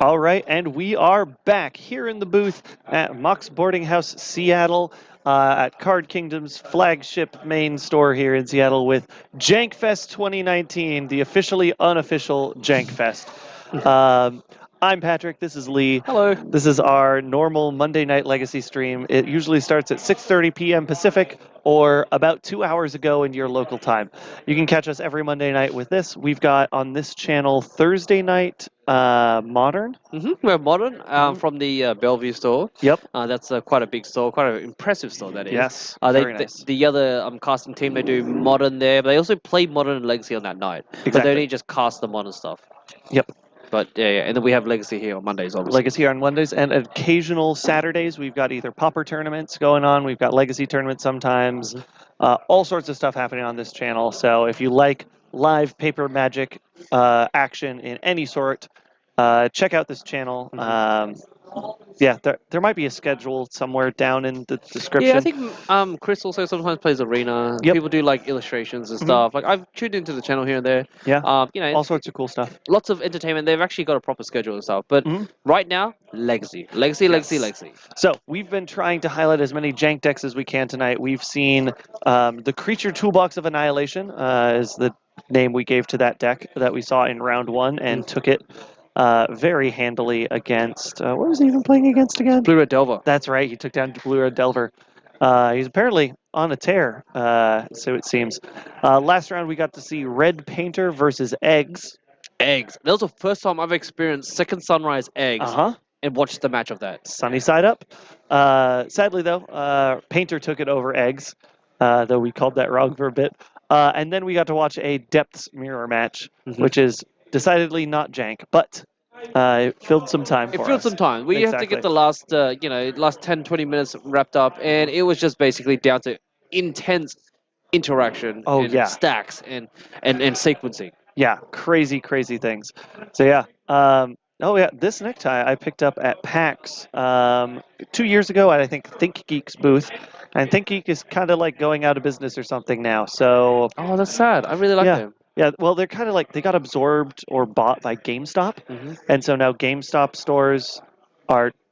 All right, and we are back here in the booth at Mox Boarding House Seattle at Card Kingdom's flagship main store here in Seattle with Jankfest 2019, the officially unofficial Jankfest. I'm Patrick. This is Lee. Hello. This is our normal Monday night Legacy stream. It usually starts at 6:30 p.m. Pacific or about 2 hours ago in your local time. You can catch us every Monday night with this. We've got on this channel Thursday night Modern. We're modern from the Bellevue store. Yep. That's quite a big store, quite an impressive store that is. Yes. They, Very nice. the other casting team, they do modern there, but they also play modern and legacy on that night. But Exactly. they only just cast the modern stuff. Yep. But yeah, and then we have legacy here on Mondays, obviously. Legacy on Mondays and occasional Saturdays. We've got either Pauper tournaments going on. We've got Legacy tournaments sometimes. All sorts of stuff happening on this channel. So if you like live paper magic action in any sort, check out this channel. Yeah, there might be a schedule somewhere down in the description. Yeah, I think Chris also sometimes plays Arena. Yep. People do like illustrations and stuff. Like I've tuned into the channel here and there. Yeah. You know, All sorts of cool stuff. lots of entertainment. They've actually got a proper schedule and stuff. But right now, Legacy. So we've been trying to highlight as many jank decks as we can tonight. We've seen the Creature Toolbox of Annihilation is the name we gave to that deck that we saw in round one and took it very handily against, what was he even playing against again? Blue Red Delver. That's right, he took down Blue Red Delver. He's apparently on a tear, so it seems. Last round we got to see Red Painter versus Eggs. Eggs. That was the first time I've experienced Second Sunrise Eggs and watched the match of that. Sunny side up. Sadly though, Painter took it over Eggs, though we called that wrong for a bit. And then we got to watch a Depths Mirror match, which is decidedly not jank, but it filled some time for us. It filled some time. We have to get the last, last 10, 20 minutes wrapped up, and it was just basically down to intense interaction and stacks and sequencing. Yeah, crazy things. So yeah. This necktie I picked up at PAX 2 years ago at I think ThinkGeek's booth, and ThinkGeek is kind of like going out of business or something now. So that's sad. I really like them. Yeah, well, they're kind of like they got absorbed or bought by GameStop, and so now GameStop stores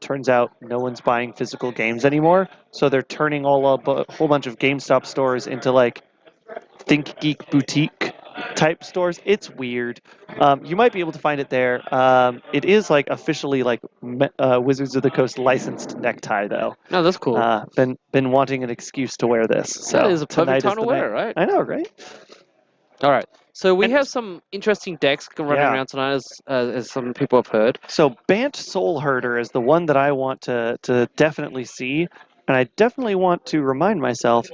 turns out no one's buying physical games anymore. So they're turning a whole bunch of GameStop stores into like ThinkGeek boutique type stores. It's weird. You might be able to find it there. It is like officially like Wizards of the Coast licensed necktie though. No, that's cool. Been wanting an excuse to wear this. So that is a perfect time to wear, right? I know, right? All right. So we have some interesting decks running around tonight, as some people have heard. So Bant Soul Herder is the one that I want to definitely see, and I definitely want to remind myself,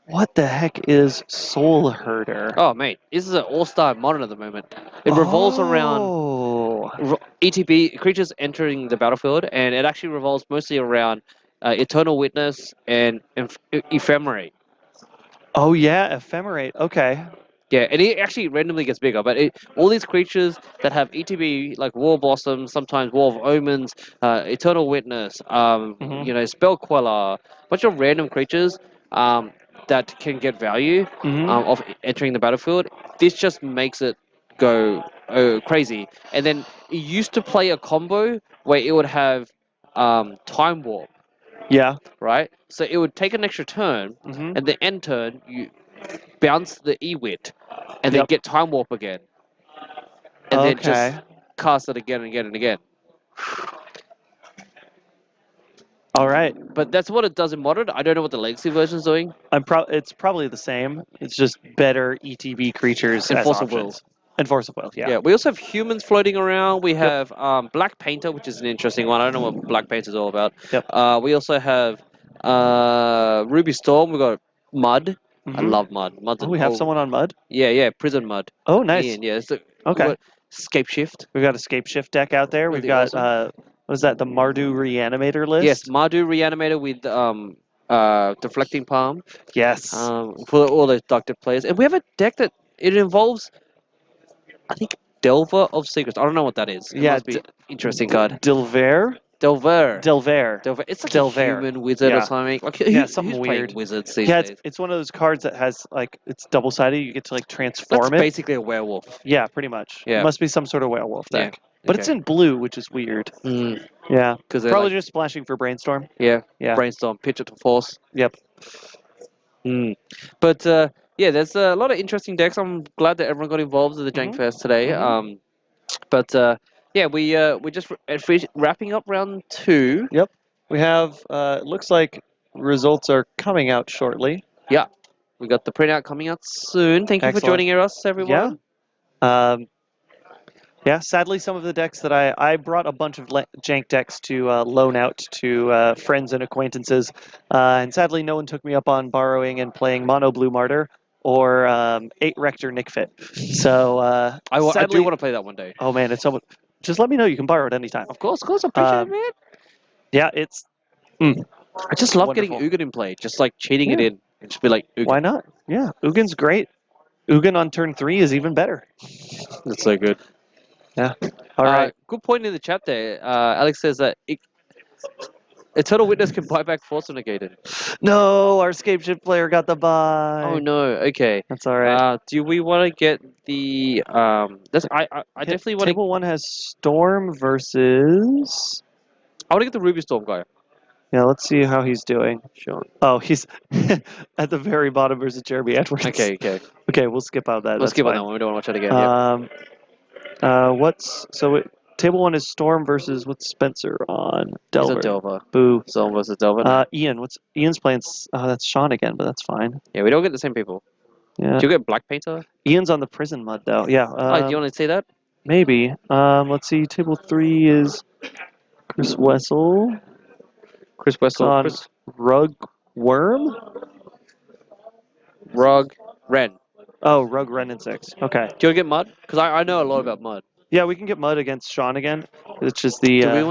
what the heck is Soul Herder? Oh, mate, this is an all-star modern at the moment. It revolves around ETB, creatures entering the battlefield, and it actually revolves mostly around Eternal Witness and Ephemerate. Oh yeah, Ephemerate. Okay. Yeah, and it actually randomly gets bigger, but all these creatures that have ETB, like War Blossom, sometimes War of Omens, Eternal Witness, Spell Queller, a bunch of random creatures that can get value of entering the battlefield. This just makes it go crazy. And then it used to play a combo where it would have Time Warp. Yeah. Right? So it would take an extra turn, and the end turn, you bounce the Ewit, and then get Time Warp again. And then just cast it again and again and again. All right. But that's what it does in Modern. I don't know what the Legacy version is doing. It's probably the same. It's just better ETB creatures and as Force options. of Will. And Force of Will, yeah. Yeah, we also have humans floating around. We have Black Painter, which is an interesting one. I don't know what Black Painter is all about. Yep. We also have Ruby Storm. We've got Mud. I love Mud. We have someone on Mud? Yeah, Prison Mud. Oh, nice. Ian, yeah. Okay. Scape Shift. We've got a Scape Shift deck out there. We've got, what is that, the Mardu Reanimator list? Yes, Mardu Reanimator with Deflecting Palm. Yes. For all those Dark Depth players. And we have a deck that it involves, I think, Delver of Secrets. I don't know what that is. It must be interesting card. Delver. It's like a human wizard or something. Like, something who's weird. Wizards these days? It's one of those cards that has like it's double-sided. You get to like transform That's basically a werewolf. Yeah, pretty much. Yeah. It must be some sort of werewolf deck. but it's in blue, which is weird. Yeah, Because probably just splashing for Brainstorm. yeah, Yeah. brainstorm, pitch it to force. Yep. But yeah, there's a lot of interesting decks. I'm glad that everyone got involved in the Jank Fest today. Mhm. But yeah, we're just wrapping up round 2. Yep. We have. It looks like results are coming out shortly. Yeah, we got the printout coming out soon. Thank you for Excellent. joining us, everyone. Yeah, sadly, some of the decks that I brought a bunch of jank decks to loan out to friends and acquaintances, and sadly, no one took me up on borrowing and playing Mono Blue Martyr or 8 Rector Nickfit. So I do sadly, want to play that one day. oh man, it's so. Just let me know. You can borrow it anytime. Of course, I appreciate it, man. Yeah, it's. I just love Wonderful. getting Ugin in play, just like cheating it Yeah. in and just be like, Ugin. Why not? Yeah, Ugin's great. Ugin on turn 3 is even better. That's so good. Yeah. All right. Good point in the chat there. Alex says that Eternal Witness can buy back Force Negated. No, our Scapeship player got the buy. Oh no. Okay. That's all right. Do we want to get the I definitely want to. Table 1 has Storm versus. I want to get the Ruby Storm guy. Yeah, let's see how he's doing. Sure. Oh, he's at the very bottom versus Jeremy Edwards. Okay. Okay, we'll skip out that. Let's skip on that one. We don't want to watch it again. Table 1 is Storm versus what's Spencer on? He's Delver. a Delver. Boo. Storm versus Delver. Ian's playing. That's Sean again, but that's fine. Yeah, we don't get the same people. Yeah. Do you get Black Painter? Ian's on the Prison Mud though. Yeah. Do you want to see that? Maybe. Let's see. Table 3 is Chris Wessel. Chris Wessel. On Rug Worm? Rug Ren. Oh, Rug Ren and 6. Okay. Do you want to get Mud? Because I know a lot about Mud. Yeah, we can get Mud against Sean again. It's just the. Do we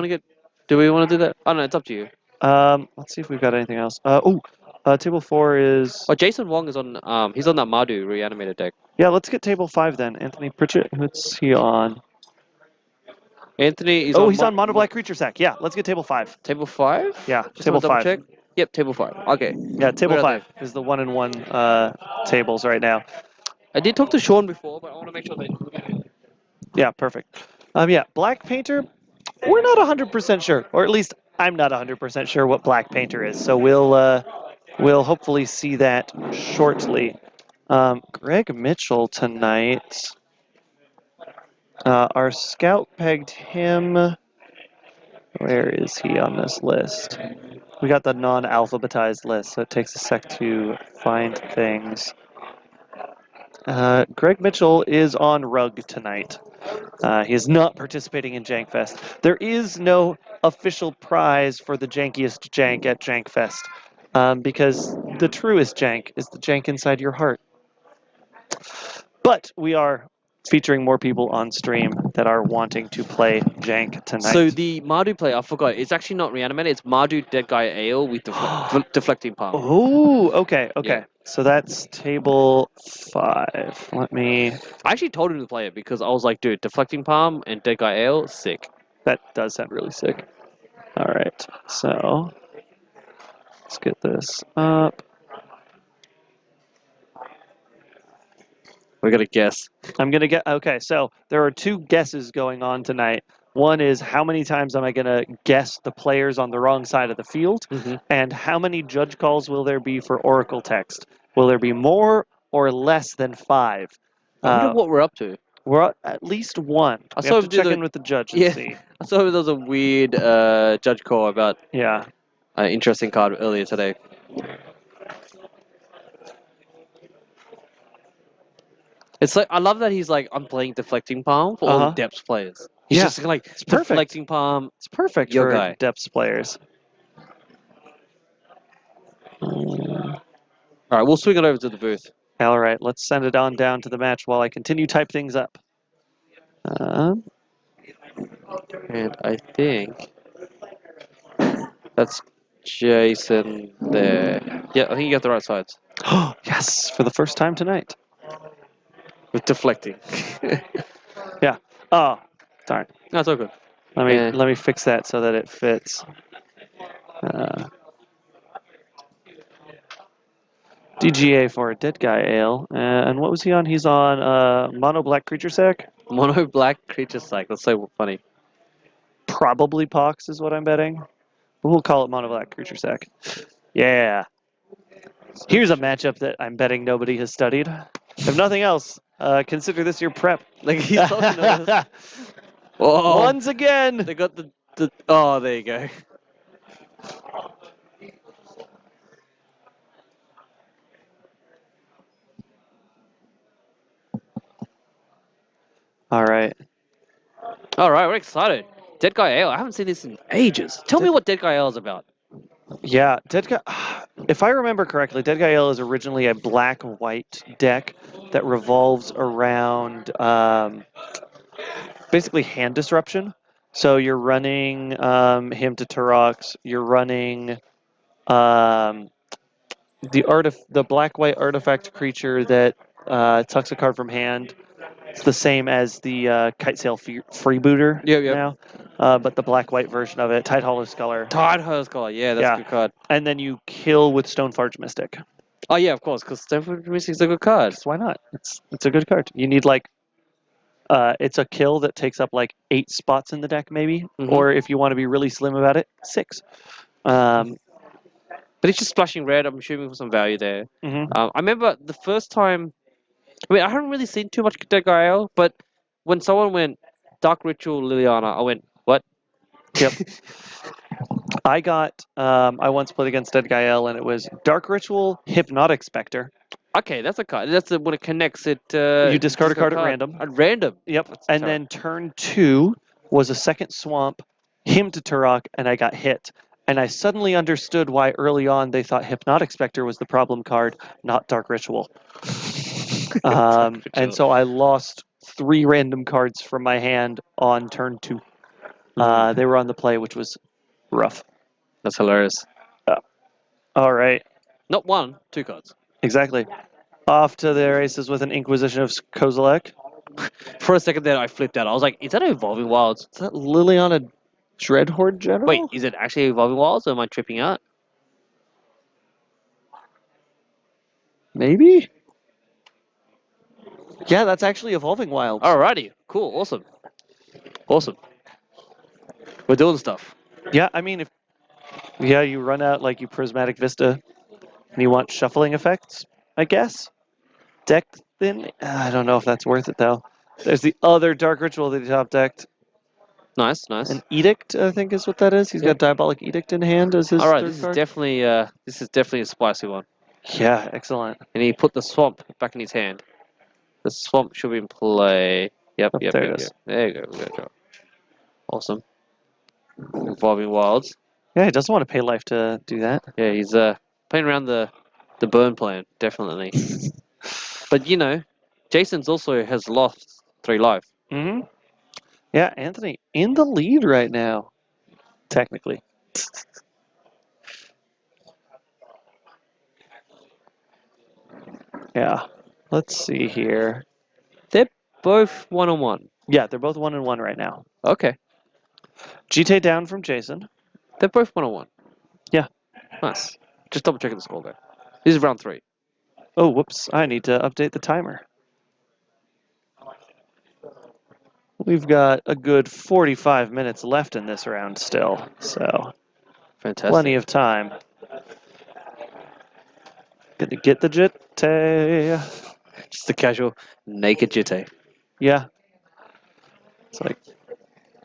want to do that? Oh no, it's up to you. Let's see if we've got anything else. Table 4 is. Oh, Jason Wong is on. He's on that Mardu reanimated deck. Yeah, let's get table 5 then. Anthony Pritchett. What's he on? Anthony is he's on Mono Black Creature Sack. Yeah, let's get table 5. Table 5? Yeah, Just table wanna 5. double check. Yep, table 5. Okay. Yeah, table We're 5 is the 1-in-1 tables right now. I did talk to Sean before, but I want to make sure that. Yeah, perfect. Yeah, Black Painter. We're not 100% sure, or at least I'm not 100% sure what Black Painter is. So we'll hopefully see that shortly. Greg Mitchell tonight. Our scout pegged him. Where is he on this list? We got the non-alphabetized list, so it takes a sec to find things. Greg Mitchell is on Rug tonight. He is not participating in Jankfest. There is no official prize for the jankiest jank at Jankfest, because the truest jank is the jank inside your heart. But we are featuring more people on stream that are wanting to play jank tonight. So the Mardu play, I forgot. It's actually not reanimated. It's Mardu Dead Guy Ale with deflecting palm. Oh, okay. Yeah. So that's table 5. Let me. I actually told him to play it because I was like, dude, deflecting palm and Dead Guy Ale, sick. That does sound really sick. All right, so let's get this up. We gotta guess. I'm gonna get. Okay, so there are 2 guesses going on tonight. One is how many times am I gonna guess the players on the wrong side of the field, and how many judge calls will there be for Oracle text? Will there be more or less than 5? I wonder what we're up to. We're at least 1. We have to check in with the judge and see. I saw there was a weird judge call about an interesting card earlier today. It's like I love that he's like I'm playing deflecting palm for all the depths players. He's just like it's perfect. Deflecting palm. It's perfect your for guy. depths players. All right, we'll swing it over to the booth. All right, let's send it on down to the match while I continue type things up. And I think that's Jason there. Yeah, I think you got the right sides. Oh, yes, for the first time tonight. With deflecting. Yeah. Oh, darn. No, it's all good. Let me fix that so that it fits. DGA for a Dead Guy Ale. And what was he on? He's on Mono Black Creature Sack? Mono black creature sack. That's so funny. Probably Pox is what I'm betting. We'll call it Mono Black Creature Sack. Yeah. Here's a matchup that I'm betting nobody has studied. If nothing else, consider this your prep. Like he's talking to us. Oh, Once again. they got the. Oh, there you go. All right. All right, we're excited. Dead Guy Ale. I haven't seen this in ages. Tell me what Dead Guy Ale is about. Yeah, Dead Guy. If I remember correctly, Dead Guy L is originally a black-white deck that revolves around basically hand disruption. So you're running him to Turox. You're running the black-white artifact creature that tucks a card from hand. It's the same as the Kite Sail Freebooter Yep. now, but the black-white version of it. Tide Hollow Sculler. Tide Hose Collar. Yeah, that's Yeah. a good card. And then you kill with Stoneforge Mystic. Oh yeah, of course, because Stanford Mystic's a good card. Just why not? It's a good card. You need like it's a kill that takes up like 8 spots in the deck maybe, Mhm. or if you want to be really slim about it, 6. But it's just splashing red. I'm assuming for some value there. Mhm. I remember the first time. I mean, I haven't really seen too much Dead Guy Ale, but when someone went Dark Ritual Liliana, I went, what? Yep. I once played against Dead Guy L and it was Dark Ritual, Hypnotic Spectre. Okay, that's a card. That's when it connects it. You discard a card at random. At random. Yep. That's And then turn 2 was a second swamp, him to Turok, and I got hit. And I suddenly understood why early on they thought Hypnotic Spectre was the problem card, not Dark Ritual. And so I lost 3 random cards from my hand on turn 2. They were on the play, which was rough. That's hilarious. All right. Not 1, 2 cards. Exactly. Off to the races with an Inquisition of Kozilek. For a second there, I flipped out. I was like, is that Evolving Wilds? Is that Liliana Dreadhorde General? Wait, is it actually Evolving Wilds or am I tripping out? Maybe? Yeah, that's actually Evolving Wilds. Alrighty. Cool. Awesome. Awesome. We're doing stuff. Yeah, I mean, if you run out like you Prismatic Vista and you want shuffling effects, I guess. Deck thin? I don't know if that's worth it though. There's the other Dark Ritual that he top decked. Nice, nice. An Edict, I think is what that is. He's got Diabolic Edict in hand as his Alright, third this is card. definitely a spicy one. Yeah, excellent. And he put the swamp back in his hand. The swamp should be in play. Yep. There it is. There you go. Good job. Awesome. Evolving Wilds. Yeah, he doesn't want to pay life to do that. Yeah, he's playing around the burn plan, definitely. But you know, Jason's also has lost 3 life. Mm-hmm. Yeah, Anthony in the lead right now, technically. Yeah, let's see here. They're both 1-on-1. Yeah, they're both 1-1 right now. Okay. GT down from Jason. They're both 1-on-1. Yeah. Nice. Just double checking the score there. This is round 3. Oh, whoops. I need to update the timer. We've got a good 45 minutes left in this round still, so Fantastic. plenty of time. Good to get the Jitte. Just a casual naked Jitte. Yeah. It's like,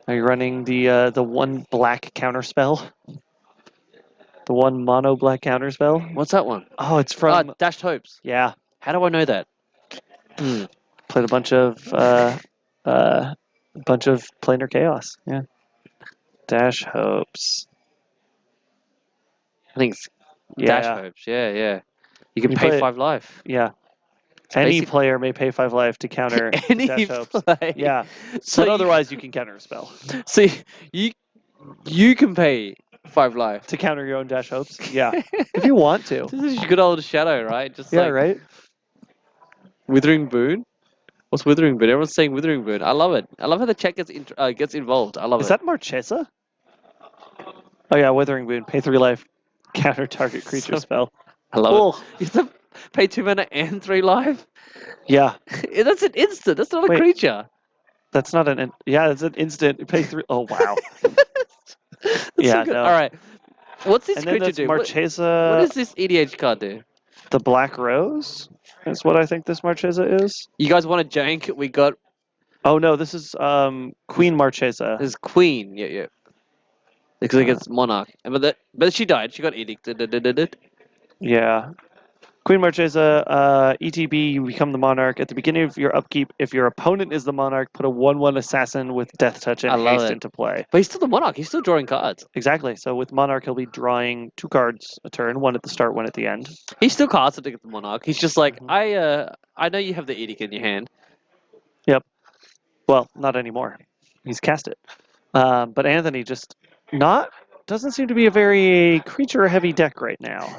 are you running the one black counter spell? The one mono black counter spell? What's that one? Oh, it's from Dashed Hopes. yeah. How do I know that? Played a bunch of planar chaos. Yeah. Dash hopes. I think it's Yeah. Dash Hopes. Yeah. You can You pay play- 5 life. Yeah. Any basic- player may pay 5 life to counter Any dash hopes. play. Yeah. So But you- otherwise you can counter a spell. So you can pay 5 life. To counter your own dash hopes? Yeah. If you want to. This is good old Shadow, right? Just Yeah, like right? Withering Boon. What's Withering Boon? Everyone's saying Withering Boon. I love it. I love how the chat gets involved. I love Is it. that Marchesa? Oh yeah, Withering Boon. Pay 3 life. Counter target creature spell. I love Cool. it. You have to pay 2 mana and 3 life. Yeah. That's an instant. That's not a Wait. creature. That's not yeah, it's an instant. You pay 3. Oh wow. That's Yeah, so good. no. All right. What's this And then creature that's do? What Marchesa, does this EDH card do? the Black Rose. That's what I think this Marchesa is. You guys want a jank? We got Oh no, this is Queen Marchesa. this Queen. Yeah, yeah. Because against Monarch. But she died. She got edicted. Yeah. Queen Marchesa, ETB, you become the Monarch. At the beginning of your upkeep, if your opponent is the Monarch, put a 1/1 Assassin with Death Touch and I love Haste it. into play. But he's still the Monarch. He's still drawing cards. Exactly. So with Monarch, he'll be drawing 2 cards a turn, one at the start, one at the end. He still casts it to get the Monarch. He's just like, Mhm. I know you have the edict in your hand. Yep. Well, not anymore. He's cast it. But Anthony just doesn't seem to be a very creature-heavy deck right now.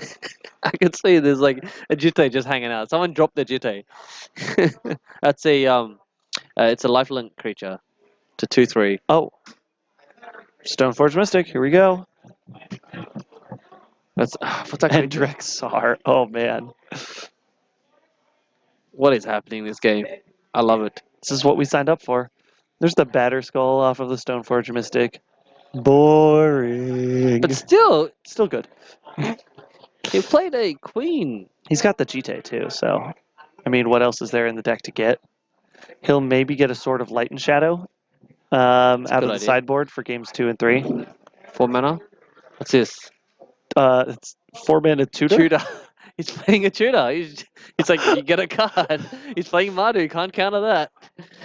I can see there's like a Jitte just hanging out. Someone dropped the Jitte. That's it's a lifelink creature to 2/3. Oh, Stoneforge Mystic. Here we go. That's what's that And creature? Drexar. Oh man, What is happening in this game? I love it. this is what we signed up for. There's the Batter Skull off of the Stoneforge Mystic. Boring. But still, Still good. he played a Queen. He's got the Jite too, so I mean, what else is there in the deck to get? He'll maybe get a Sword of Light and Shadow out of good the idea. sideboard for games 2 and 3. 4 mana. What's this? It's 4-mana tutor. Tutor. He's playing a tutor. He's like, you get a card. He's playing Mardu. Can't counter that.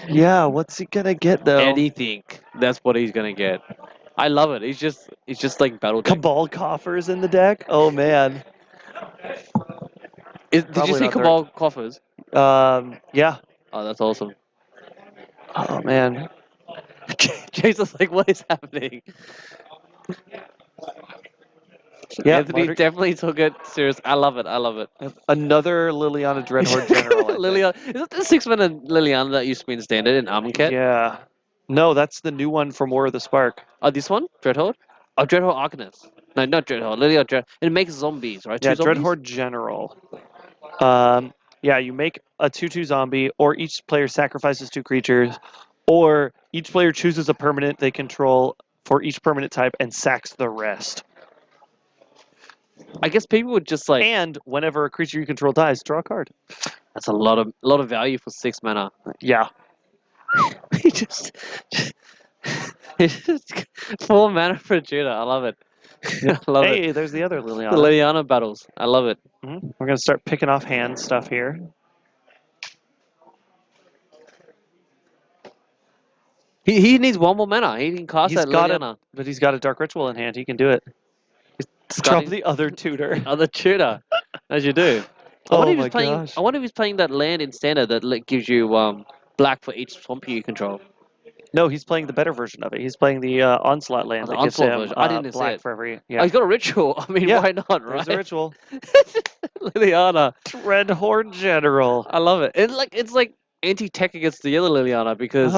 Yeah, what's he gonna get though? Anything. That's what he's gonna get. I love it. He's just like battle deck. Cabal Coffers in the deck. Oh man. Did you Probably see not the Cabal Coffers? Yeah. Oh, that's awesome. Oh man. Jason's like, what is happening? Yeah. Anthony definitely took it serious. I love it. I love it. Another Liliana Dreadhorde General. I think. Liliana. Is it the 6-mana Liliana that used to be in standard in Armenket? Yeah. No, that's the new one from War of the Spark. Oh, this one? Dreadhorde? Oh, Dreadhorde Arcanist. No, not Dreadhorde. Liliana Dread. It makes zombies, right? Yeah, Two zombies? Dreadhorde General. Yeah, you make a 2/2 zombie, or each player sacrifices 2 creatures, or each player chooses a permanent they control for each permanent type and sacks the rest. I guess people would just like. And whenever a creature you control dies, draw a card. That's a lot of value for 6 mana. Yeah. he just 4 mana for a tutor. I love it. I love it. Hey, there's the other The Liliana. Liliana battles. I love it. We're gonna start picking off hand stuff here. He needs 1 more mana. He can cast He's that got Liliana. but he's got a Dark Ritual in hand. He can do it. Drop Discarding the other tutor. other tutor, as you do. Oh if my he's playing. gosh. I wonder if he's playing that land in standard that gives you black for each swamp you control. No, he's playing the better version of it. He's playing the Onslaught land the that gives Onslaught him version. I didn't see black it. for every. Oh, Yeah, he's got a ritual. I mean, Yeah, why not, there's right? the ritual. Liliana. Dreadhorde General. I love it. It's like anti-tech against the other Liliana because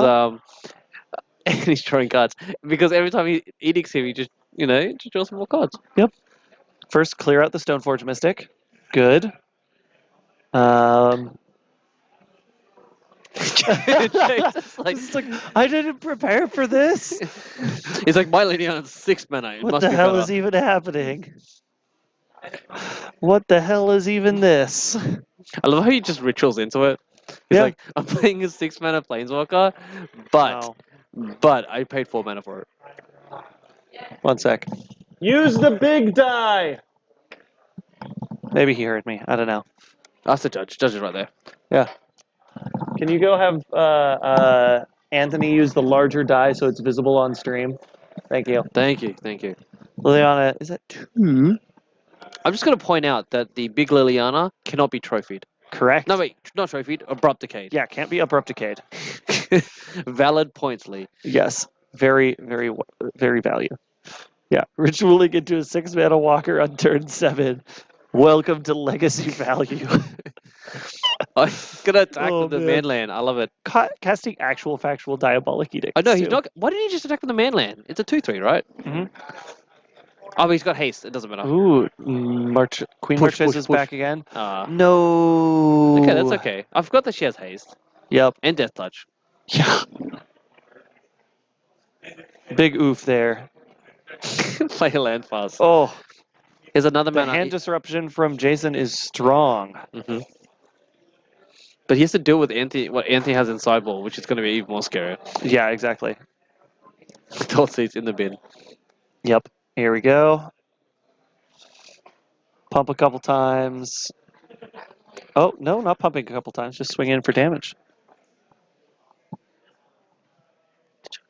and he's drawing cards because every time he edicts him, he just just draws some more cards. First, clear out the Stoneforge Mystic. Good. Jason's like, It's like, I didn't prepare for this. he's like, my Liliana's 6 mana. It What must the be hell better. is even happening? What the hell is even this? I love how he just rituals into it. He's Yeah. like, I'm playing a 6 mana Planeswalker, but No. I paid 4 mana for it. 1 sec. Use the big die. Maybe he heard me. I don't know. That's the judge. Judge is right there. Can you go have Anthony use the larger die so it's visible on stream? Thank you. Thank you. Thank you. Liliana, is that 2? I'm just going to point out that the big Liliana cannot be trophied. Correct. No, wait. Not trophied. Abrupt Decayed. Yeah, can't be Abrupt Decayed. Valid points, Lee. Yes. Very, very, very value. Yeah. Ritualing into a 6-mana walker on turn 7. Welcome to legacy value. I'm going to attack Oh, with the man. manland. I love it. Casting actual factual diabolic edict. Oh, no, he's not. Why didn't he just attack with the manland? It's a 2/3, right? Mhm. Oh, but he's got haste. It doesn't matter. Ooh, Queen Push, Marchesa push, is push. back again. Ah. No. Okay, that's okay. I forgot that she has haste Yep. and death touch. Yeah. Big oof there. Play land fast. Oh, Here's another the mana. hand disruption from Jason is strong. Mhm. But he has to deal with what Anthony has in sideboard, which is going to be even more scary. Yeah, exactly. Thought seats in the bin. Yep. Here we go. Pump a couple times. Oh, no, not pumping a couple times. Just swing in for damage.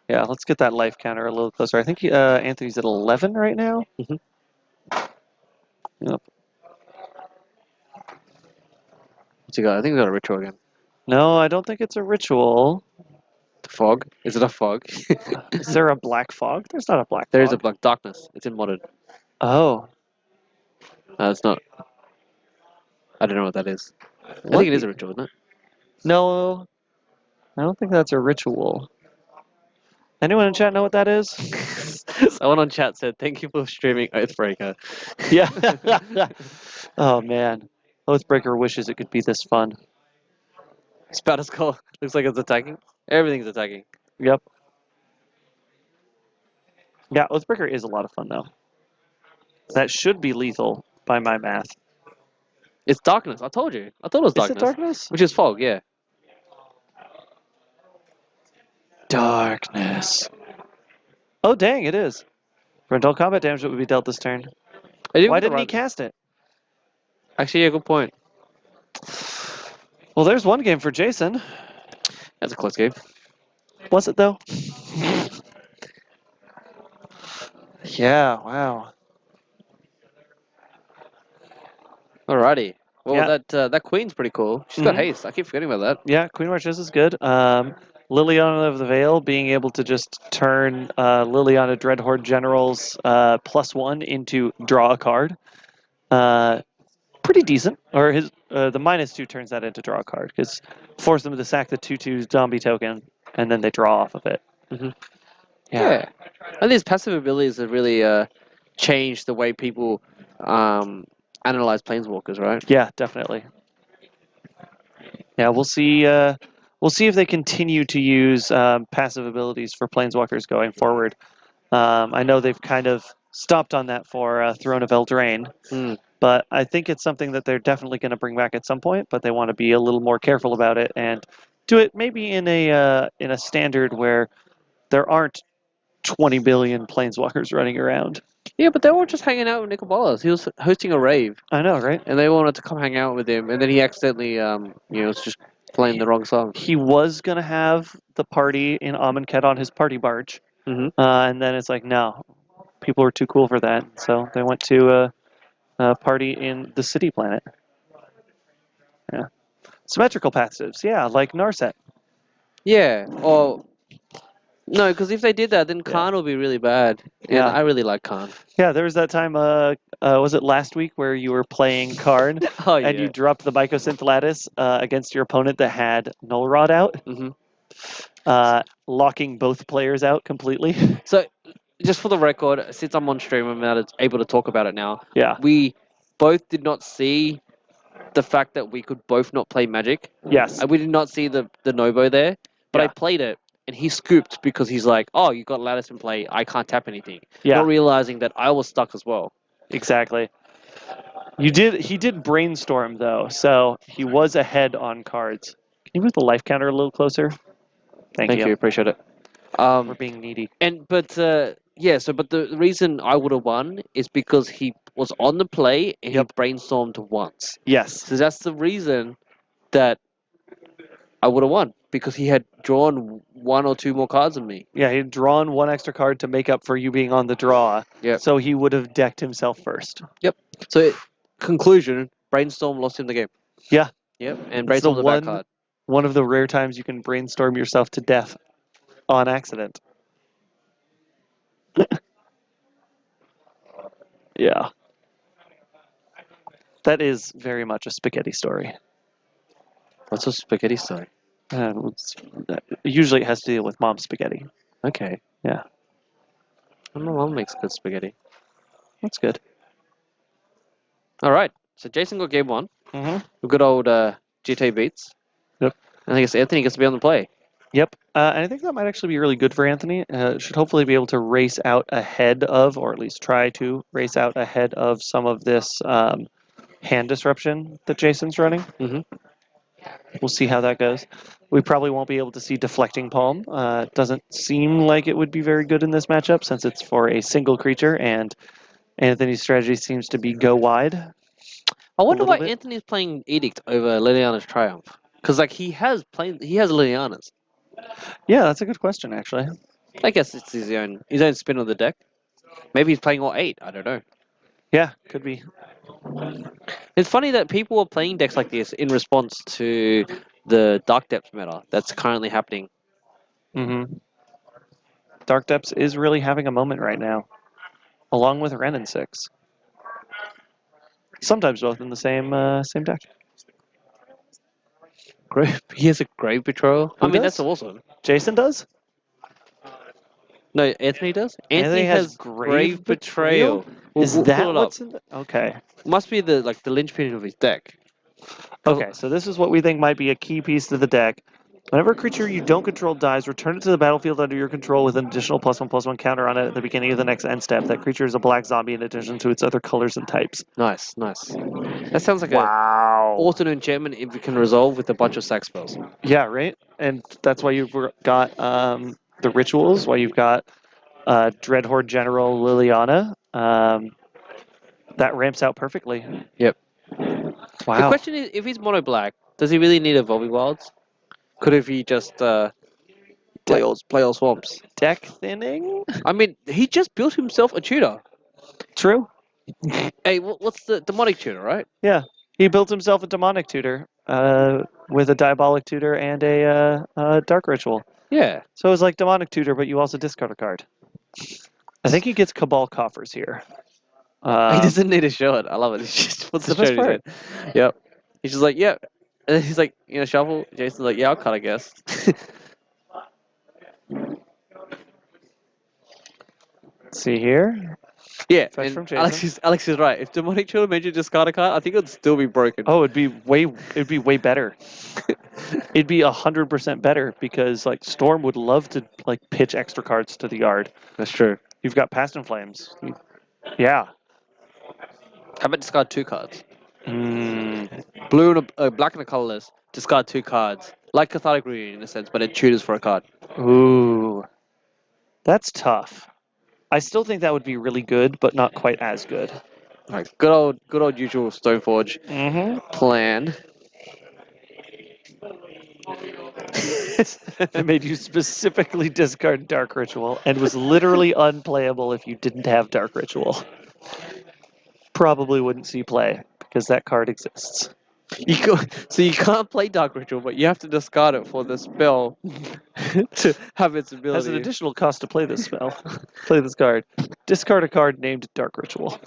Yeah, let's get that life counter a little closer. I think Anthony's at 11 right now. Mhm. Yep. What's he got? I think we got a ritual again. No, I don't think it's a ritual. The fog? Is it a fog? Is there a black fog? There's not a black There fog. is a black darkness. It's in modern. Oh. It's not. I don't know what that is. I What? think it is a ritual, isn't No, I don't think that's a ritual. Anyone in chat know what that is? it? Someone on chat said, "Thank you for streaming Oathbreaker." Yeah. Oh, man. Oathbreaker wishes it could be this fun. Spouter Skull looks like it's attacking. Everything's attacking. Yep. Yeah, Oathbreaker is a lot of fun, though. That should be lethal by my math. It's darkness. I told you. I thought it was Is darkness. it darkness? Which is fog, yeah. Darkness. Oh, dang, it is. For adult combat damage that would be dealt this turn. I Why didn't he cast it? Actually, yeah, good point. Well, there's one game for Jason. That's a close game. Was it, though? Yeah, wow. Alrighty. Well, Yeah. that queen's pretty cool. She's got Mhm. haste. I keep forgetting about that. Yeah, Queen Marches is good. Liliana of the Veil being able to just turn Liliana Dreadhorde General's +1 into draw a card. Pretty decent. Or his the -2 turns that into draw a card because force them to sack the 2/2 zombie token and then they draw off of it. Mhm. Yeah. And these passive abilities have really changed the way people analyze planeswalkers, right? Yeah, definitely. Yeah, we'll see. We'll see if they continue to use passive abilities for planeswalkers going forward. I know they've kind of stopped on that for Throne of Eldraine, Mm. but I think it's something that they're definitely going to bring back at some point. But they want to be a little more careful about it and do it maybe in a standard where there aren't 20 billion planeswalkers running around. Yeah, but they were just hanging out with Nicol Bolas. He was hosting a rave, I know, right? and they wanted to come hang out with him, and then he accidentally, was just playing the wrong song. He was going to have the party in Amonkhet on his party barge, Mhm. and then it's like, no, people were too cool for that, so they went to a party in the city planet. Yeah, symmetrical passives, yeah, like Narset. Yeah, or no, because if they did that, then Khan will be really bad, and Yeah. I really like Khan. Yeah, there was that time. Was it last week where you were playing Karn Oh and you dropped the Mycosynth Lattice against your opponent that had Null Rod out, Mhm. locking both players out completely. So, just for the record, since I'm on stream, I'm not able to talk about it now. Yeah. We both did not see the fact that we could both not play Magic. Yes. And we did not see the Novo there, but I Yeah. played it, and he scooped because he's like, oh, you got Lattice in play, I can't tap anything. Yeah. Not realizing that I was stuck as well. Exactly. He did brainstorm though, so he was ahead on cards. Can you move the life counter a little closer? Thank you. Appreciate it. We're being needy. But the reason I would have won is because he was on the play and Yep. he brainstormed once. Yes. So that's the reason that I would have won, because he had drawn one or two more cards than me. Yeah, he'd drawn one extra card to make up for you being on the draw. Yep. So he would have decked himself first. So conclusion, brainstorm lost him the game. Yeah. Yep. And It's the brainstorm's a bad card. one of the rare times you can brainstorm yourself to death on accident. Yeah. That is very much a spaghetti story. What's a spaghetti story? And usually it has to deal with mom's spaghetti. Okay. Yeah. My mom makes good spaghetti. That's good. All right. So Jason got game one. Mm-hmm. Good old GT beats. Yep. I think it's Anthony gets to be on the play. Yep. And I think that might actually be really good for Anthony. Should hopefully be able to race out ahead of, or at least try to race out ahead of some of this hand disruption that Jason's running. Mhm. We'll see how that goes. We probably won't be able to see deflecting palm. Doesn't seem like it would be very good in this matchup since it's for a single creature, and Anthony's strategy seems to be go wide. I wonder little why bit. Anthony's playing Edict over Liliana's Triumph. Because like he has Liliana's. Yeah, that's a good question actually. I guess it's his own spin on the deck. Maybe he's playing all 8. I don't know. Yeah, could be. It's funny that people are playing decks like this in response to the Dark Depths meta that's currently happening. Mm-hmm. Dark Depths is really having a moment right now, along with Ren and 6. Sometimes both in the same deck. He has a Grave Betrayal. I Who mean, does? that's awesome. Jason does? No, Anthony does. Anthony has Grave Betrayal. Is We'll that pull it up. what's in the... Okay. Must be the linchpin of his deck. Okay, so this is what we think might be a key piece to the deck. Whenever a creature you don't control dies, return it to the battlefield under your control with an additional +1/+1 counter on it at the beginning of the next end step. That creature is a black zombie in addition to its other colors and types. Nice. That sounds like Wow. a auto enchantment if you can resolve with a bunch of sack spells. Yeah, right? And that's why you've got the rituals, why you've got Dreadhorde General Liliana. That ramps out perfectly. Yep. Wow. The question is, if he's mono black, does he really need a Evolving Wilds? Could if he just play all swamps? Deck thinning? I mean, he just built himself a tutor. True. Hey, what's the demonic tutor, right? Yeah. He built himself a demonic tutor with a diabolic tutor and a dark ritual. Yeah. So it was like demonic tutor, but you also discard a card. I think he gets Cabal Coffers here. He doesn't need to show it. I love it. He just puts the It's the best strategy in. Yep. He's just like, yeah. And then he's like, shuffle. Jason's like, yeah, I'll cut, I guess. Let's see here. Yeah, Fetch and from Jason. Alex is right. If demonic tutor made you discard a card, I think it would still be broken. Oh, it'd be way better. It'd be 100% better because like Storm would love to like pitch extra cards to the yard. That's true. You've got Past in Flames. Yeah. How about discard 2 cards? Mm, Black and a colorless. Discard 2 cards, like Cathartic Reunion in a sense, but it tutors for a card. ooh. That's tough. I still think that would be really good, but not quite as good. Like good old usual Stoneforge Mm-hmm. plan. It made you specifically discard Dark Ritual and was literally unplayable if you didn't have Dark Ritual. Probably wouldn't see play because that card exists. So you can't play Dark Ritual, but you have to discard it for the spell to have its ability. Has an additional cost to play this spell. Play this card. Discard a card named Dark Ritual.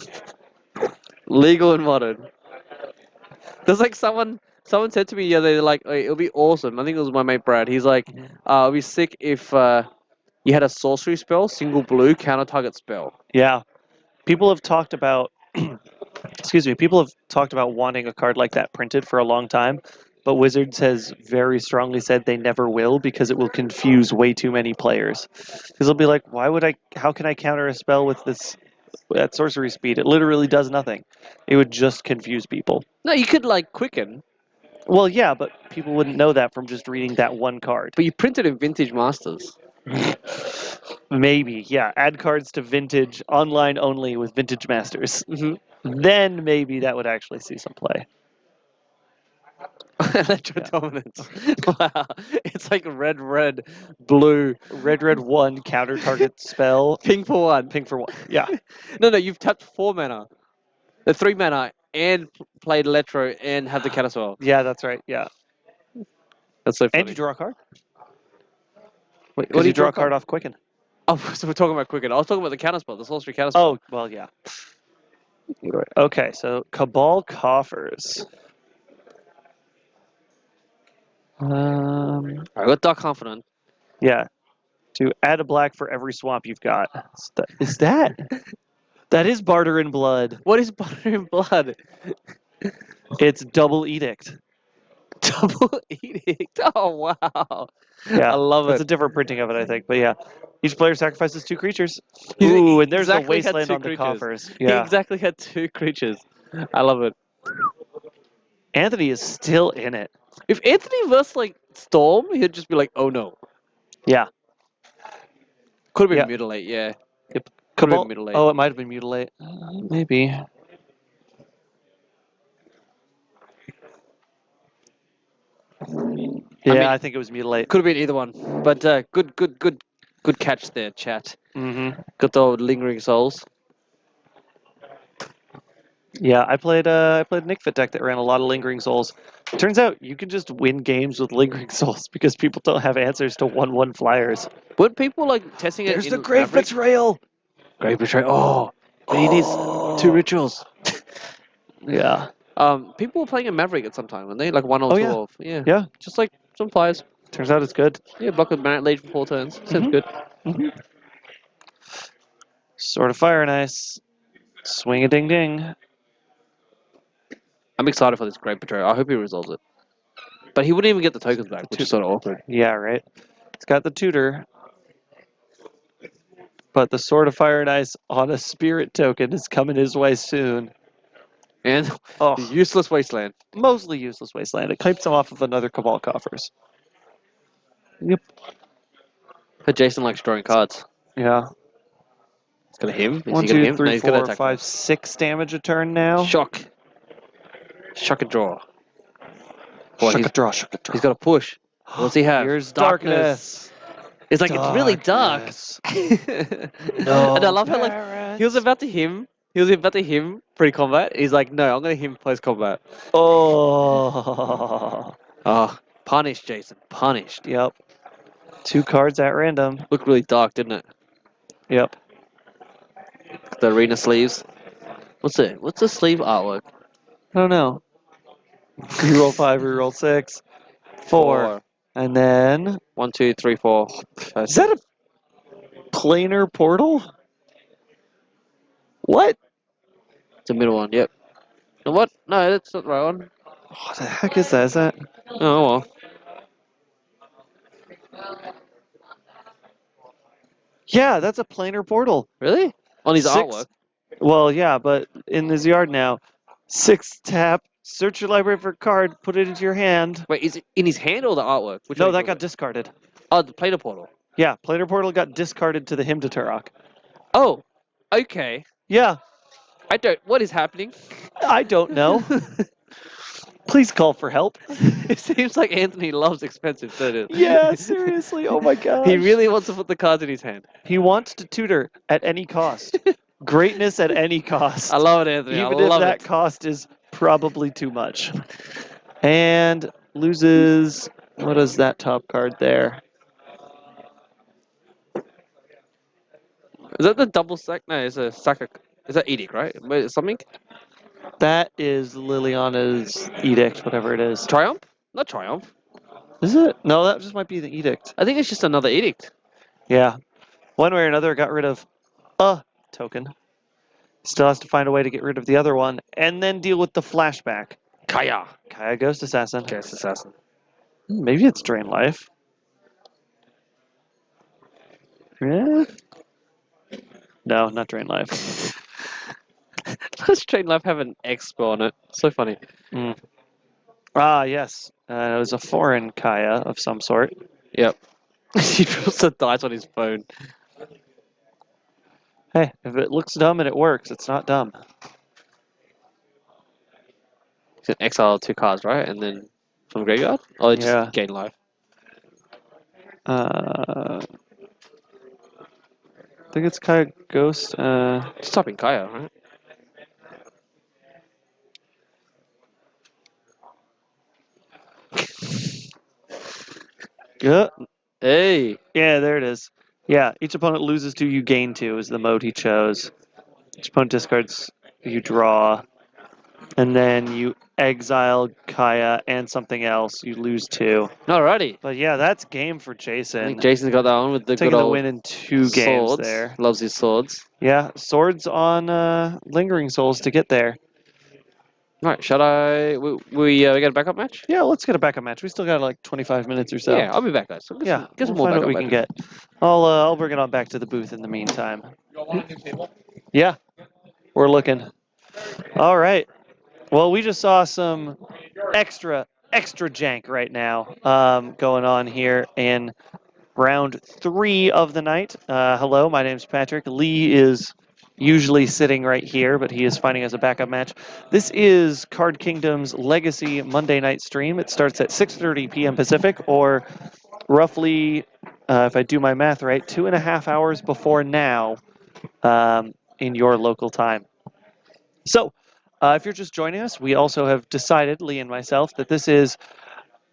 Legal and modern. There's like someone said to me the other day, like, "Hey, it'll be awesome." I think it was my mate Brad. He's like, "It'll be sick if you had a sorcery spell, single blue, counter target spell." Yeah. People have talked about people have talked about wanting a card like that printed for a long time, but Wizards has very strongly said they never will because it will confuse way too many players. Because they'll be like, how can I counter a spell with this at sorcery speed? It literally does nothing. It would just confuse people. No, you could like quicken, Well, yeah, but people wouldn't know that from just reading that one card. but you printed in Vintage Masters. Maybe, yeah. Add cards to Vintage, online only with Vintage Masters. Mm-hmm. Then maybe that would actually see some play. Electro Dominance. Wow. It's like red, blue, Red 1, counter target spell. pink for 1. Pink for 1. Yeah. No, you've tapped 4 mana. 3 mana and played Electro and have the counter spell. Yeah, that's right. Yeah. That's so funny. And you draw a card. Wait, What do you draw a card off Quicken? Oh, so we're talking about Quicken. I was talking about the counter spell, the sorcery counter spell. Oh, well, yeah. Okay, so Cabal Coffers. I got Dark Confidant. Yeah. To add a black for every swamp you've got. Is that? That is Barter in Blood. What is Butter in Blood? It's double Edict. Double edict. Oh wow. Yeah, I love that's it. a different printing of it, I think. But yeah, each player sacrifices 2 creatures. He Ooh, and there's exactly the had wasteland 2 on the creatures. coffers. He Yeah, exactly had 2 creatures. I love it. Anthony is still in it. If Anthony versus like Storm, he'd just be like, oh no. Yeah, Could have been Yeah. Mutilate, yeah. Yep. Could have Cabal. been Mutilate. Oh, it might have been Mutilate. Maybe. Yeah, mean- I think it was Mutilate. Could have been either one. But good catch there, chat. Mm-hmm. Got the old Lingering Souls. Yeah, I played Nick Fit deck that ran a lot of Lingering Souls. Turns out you can just win games with Lingering Souls because people don't have answers to 1/1 flyers. Weren't people like testing it There's in the Grave Maverick? Betrayal. Grave Betrayal. Oh, but he needs 2 rituals. Yeah. People were playing a Maverick at some time, weren't they? Like 1 or Oh, 2 yeah. of. Yeah. Yeah. Just like some flyers. Turns out it's good. Yeah, block with Merit Lead for 4 turns. Sounds Mhm. good. Sword of Fire and Ice. Swing a ding ding. I'm excited for this Grave Betrayal. I hope he resolves it. But he wouldn't even get the tokens back, which is sort of awkward. Yeah, right. It's got the tutor. But the Sword of Fire and Ice on a spirit token is coming his way soon. And Oh, the useless Wasteland. mostly useless wasteland. It kites him off of another Cabal coffers. Yep. But Jason likes drawing cards. Yeah. It's gonna him. Is 1, he gonna 2, him? 3, No, he's gonna 4, attack 5, 6 damage a turn now. Shock. Shock and draw. Boy, Shook he's, a draw, shook a draw. he's got a push. What's he have? Here's darkness. It's like it's really dark. Darkness. No. And I love how like parents. he was about to him. He was about to him pre-combat. He's like, no, I'm gonna him post-combat. Oh. Oh, punished, Jason. Punished. Yep. 2 cards at random. Looked really dark, didn't it? Yep. The arena sleeves. What's the sleeve artwork? I don't know. Reroll 5, reroll 6. 4. And then 1, 2, 3, 4. is that a planar portal? What? The middle one? Yep. And what? No, that's not the right one. What the heck is that? Is that? Oh well. Yeah, that's a planar portal. Really? On his 6. artwork. Well, yeah, but in his yard now. 6 tap. Search your library for a card. Put it into your hand. Wait, is it in his hand or the artwork? Which No, one that was got it? discarded. Oh, the planar portal. Yeah, planar portal got discarded to the Hymn to Turok. Oh, okay. Yeah, I don't. What is happening? I don't know. Please call for help. It seems like Anthony loves expensive, doesn't it? Yeah, seriously. Oh my god. He really wants to put the cards in his hand. He wants to tutor at any cost. Greatness at any cost. I love it, Anthony. Even I if love that it. cost is probably too much. And loses. What is that top card there? Is that the double sack? No, it's a sack. Is that Edict, right? Wait, something? That is Liliana's edict, whatever it is. Triumph? Not Triumph. Is it? No, that just might be the edict. I think it's just another Edict. Yeah. One way or another, got rid of a token. Still has to find a way to get rid of the other one, and then deal with the flashback. Kaya. Kaya Ghost Assassin. Ghost Assassin. Maybe it's Drain Life. Yeah. No, not Drain Life. Does Train Life have an expo on it? So funny. Ah, yes. It was a foreign Kaya of some sort. Yep. He rolls the dice on his phone. Hey, if it looks dumb and it works, it's not dumb. He's can exile 2 cards, right? And then from graveyard? Or just Yeah. gain life? I think it's Kaya Ghost. Just type in Kaya, right? Yeah. Hey! Yeah, there it is. Yeah, each opponent loses 2, you gain 2 is the mode he chose. Each opponent discards, you draw. And then you exile Kaya and something else, you lose 2. Alrighty. But yeah, that's game for I Jason. think Jason's got that one with the Taking good the old win in 2 games swords. there. Loves his swords. Yeah, swords on Lingering Souls to get there. Right, shall I? We get a backup match? Yeah, let's get a backup match. We still got like 25 minutes or so. Yeah, I'll be back, guys. So get Yeah, some, get we'll some more find out backup what we can matches. get. I'll bring it on back to the booth in the meantime. Yeah, we're looking. All right. Well, we just saw some extra jank right now going on here in round 3 of the night. Hello, my name's Patrick. Lee is usually sitting right here, but he is finding us a backup match. This is Card Kingdom's Legacy Monday night stream. It starts at 6:30 p.m. Pacific, or roughly, if I do my math right, 2.5 hours before now in your local time. So, if you're just joining us, we also have decided, Lee and myself, that this is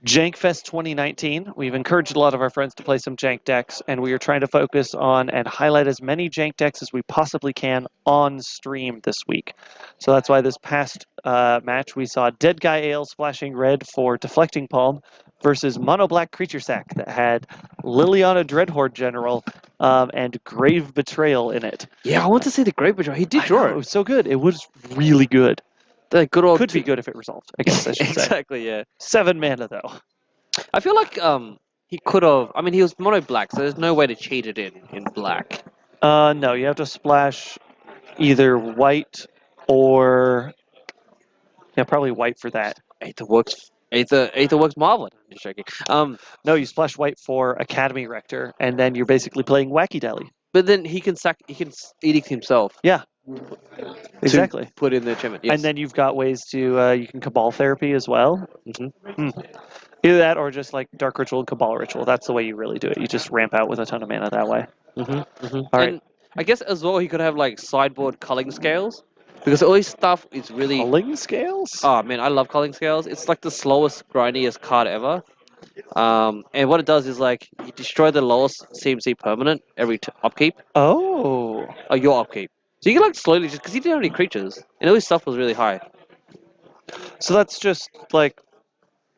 Jankfest 2019. We've encouraged a lot of our friends to play some jank decks, and we are trying to focus on and highlight as many jank decks as we possibly can on stream this week. So that's why this past match we saw Dead Guy Ale splashing red for Deflecting Palm versus Mono Black Creature Sack that had Liliana Dreadhorde General and Grave Betrayal in it. Yeah, I want to see the Great Betrayal. He did I draw know, it. it was so good. It was really good. The good old Could be good if it resolved, I guess I should say. Exactly, yeah. 7 mana though. I feel like he could have. I mean, he was mono black, so there's no way to cheat it in black. No, you have to splash either white or probably white for that. Aether works. Aether works marvelous. I'm just joking. No, you splash white for Academy Rector, and then you're basically playing Wacky Deli. But then he can edict himself. Yeah, exactly. To put in the achievement. Yes. And then you've got ways to you can Cabal Therapy as well. Mhm. Either that or just like Dark Ritual and Cabal Ritual. That's the way you really do it. You just ramp out with a ton of mana that way. All right. And I guess as well he could have like sideboard culling scales, because all his stuff is really. Culling Scales? Oh man, I love culling scales. It's like the slowest, grindiest card ever. And what it does is like you destroy the lowest CMC permanent every upkeep. Oh. Oh, your upkeep. So you can like slowly just because he didn't have any creatures, and all his stuff was really high. So that's just like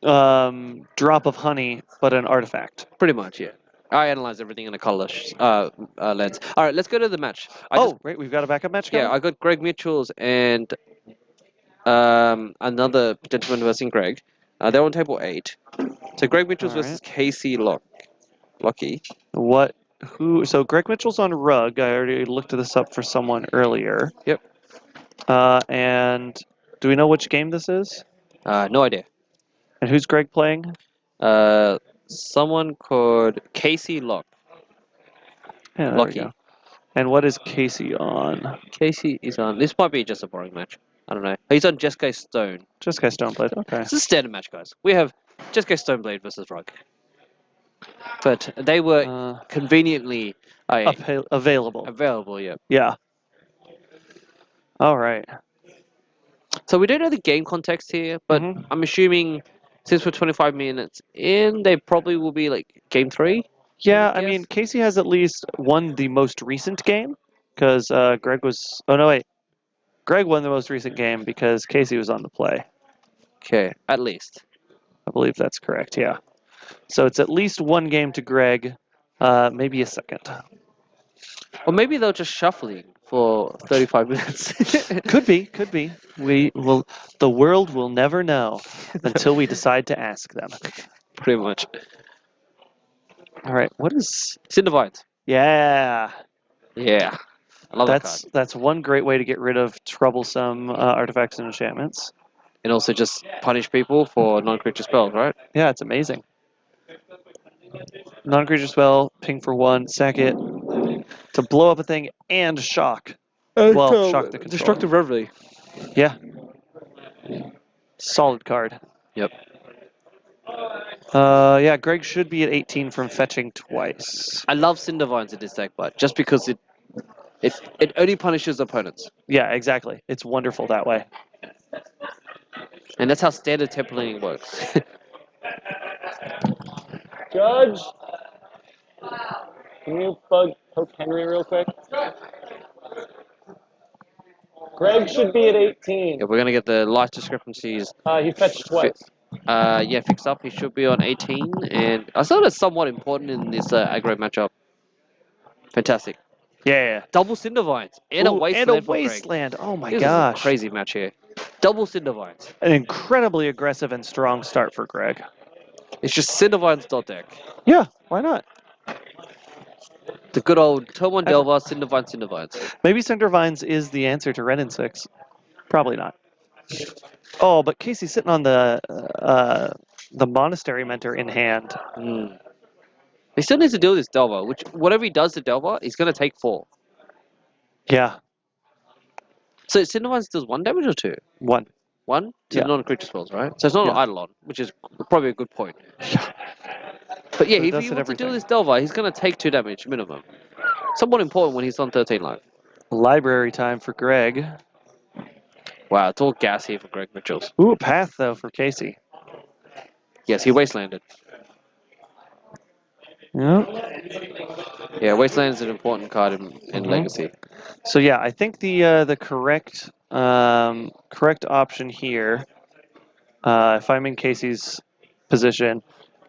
drop of honey, but an artifact. Pretty much, yeah. I analyzed everything in a colorless lens. All right, let's go to the match. Right, we've got a backup match going? Yeah, I got Greg Mitchells and another gentleman versing Greg. They're on table 8. So Greg Mitchells All versus Casey Locky. What? Who? So Greg Mitchell's on Rug. I already looked this up for someone earlier. Yep. And do we know which game this is? No idea. And who's Greg playing? Someone called Casey Yeah, there we Locky. go. And what is Casey on? Casey is on. This might be just a boring match. I don't know. He's on Jeskai Stone. Jeskai Stoneblade. Okay. It's a standard match, guys. We have Jeskai Stoneblade versus Rug. But they were conveniently Available. available, yeah. Yeah. All right. So we don't know the game context here, but Mhm. I'm assuming since we're 25 minutes in, they probably will be like game 3. Yeah, I I mean, guess. Casey has at least won the most recent game because Greg was. Oh no, wait. Greg won the most recent game because Casey was on the play. Okay, at least. I believe that's correct. Yeah. So it's at least one game to Greg, maybe a second. Or maybe they're just shuffling for 35 minutes. Could be. We will. The world will never know until we decide to ask them. Pretty much. All right. What is? Cindervines. Yeah. Yeah. I love that card. That's one great way to get rid of troublesome artifacts and enchantments. And also just punish people for non-creature spells, right? Yeah, it's amazing. Non-creature spell, ping for 1, sack it to blow up a thing and shock. Well, shock the controller. Destructive Reverie. Yeah. Solid card. Yep. Yeah, Greg should be at 18 from fetching twice. I love Cindervines in this deck, but just because it only punishes opponents. Yeah, exactly. It's wonderful that way. And that's how standard templating works. Judge, can you poke Henry real quick? Greg should be at 18. Yeah, we're gonna get the light discrepancies. He fetched twice. Yeah, fixed up. He should be on 18, and I thought it's somewhat important in this aggro matchup. Fantastic. Yeah. Double Cindervines and a Ooh, Wasteland. and a for Greg. wasteland. Oh my This is a gosh. crazy match here. Double Cindervines. An incredibly aggressive and strong start for Greg. It's just Cindervines dot deck. Yeah, why not? The good old Tomon Delva, Cindervines. Maybe Cindervines is the answer to Ren and 6. Probably not. Oh, but Casey's sitting on the Monastery Mentor in hand. Mm. He still needs to deal with this Delva, which whatever he does to Delva, he's going to take 4. Yeah, So Cindervines does 1 damage or 2? 1. 1 to Yeah. non-creature spells, right? So it's not Yeah. an Eidolon, which is probably a good point. But yeah, So it if does he hit wants to deal everything. with this Delva, he's going to take 2 damage minimum. Somewhat important when he's on 13 life. Library time for Greg. Wow, it's all gas here for Greg Mitchells. Ooh, path though for Casey. Yes, he wastelanded. Yep. Yeah, Wasteland is an important card in Mhm. Legacy. So yeah, I think the correct correct option here, if I'm in Casey's position,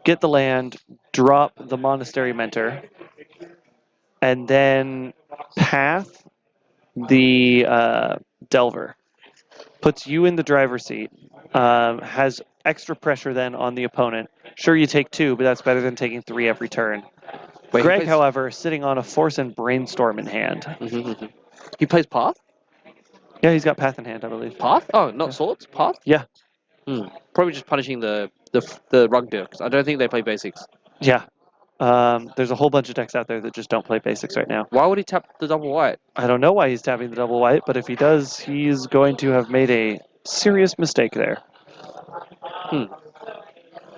get the land, drop the Monastery Mentor, and then path the Delver. Puts you in the driver's seat. Has extra pressure then on the opponent. Sure, you take 2, but that's better than taking 3 every turn. Wait, Greg, however, is sitting on a Force and Brainstorm in hand. He plays Path? Yeah, he's got Path in hand, I believe. Path? Oh, not Swords? Path? Yeah. Probably just punishing the Rugdir, because I don't think they play basics. Yeah. There's a whole bunch of decks out there that just don't play basics right now. Why would he tap the double white? I don't know why he's tapping the double white, but if he does, he's going to have made a serious mistake there.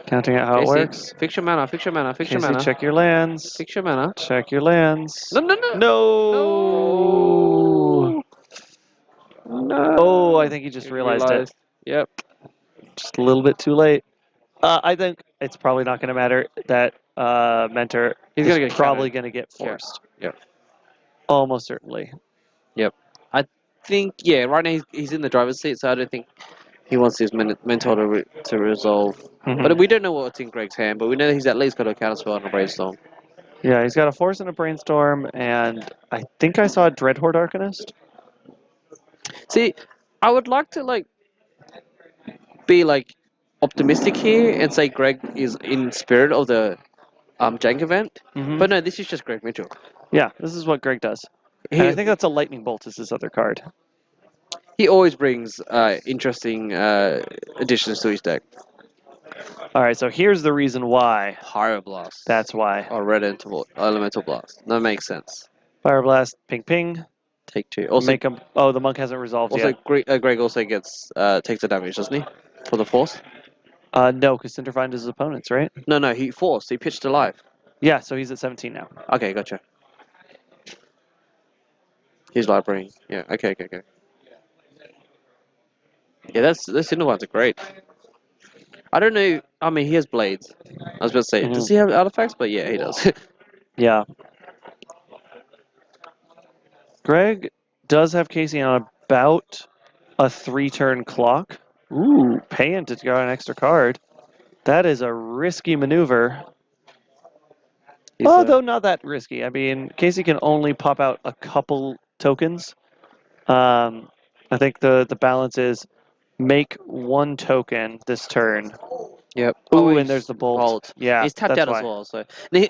Counting out how it Casey, works. Fix your mana, fix your mana, fix your Casey, mana. check your lands. Fix your mana. Check your lands. No. No. No. Oh, I think he just realized it. Yep. Just a little bit too late. I think it's probably not going to matter that Mentor He's is gonna get probably countered. going to get forced. Yep. Almost certainly. Think right now he's in the driver's seat, so I don't think he wants his mentor to resolve. Mhm. But we don't know what's in Greg's hand, but we know that he's at least got a counterspell and a brainstorm. Yeah, he's got a Force and a Brainstorm, and I think I saw a Dreadhorde Arcanist. See, I would like to be optimistic here and say Greg is in spirit of the Jank event, but no, this is just Greg Mitchell. Yeah, this is what Greg does. He, And I think that's a Lightning Bolt is his other card. he always brings interesting additions to his deck. All right, so here's the reason why. Pyroblast. That's why. Or Red Elemental Blast. That makes sense. Fire Blast, ping ping. Take 2. Also, Make him. Oh, the monk hasn't resolved also yet. Greg also gets takes the damage, doesn't he? For the force? No, because Cinderfind is his opponents, right? No, he forced. He pitched to life. Yeah, so he's at 17 now. Okay, gotcha. He's library. Yeah, okay. Yeah, those Cindervines are great. I don't know. I mean, he has blades. I was about to say, does he have artifacts? But yeah, he does. Yeah. Greg does have Casey on about a 3-turn clock. Ooh, paying to get an extra card. That is a risky maneuver. Although not that risky. I mean, Casey can only pop out a couple tokens. I think the balance is make 1 token this turn. Yep. Ooh, and there's the bolt. Yeah, he's tapped that's out why. as well. So,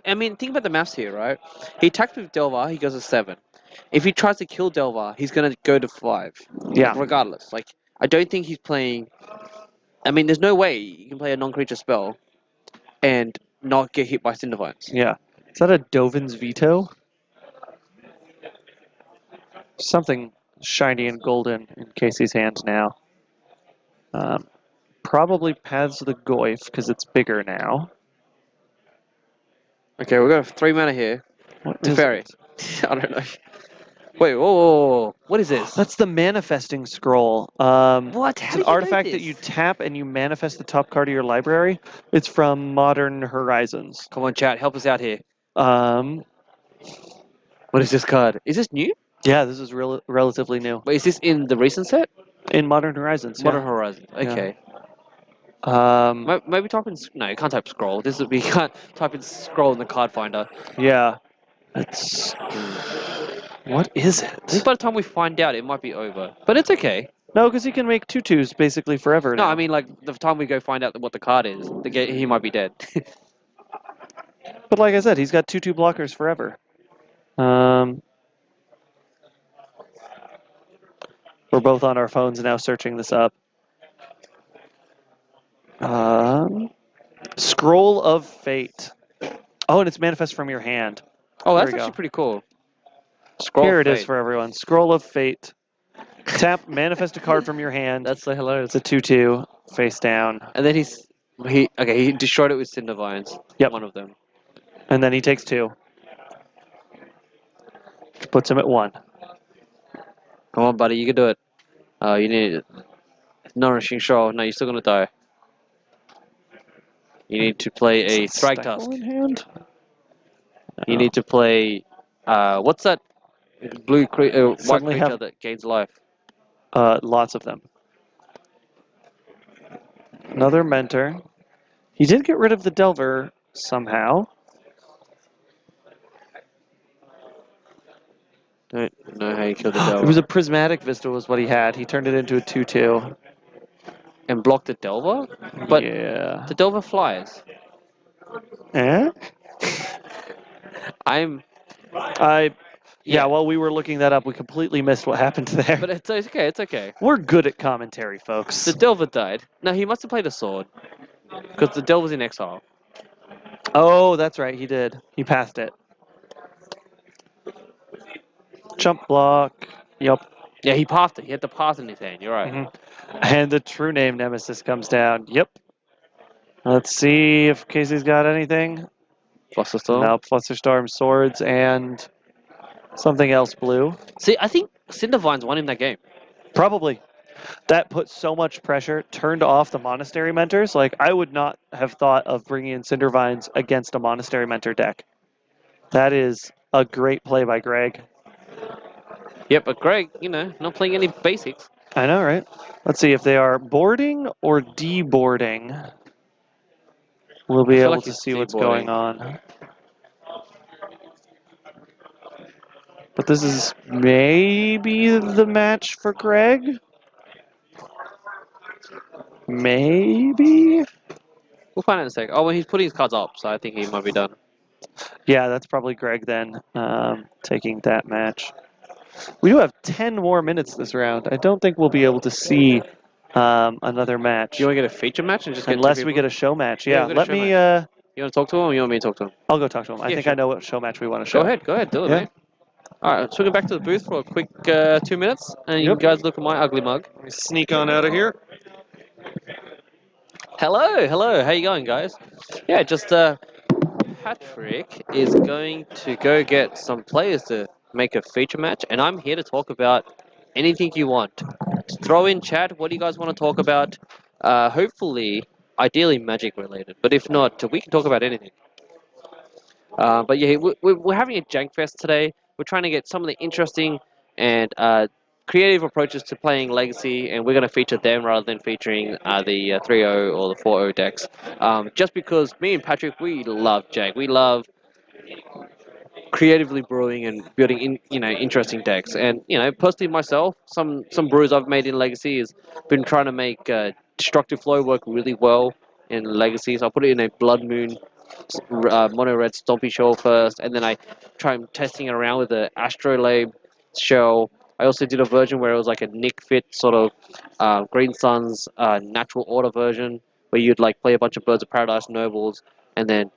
I mean, think about the maths here, right? He attacked with Delvar, he goes to 7. If he tries to kill Delvar, he's gonna go to 5. Yeah. Regardless, I don't think he's playing. I mean, there's no way you can play a non-creature spell and not get hit by Cindervines. Yeah. Is that a Dovin's Veto? Something shiny and golden in Casey's hand now. Probably Paths of the Goyf, because it's bigger now. Okay, we've got 3 mana here. What It's a is fairy. it? I don't know. Wait, whoa. What is this? That's the Manifesting Scroll. What? It's an artifact that you tap and you manifest the top card of your library. It's from Modern Horizons. Come on, chat, help us out here. What What is this card? Is this new? Yeah, this is relatively new. Wait, is this in the recent set? In Modern Horizons, Modern yeah. Horizons. Okay. Maybe type in. No, you can't type scroll. You can't type in scroll in the card finder. Yeah. It's... What is I think it? by the time we find out, it might be over. But it's okay. No, because he can make 2/2s basically forever No, now. I mean like the time we go find out what the card is, he might be dead. But like I said, he's got 2/2 blockers forever. We're both on our phones now searching this up. Scroll of Fate. Oh, and it's manifest from your hand. Oh, There that's we actually go. pretty cool. Scroll Here of it is Fate. for everyone. Scroll of Fate. Tap, manifest a card from your hand. That's so hilarious. It's a 2/2, face down. And then he destroyed it with Cinder Vines. Yep. One of them. And then he takes 2. Which puts him at 1. Come on, buddy, you can do it. You need nourishing show. No, you're still gonna die. You need to play a Thrag Tusk. Stifle in hand? You need to play. What's that white Suddenly creature have- that gains life? Lots of them. Another mentor. He did get rid of the Delver somehow. Don't know how you kill the It Delver. was a Prismatic Vista was what he had. He turned it into a 2/2. And block the Delver? But yeah. the Delver flies. Eh? Yeah. Yeah, while we were looking that up, we completely missed what happened there. But it's okay, it's okay. We're good at commentary, folks. The Delver died. No, he must have played a sword. Because the Delver's in exile. Oh, that's right, he did. He passed it. Jump block. Yep. Yeah, he passed it. He had the pass in his hand. You're right. Mhm. And the true name Nemesis comes down. Yep. Let's see if Casey's got anything. Flusterstorm. No, Flusterstorm, swords, and something else blue. See, I think Cinder Vines won him that game. Probably. That put so much pressure, turned off the Monastery Mentors. Like, I would not have thought of bringing in Cindervines against a Monastery Mentor deck. That is a great play by Greg. Yep, but Greg, not playing any basics. I know, right? Let's see if they are boarding or deboarding. We'll be I feel able like to he's see what's deboarding. going on. But this is maybe the match for Greg. Maybe? We'll find out in a sec. Oh, well, he's putting his cards up, so I think he might be done. Yeah, that's probably Greg then, taking that match. We do have 10 more minutes this round. I don't think we'll be able to see another match. Do you want to get a feature match and just get Unless we get a show match. Yeah, we'll get a let show me... You want to talk to him or you want me to talk to him? I'll go talk to him. I Yeah, think sure. I know what show match we want to show. Go ahead, do it, Yeah. mate. Alright, swinging back to the booth for a quick 2 minutes, and you Yep. guys look at my ugly mug. Let me sneak on out of here. Hello, how you going, guys? Yeah, just Patrick is going to go get some players to make a feature match, and I'm here to talk about anything you want. Throw in chat, what do you guys want to talk about? Hopefully, ideally magic related, but if not, we can talk about anything. But yeah, we're having a Jank Fest today. We're trying to get some of the interesting and creative approaches to playing Legacy, and we're going to feature them rather than featuring the 3-0 or the 4-0 decks. Just because me and Patrick, we love Jank. We love creatively brewing and building interesting decks. And personally myself, some brews I've made in Legacy has been trying to make Destructive Flow work really well in Legacy. So I put it in a Blood Moon mono red Stompy shell first, and then I try testing it around with the Astrolabe shell. I also did a version where it was like a Nick Fit sort of Green Sun's natural order version, where you'd like play a bunch of Birds of Paradise Nobles, and then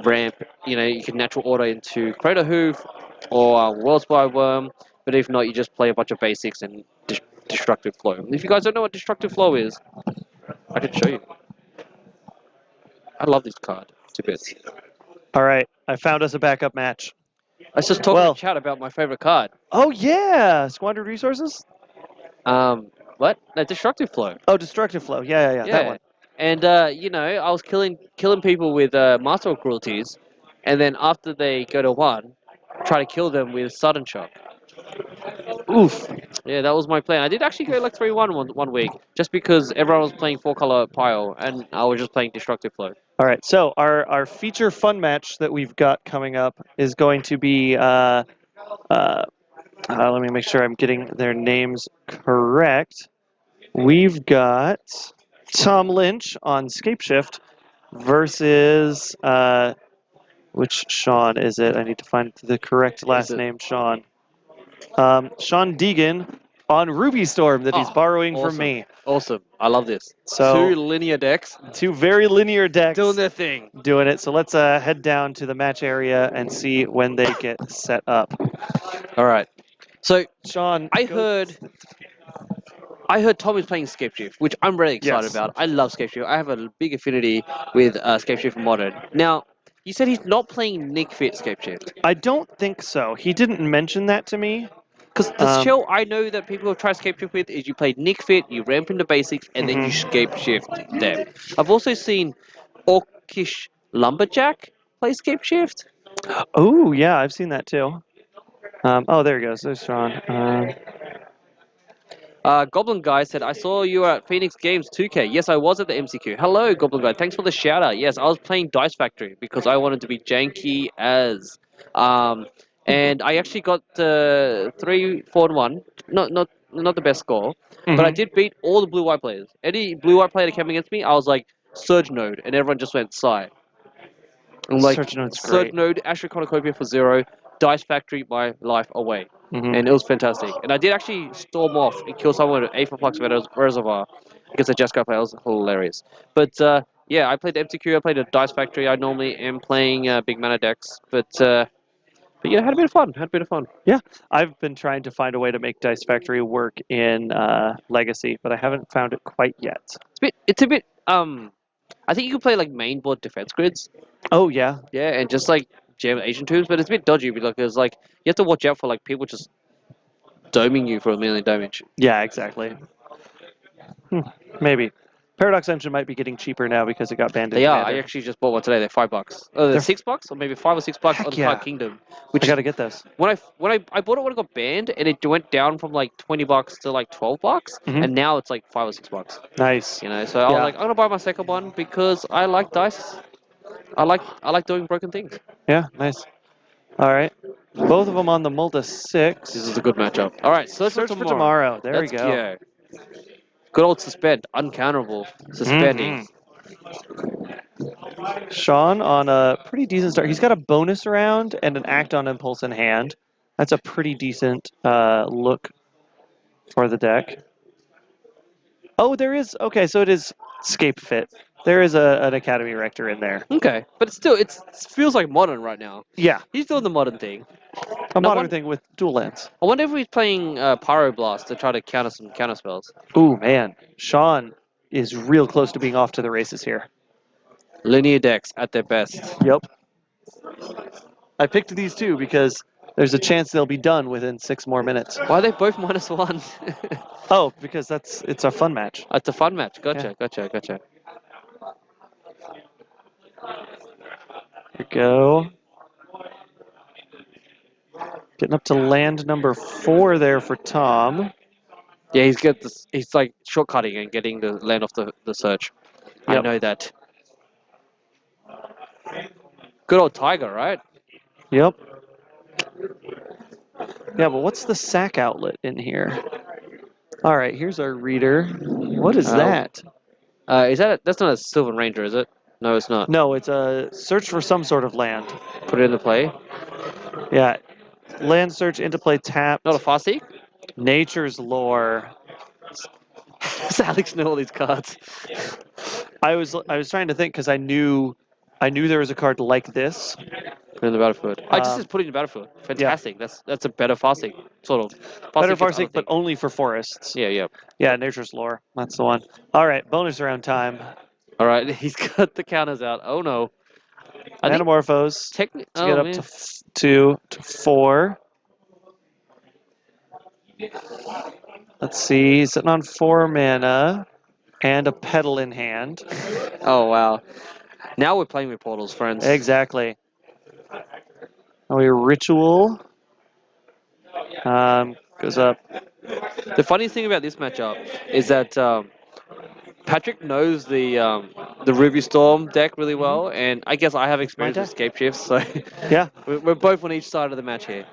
ramp, you can natural order into Crater Hoof or Worldspire Worm, but if not, you just play a bunch of basics and Destructive Flow. If you guys don't know what Destructive Flow is, I can show you. I love this card. 2 bits. All right, I found us a backup match. Let's just talk in chat about my favorite card. Oh, yeah! Squandered Resources? What? No, Destructive Flow. Oh, Destructive Flow. Yeah, that one. And I was killing people with Master of Cruelties, and then after they go to 1, try to kill them with Sudden Shock. Oof. Yeah, that was my plan. I did actually go like 3-1 one week, just because everyone was playing 4-color Pile, and I was just playing Destructive Flow. All right, so our feature fun match that we've got coming up is going to be, let me make sure I'm getting their names correct. We've got Tom Lynch on Scapeshift versus which Sean is it? I need to find the correct last it- name. Sean. Sean Deegan on Ruby Storm that he's Oh, borrowing from awesome. me. Awesome. I love this. So- 2 linear decks Two very linear decks doing their thing. doing it. So let's head down to the match area and see when they get set up. All right. So Sean, I go- heard Tom is playing Scapeshift, which I'm really excited Yes. about. I love Scapeshift. I have a big affinity with Scapeshift Modern. Now, you said he's not playing Nick Fit Scapeshift. I don't think so. He didn't mention that to me. Because the Um, shell I know that people have tried Scapeshift with is you play Nick Fit, you ramp into basics, and then you Mhm. Scapeshift them. I've also seen Orcish Lumberjack play Scapeshift. Oh, yeah, I've seen that too. Oh, there he goes. There's Sean. Goblin Guy said, I saw you at Phoenix Games 2K. Yes, I was at the MCQ. Hello, Goblin Guy. Thanks for the shout out. Yes, I was playing Dice Factory because I wanted to be janky as. And I actually got 3, 4, and 1. Not the best score, but I Mhm. did beat all the blue-white players. Any blue-white player that came against me, I was like, Surge Node, and everyone just went Psy. I'm like, Surge Node's Surge great. Node, Astro Cornucopia for 0, Dice Factory, my life away. Mhm. And it was fantastic. And I did actually storm off and kill someone with Aether Flux Reservoir against a Jesco player. It was hilarious. But yeah, I played the MTQ, I played a Dice Factory. I normally am playing big mana decks. But yeah, had a bit of fun. Had a bit of fun. I've been trying to find a way to make Dice Factory work in Legacy, but I haven't found it quite yet. It's a bit I think you can play like main board defense grids. Oh, yeah. Yeah, and just like jam Asian tubes, but it's a bit dodgy because like you have to watch out for like people just doming you for a million damage. Yeah, exactly. Maybe. Paradox Engine might be getting cheaper now because it got banned in They are. I Commander. actually just bought one today. They're $5. Oh, they're They're- $6, or maybe $5 or $6 Heck on yeah. Card Kingdom. Which I is, gotta get those. when I bought it when it got banned, and it went down from like $20 to like $12, Mhm. and now it's like $5 or $6. Nice. You know, so I was Yeah. like, I'm gonna buy my second one because I like dice. I like doing broken things. Yeah, nice. All right. Both of them on the Multa 6. This is a good matchup. All right, search Search for for tomorrow. tomorrow. There Let's we go. Good old suspend, uncounterable, suspending. Sean on a pretty decent start. He's got a bonus round and an act on impulse in hand. That's a pretty decent look for the deck. Oh, there is. Okay, so it is Scape Fit. There is an Academy Rector in there. Okay, but it feels like modern right now. Yeah, He's doing the modern thing. a No modern one- thing with dual lands. I wonder if he's playing Pyroblast to try to counter some counter spells. Ooh, man. Sean is real close to being off to the races here. Linear decks at their best. Yep. I picked these two because there's a chance they'll be done within 6 more minutes. Why are they both -1? Oh, because it's a fun match. It's a fun match. Gotcha. Here we go. Getting up to land number 4 there for Tom. Yeah, he's like shortcutting and getting the land off the search. I Yep. know that. Good old Tiger, right? Yep. Yeah, but what's the sack outlet in here? All right, here's our reader. What is Oh. that? That's not a Sylvan Ranger, is it? No, it's not. No, it's a search for some sort of land. Put it into play. Yeah. Land search into play tap. Not a Farseek? Nature's lore. Does Alex know all these cards? I was trying to think because I knew there was a card like this. Put it in the battlefield. I just Um, says put it in the battlefield. Fantastic. That's a better Farseek, sort of. Better Farseek for Farseek, but other only for forests. things. Yeah. Yeah, Nature's lore. That's the one. All right, bonus round time. All right, he's got the counters out. Oh no. I think Anamorphose to technically. get Oh up man. to 4. Let's see, he's sitting on 4 mana and a pedal in hand. Oh wow. Now we're playing with portals, friends. Exactly. Now we ritual. Goes up. The funniest thing about this matchup is that Patrick knows the Ruby Storm deck really well, and I guess I have experience with Scape Shifts, so Yeah. we're both on each side of the match here.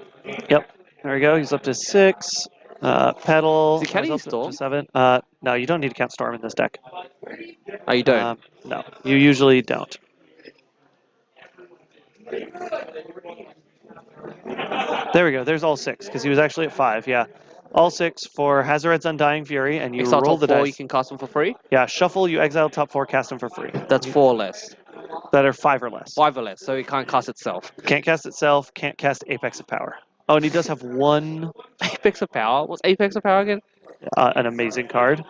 Yep. There we go. He's up to 6. Pedal. Is it counting results up Storm? to 7. No, you don't need to count Storm in this deck. Oh, you don't. No, you usually don't. There we go. There's all 6 because he was actually at 5. Yeah, all 6 for Hazoret's Undying Fury, and you Exile roll top the 4, dice. you can cast them for free. Yeah, shuffle. You exile top 4, cast them for free. That's 4 less. That are 5 or less. 5 or less, so it can't cast itself. Can't cast itself. Can't cast Apex of Power. Oh, and he does have one Apex of Power? What's Apex of Power again? an amazing card.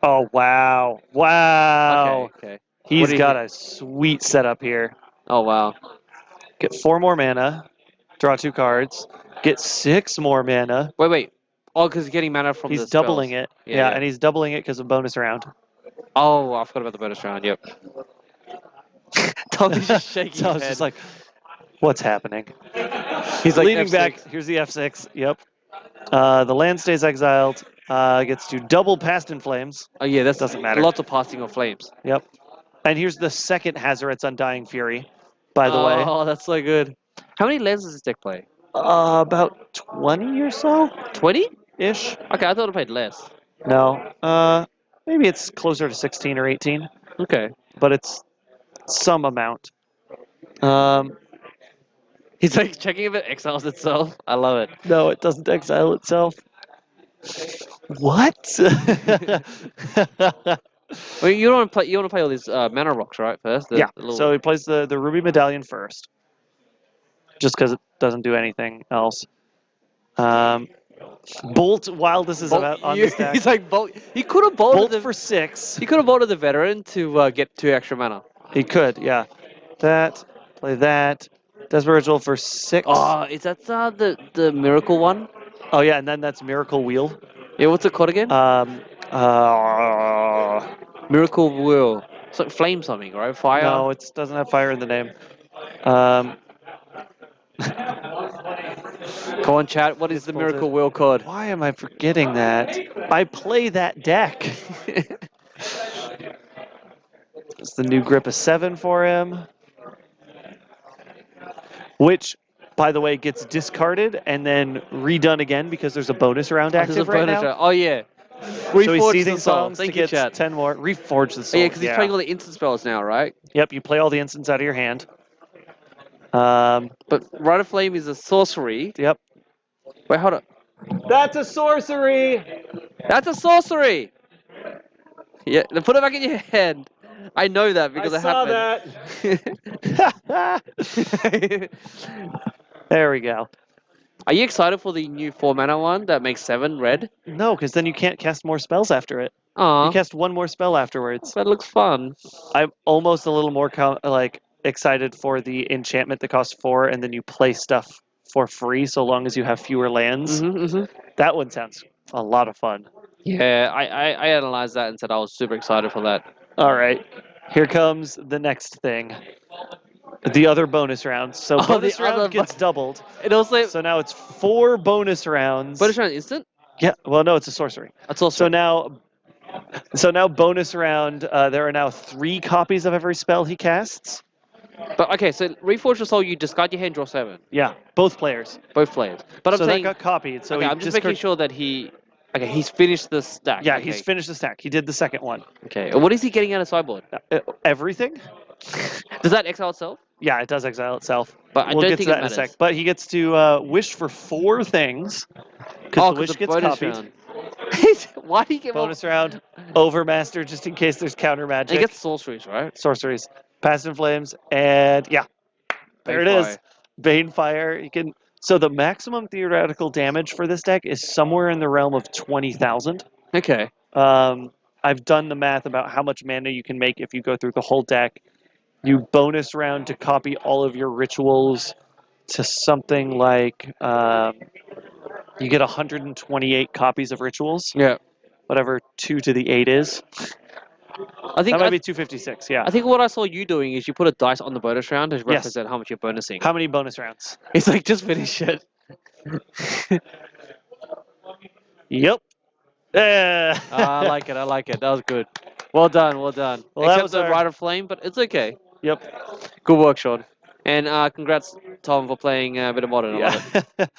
Oh wow! Wow! Okay. He's What do you got think? a sweet setup here. Oh, wow. Get 4 more mana, draw 2 cards, get 6 more mana. Wait. Oh, because he's getting mana from the He's doubling spells. it. Yeah, Yeah, yeah. and he's doubling it because of bonus round. Oh, I forgot about the bonus round, yep. Tommy's just shaking So I his was head. just like, what's happening? He's like Leaning F6. back. Here's the F6. Yep. The land stays exiled. Gets to double Past in Flames. Oh, yeah, that's Doesn't matter. lots of passing of flames. Yep. And here's the second Hazoret's Undying Fury, by the way. Oh, that's so good. How many lands does this deck play? About 20 or so 20? ish. Okay, I thought it played less. No. Maybe it's closer to 16 or 18, Okay. but it's some amount. He's like checking if it exiles itself. I love it. No, it doesn't exile itself. What? Well, you want to play all these mana rocks, right? First. Yeah. So he plays the Ruby Medallion first, just because it doesn't do anything else. Bolt while this is about on the stack. He's like bolt. He could have bolted Bolt the. for 6. He could have bolted the veteran to get 2 extra mana. He could, yeah. That. Play that. Desperate Ritual for 6. Oh, is that the miracle one? Oh yeah, and then that's Miracle Wheel. Yeah, what's it called again? Miracle Wheel. It's like flame something, right? Fire. No, it doesn't have fire in the name. Come on, chat. What is It's the bolted. Miracle Wheel called? Why am I forgetting that? I play that deck. It's the new Grip of 7 for him. Which, by the way, gets discarded and then redone again because there's a bonus round Oh, there's a active right bonus now. round. Oh yeah. So he's Reforge seething the soul. songs to Thank you, get chat. 10 more. Reforge the Oh, soul. yeah, because he's playing all the instant spells now, right? Yep, you play all the instants out of your hand. Yep. But Rite of Flame is a sorcery. Wait, hold on. That's a sorcery. That's a sorcery. Yeah, then put it back in your hand. I know that because I it saw happened. that. There we go. Are you excited for the new 4 mana one that makes 7 red? No, because then you can't cast more spells after it. Aw, You cast 1 more spell afterwards. that looks fun. I'm almost a little more excited for the enchantment that costs 4, and then you play stuff for free so long as you have fewer lands. That one sounds a lot of fun. Yeah, I analyzed that and said I was super excited for that. All right, here comes the next thing. The other bonus rounds. So Oh, bonus the round other gets doubled. It also So now it's 4 bonus rounds. bonus round instant. Yeah. Well, no, it's a sorcery. That's also So now bonus round. There are now 3 copies of every spell he casts. But okay, so Reforge the Soul, you discard your hand, draw 7. Yeah, both players. Both players. But I'm so saying, that got copied. So okay, he I'm just making sure that he's finished the stack. Yeah, okay. he's finished the stack. He did the second one. Okay, and what is he getting out of sideboard? Everything? Does that exile itself? Yeah, it does exile itself. But I We'll don't get think to that it in a matters. sec. But he gets to wish for 4 things. Because the wish gets bonus copied. round. Why do you get Bonus round, Overmaster, just in case there's counter more? magic. He gets sorceries, right? Sorceries, Past in Flames, and yeah, there it is. Banefire. You can. So the maximum theoretical damage for this deck is somewhere in the realm of 20,000. Okay. I've done the math about how much mana you can make if you go through the whole deck. You bonus round to copy all of your rituals to something like you get 128 copies of rituals. Yeah. Whatever 2 to the 8 is. I think That might be 256. Yeah. I think what I saw you doing is you put a dice on the bonus round to Yes. represent how much you're bonusing. How many bonus rounds? It's like just finish it. Yep. I like it. I like it. That was good. Well done. Well done. Well, that Except was the our- Rite of Flame, but it's okay. Yep. Good work, Sean. And congrats, Tom, for playing a bit of Modern. I love it.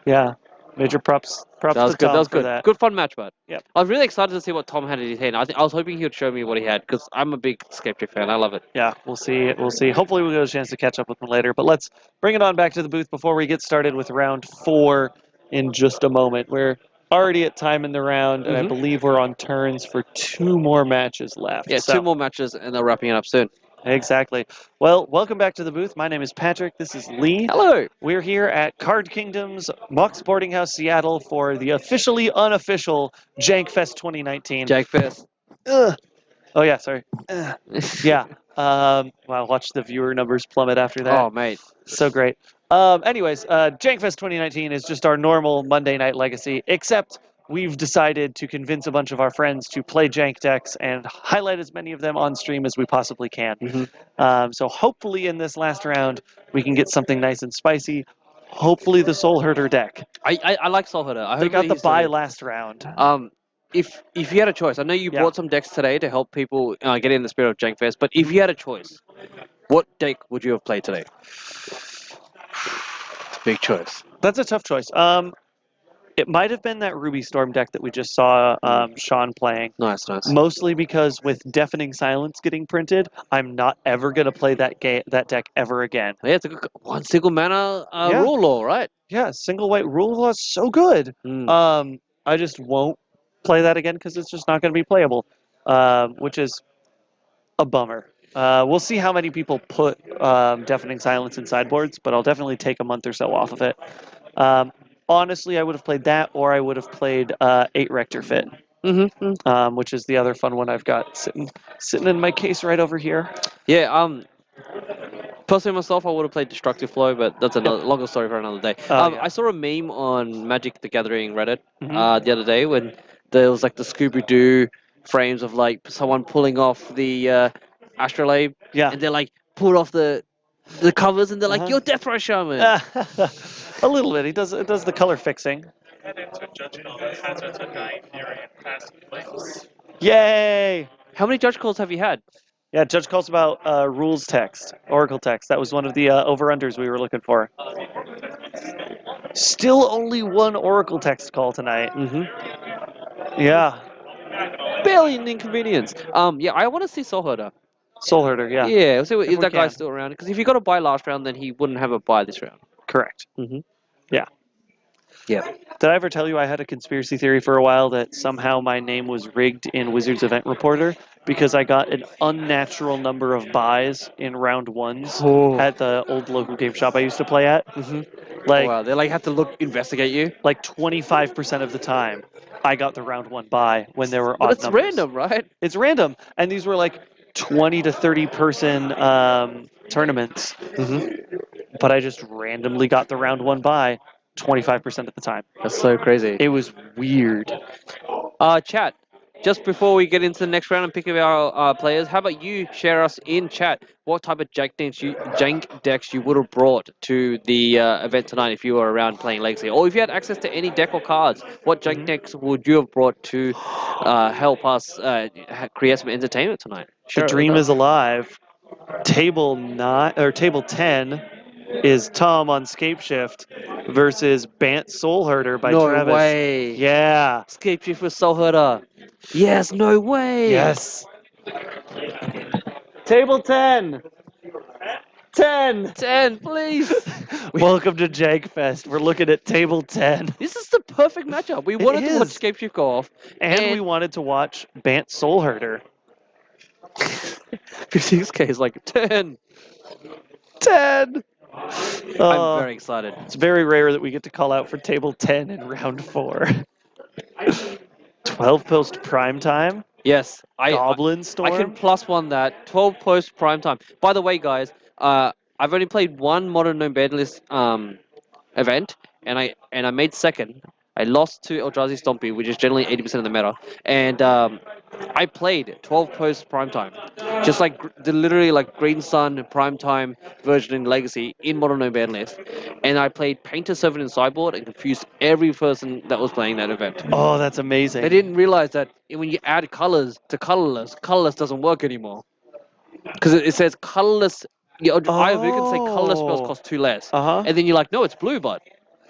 Yeah. Major props That was to good. Tom That was for good. that. Good fun match, bud. Yep. I was really excited to see what Tom had in his hand. I was hoping he would show me what he had because I'm a big Skeptic fan. I love it. Yeah, we'll see. We'll see. Hopefully, we'll get a chance to catch up with him later. But let's bring it on back to the booth before we get started with round 4 in just a moment. We're already at time in the round, and I Mhm. believe we're on turns for 2 more matches left. Yeah, So, 2 more matches and they're wrapping it up soon. exactly. Well, welcome back to the booth. My name is Patrick. This is Lee. Hello. We're here at Card Kingdom's Mox Boarding House Seattle for the officially unofficial Jankfest 2019. Jake Fest. Ugh. Oh, yeah, sorry. Ugh. Yeah. Wow, watch the viewer numbers plummet after that. Oh, mate. So great. Anyways, Jankfest 2019 is just our normal Monday Night Legacy, except we've decided to convince a bunch of our friends to play Jank decks and highlight as many of them on stream as we possibly can. Mhm. So hopefully in this last round, we can get something nice and spicy. Hopefully the Soul Herder deck. I like Soul Herder. I They hope got the he's doing bye it. last round. If you had a choice, I know you Yeah. brought some decks today to help people get in the spirit of Jankfest, but if you had a choice, what deck would you have played today? It's a big choice. That's a tough choice. It might have been that Ruby Storm deck that we just saw Sean playing. Nice, nice. Mostly because with Deafening Silence getting printed, I'm not ever gonna play that deck ever again. Yeah, it's a good, 1 single mana Yeah. rule law, right? Yeah, single white rule law is so good. Mm. I just won't play that again because it's just not gonna be playable, which is a bummer. We'll see how many people put Deafening Silence in sideboards, but I'll definitely take a month or so off of it. Honestly, I would have played that, or I would have played 8 Rector Fit. Which is the other fun one I've got sitting in my case right over here. Yeah, personally myself, I would have played Destructive Flow, but that's another longer story for another day. Yeah. I saw a meme on Magic the Gathering Reddit Mhm. the other day when there was like the Scooby-Doo frames of like someone pulling off the Astrolabe, Yeah. and they're like pulled off the covers, and they're like, Uh-huh. "You're Death Ray Shaman." A little bit. It does the color fixing. Yay! How many judge calls have you had? Yeah, Judge calls about rules text, Oracle text. That was one of the over-unders we were looking for. Still only 1 Oracle text call tonight. Yeah. Barely an inconvenience. Yeah, I want to see Soul Herder. Soul Herder, yeah. Yeah, we'll see If if we that guy's can. still around. Because if he got a buy last round, then he wouldn't have a buy this round. Correct. Yeah. Yeah. Did I ever tell you I had a conspiracy theory for a while that somehow my name was rigged in Wizards Event Reporter because I got an unnatural number of buys in round 1s at the old local game shop I used to play at? Like, Wow, they like have to investigate you. like 25% of the time, I got the round 1 buy when there were But odd it's numbers. random, right? It's random, and these were like 20 to 30 person tournaments. But I just randomly got the round 1 buy 25% of the time. That's so crazy. It was weird. Chat. Just before we get into the next round and pick up our players, how about you share us in chat what type of jank decks you would have brought to the event tonight if you were around playing Legacy, or if you had access to any deck or cards, what jank decks would you have brought to help us create some entertainment tonight? The dream is alive. Table 10 is Tom on Scape Shift versus Bant Soul Herder by no Travis. way. Yeah. Escape Shift with Soul Herder. Yes, no way. Yes. Table 10. 10. 10, please. Welcome to Jankfest. We're looking at table 10. This is the perfect matchup. We wanted to watch is. Escape Shift go off. And we wanted to watch Bant Soul Herder. 56k is like 10. 10! I'm very excited. It's very rare that we get to call out for table 10 in round 4. 12 post prime time. Yes, Goblin Storm. I can +1 that. 12 post prime time. By the way, guys, I've only played 1 Modern Gnome Bandlist event, and I made second. I lost to Eldrazi Stompy, which is generally 80% of the meta, and I played 12 post primetime, just like literally like Green Sun primetime version in Legacy in Modern Gnome Bandlist, and I played Painter Servant in sideboard and confused every person that was playing that event. Oh, that's amazing. They didn't realize that when you add colors to colorless, colorless doesn't work anymore because it says colorless Yeah, either you can say colorless spells Oh. cost 2 less, Uh-huh. and then you're like, no, it's blue, but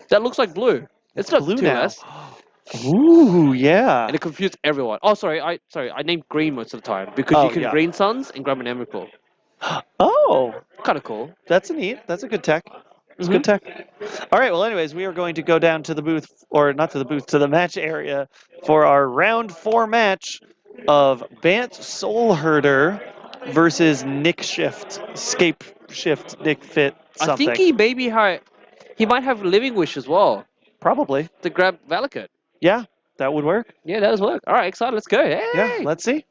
that looks like blue. It's not blue 2 now. less, Ooh, yeah. and it confused everyone. Oh, I named green most of the time because Oh, you can yeah. green suns and grab an Emrakul. Oh, Kind of cool. that's neat. That's a good tech. It's Mhm. good tech. All right. Well, anyways, we are going to go down to the booth, or not to the booth, to the match area for our round 4 match of Bant Soul Herder versus Nick Shift, Scape Shift, Nick Fit I something. think he might have Living Wish as well Probably. to grab Valakut. Yeah, that would work. Yeah, that does work. All right, excited. Let's go. Hey! Yeah, let's see.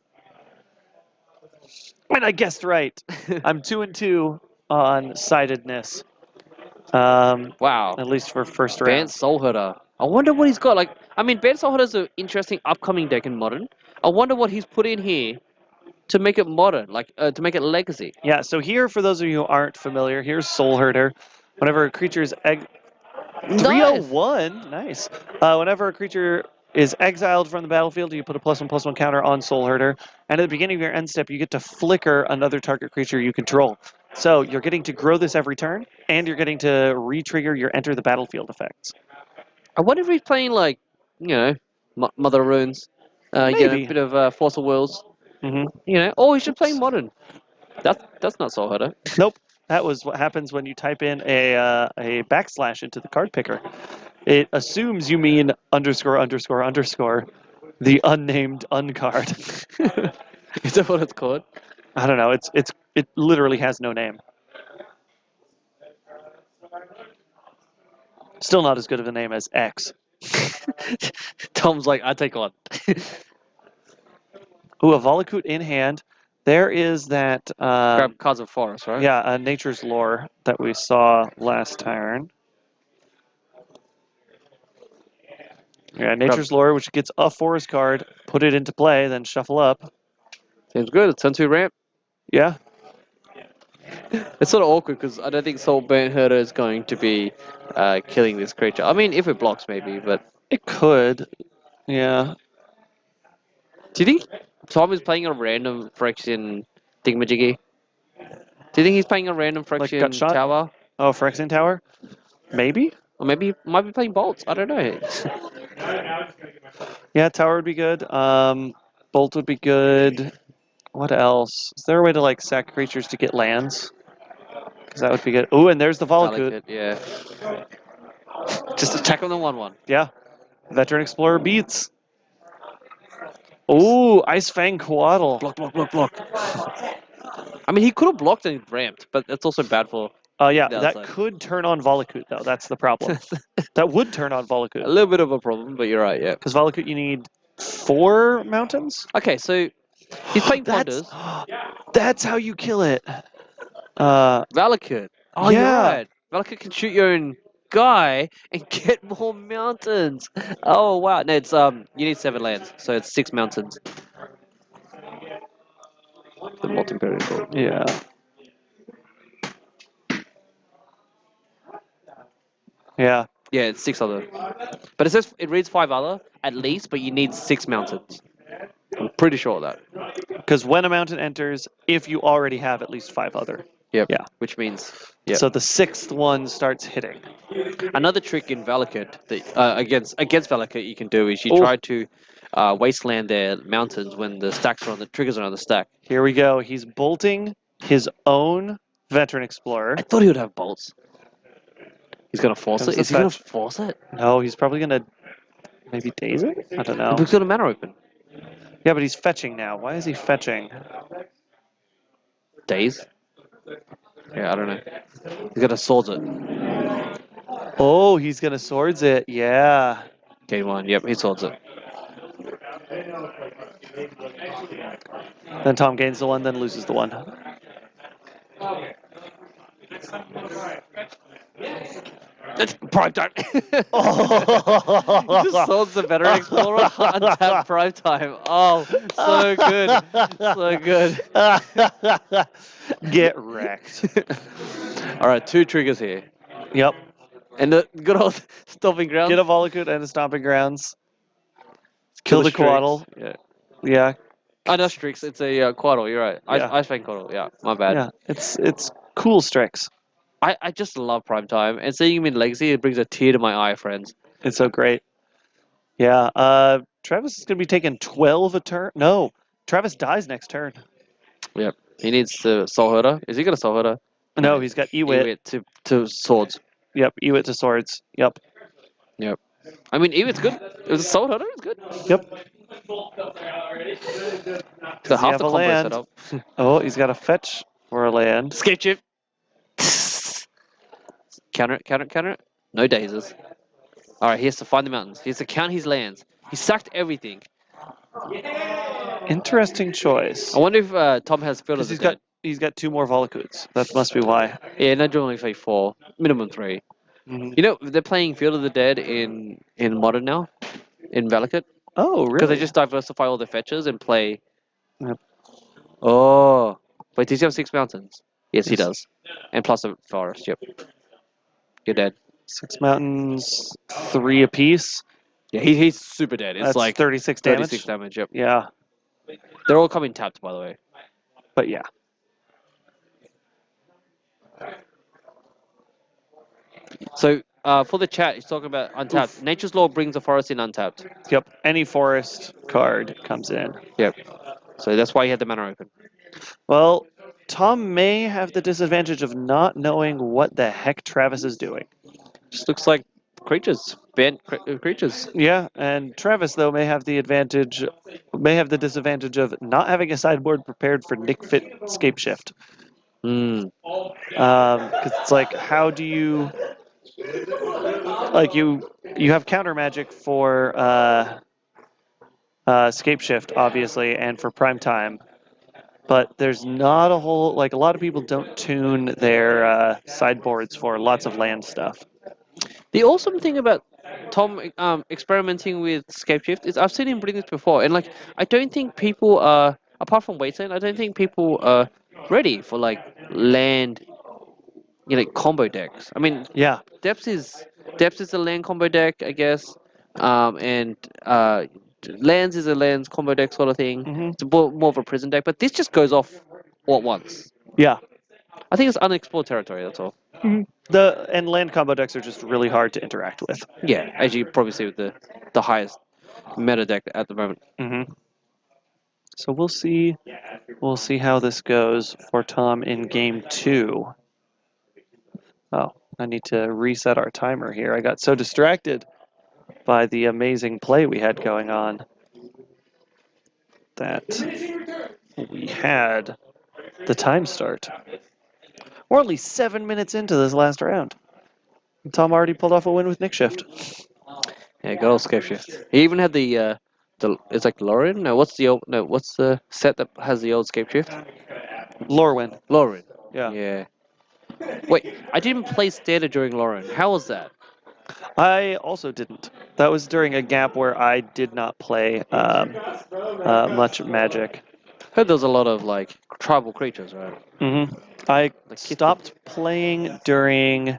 And I guessed right. I'm 2-2 on sidedness. Wow. At least for first Bant round. Soul Herder. I wonder what he's got. Like, I mean, Bant Soul Herder is an interesting upcoming deck in Modern. I wonder what he's put in here to make it Modern, like to make it Legacy. Yeah, so here, for those of you who aren't familiar, here's Soul Herder. Whenever a creature is 301, nice. Whenever a creature is exiled from the battlefield, you put a +1/+1 counter on Soul Herder. And at the beginning of your end step, you get to flicker another target creature you control. So you're getting to grow this every turn, and you're getting to re-trigger your enter the battlefield effects. I wonder if he's playing like, Mother of Runes, Maybe. a bit of Force of Wills, Hmm. or he's just playing Modern. That's not Soul Herder. Nope. That was what happens when you type in a backslash into the card picker. It assumes you mean ____ the unnamed uncard. Is that what it's called? I don't know. It literally has no name. Still not as good of a name as X. Tom's like, I take on. Ooh, a Volakut in hand. There is that. Grab cards of Forest, right? Yeah, Nature's Lore that we saw last turn. Yeah, Nature's Lore, which gets a forest card, put it into play, then shuffle up. Seems good. It's 10-2 ramp. Yeah. It's sort of awkward because I don't think Soul Bant Herder is going to be killing this creature. I mean, if it blocks, maybe, but It could. Yeah. do you think Tom is playing a random Phyrexian Thingamajiggy? Do you think he's playing a random Phyrexian Gutshot? Tower? Oh, Phyrexian Tower? Maybe? Or maybe he might be playing Bolts. I don't know. Yeah, Tower would be good. Bolt would be good. What else? Is there a way to like sack creatures to get lands? Because that would be good. Ooh, and there's the Volakut. Valakut, yeah. Just attack on the 1/1. Yeah. Veteran Explorer beats. Ooh, Ice Fang Coatl. Block. I mean, he could have blocked and ramped, but that's also bad for Yeah, the that outside. could turn on Volakut, though. That's the problem. That would turn on A Volakut. little bit of a problem, but you're right, yeah. Because Volakut, you need 4 mountains? Okay, so he's playing That's, Ponders. that's how you kill it. Valakut. Oh, you're Yeah. right. Valakut can shoot your own guy and get more mountains. Oh, wow. No, it's you need 7 lands, so it's 6 mountains. The multi-variable. Yeah. Yeah. Yeah, it's 6 other. But it says it reads 5 other at least, but you need 6 mountains. I'm pretty sure of that. Because when a mountain enters, if you already have at least 5 other. Yep. Yeah. Which means, yeah. So the 6th one starts hitting. Another trick in Valakut that against Valakut you can do is you Oh. try to wasteland their mountains when the stacks are on the triggers are on the stack. Here we go. He's bolting his own Veteran Explorer. I thought he would have bolts. He's gonna force Comes it. the Is he gonna fetch. force it? No, he's probably going to maybe daze it? I don't know. He's got a mana open. Yeah, but he's fetching now. Why is he fetching? Days? Yeah, I don't know. He's gonna swords it. Oh, he's going to swords it. Yeah. Gain 1. Yep, he swords it. Then Tom gains the 1, then loses the 1. That's prime time. Oh. He just swords the Veteran Explorer untap prime time. Oh, so good. So good. Get wrecked. Alright, 2 triggers here. Yep. And the good old stomping ground. Get a Volakut and a Stomping Grounds. Kill the Coatl. Yeah. Yeah. Oh, no, Strix. It's a Quaddle. You're right. Yeah. Ice Fang Quaddle. Yeah, my bad. Yeah. It's Cool Strix. I just love Prime Time, and seeing him in Legacy, it brings a tear to my eye, friends. It's so great. Yeah. Travis is gonna be taking 12 a turn. No, Travis dies next turn. Yep. He needs the Soul Herder. Is he got a Soul Herder? No, he's got Ewit. Ewit to swords. Yep, Ewit to swords. Yep. Yep. I mean, Ewit's good. It was a Soul Herder. It's good. Yep. He's got Does he half have the a combo land? set up. Oh, he's got a fetch for a land. Escape chip. Counter it, counter it, counter it. No dazes. Alright, he has to find the mountains. He has to count his lands. He sacked everything. Interesting choice. I wonder if Tom has Field of Because the he's got 2 more Volakoots. That must be why. Dead. Yeah, no, only play 4. Minimum 3. Mhm. You know, they're playing Field of the Dead in Modern now. In Valakut. Oh, Because really? they just diversify all their fetches and play... Yep. Oh. Wait, does he have 6 mountains? Yes, he Yes. does. And plus a forest, yep. You're dead. 6 mountains, 3 apiece. Yeah, he's super dead. It's That's like 36 damage. 36 damage, yep. Yeah, They're all coming tapped, by the way. but yeah. So, for the chat, he's talking about untapped. Oof. Nature's Law brings a forest in untapped. Yep. Any forest card comes in. Yep. So that's why he had the mana open. Well, Tom may have the disadvantage of not knowing what the heck Travis is doing. Just looks like creatures. Banned creatures. Yeah, and Travis though may have the disadvantage of not having a sideboard prepared for Nick Fit Scape Shift. Hmm. Because it's like, how do you like you have counter magic for Scape Shift obviously, and for Prime Time, but there's not a whole a lot of people don't tune their sideboards for lots of land stuff. The awesome thing about Tom experimenting with Scape Shift is I've seen him bring this before, and like I don't think people are, apart from Wasteland, I don't think people are ready for like land, combo decks. I mean, Yeah, Depths is a land combo deck, I guess, and Lands is a lands combo deck sort of thing. Mhm. It's more of a prison deck, but this just goes off all at once. yeah. I think it's unexplored territory. That's all. And land combo decks are just really hard to interact with. Yeah, as you probably see with the highest meta deck at the moment. Mm-hmm. So we'll see. We'll see how this goes for Tom in game 2. Oh, I need to reset our timer here. I got so distracted by the amazing play we had going on that we had the time start. We're only 7 minutes into this last round. And Tom already pulled off a win with Nick Shift. Yeah, good old Scape Shift. He even had the it's like Lauren. No, what's the set that has the old Scape Shift? Lorwyn. Lauren. Yeah. Yeah. Wait, I didn't play Standard during Lauren. How was that? I also didn't. That was during a gap where I did not play much Magic. Heard there was a lot of like tribal creatures, right? Mm-hmm. I Like stopped playing during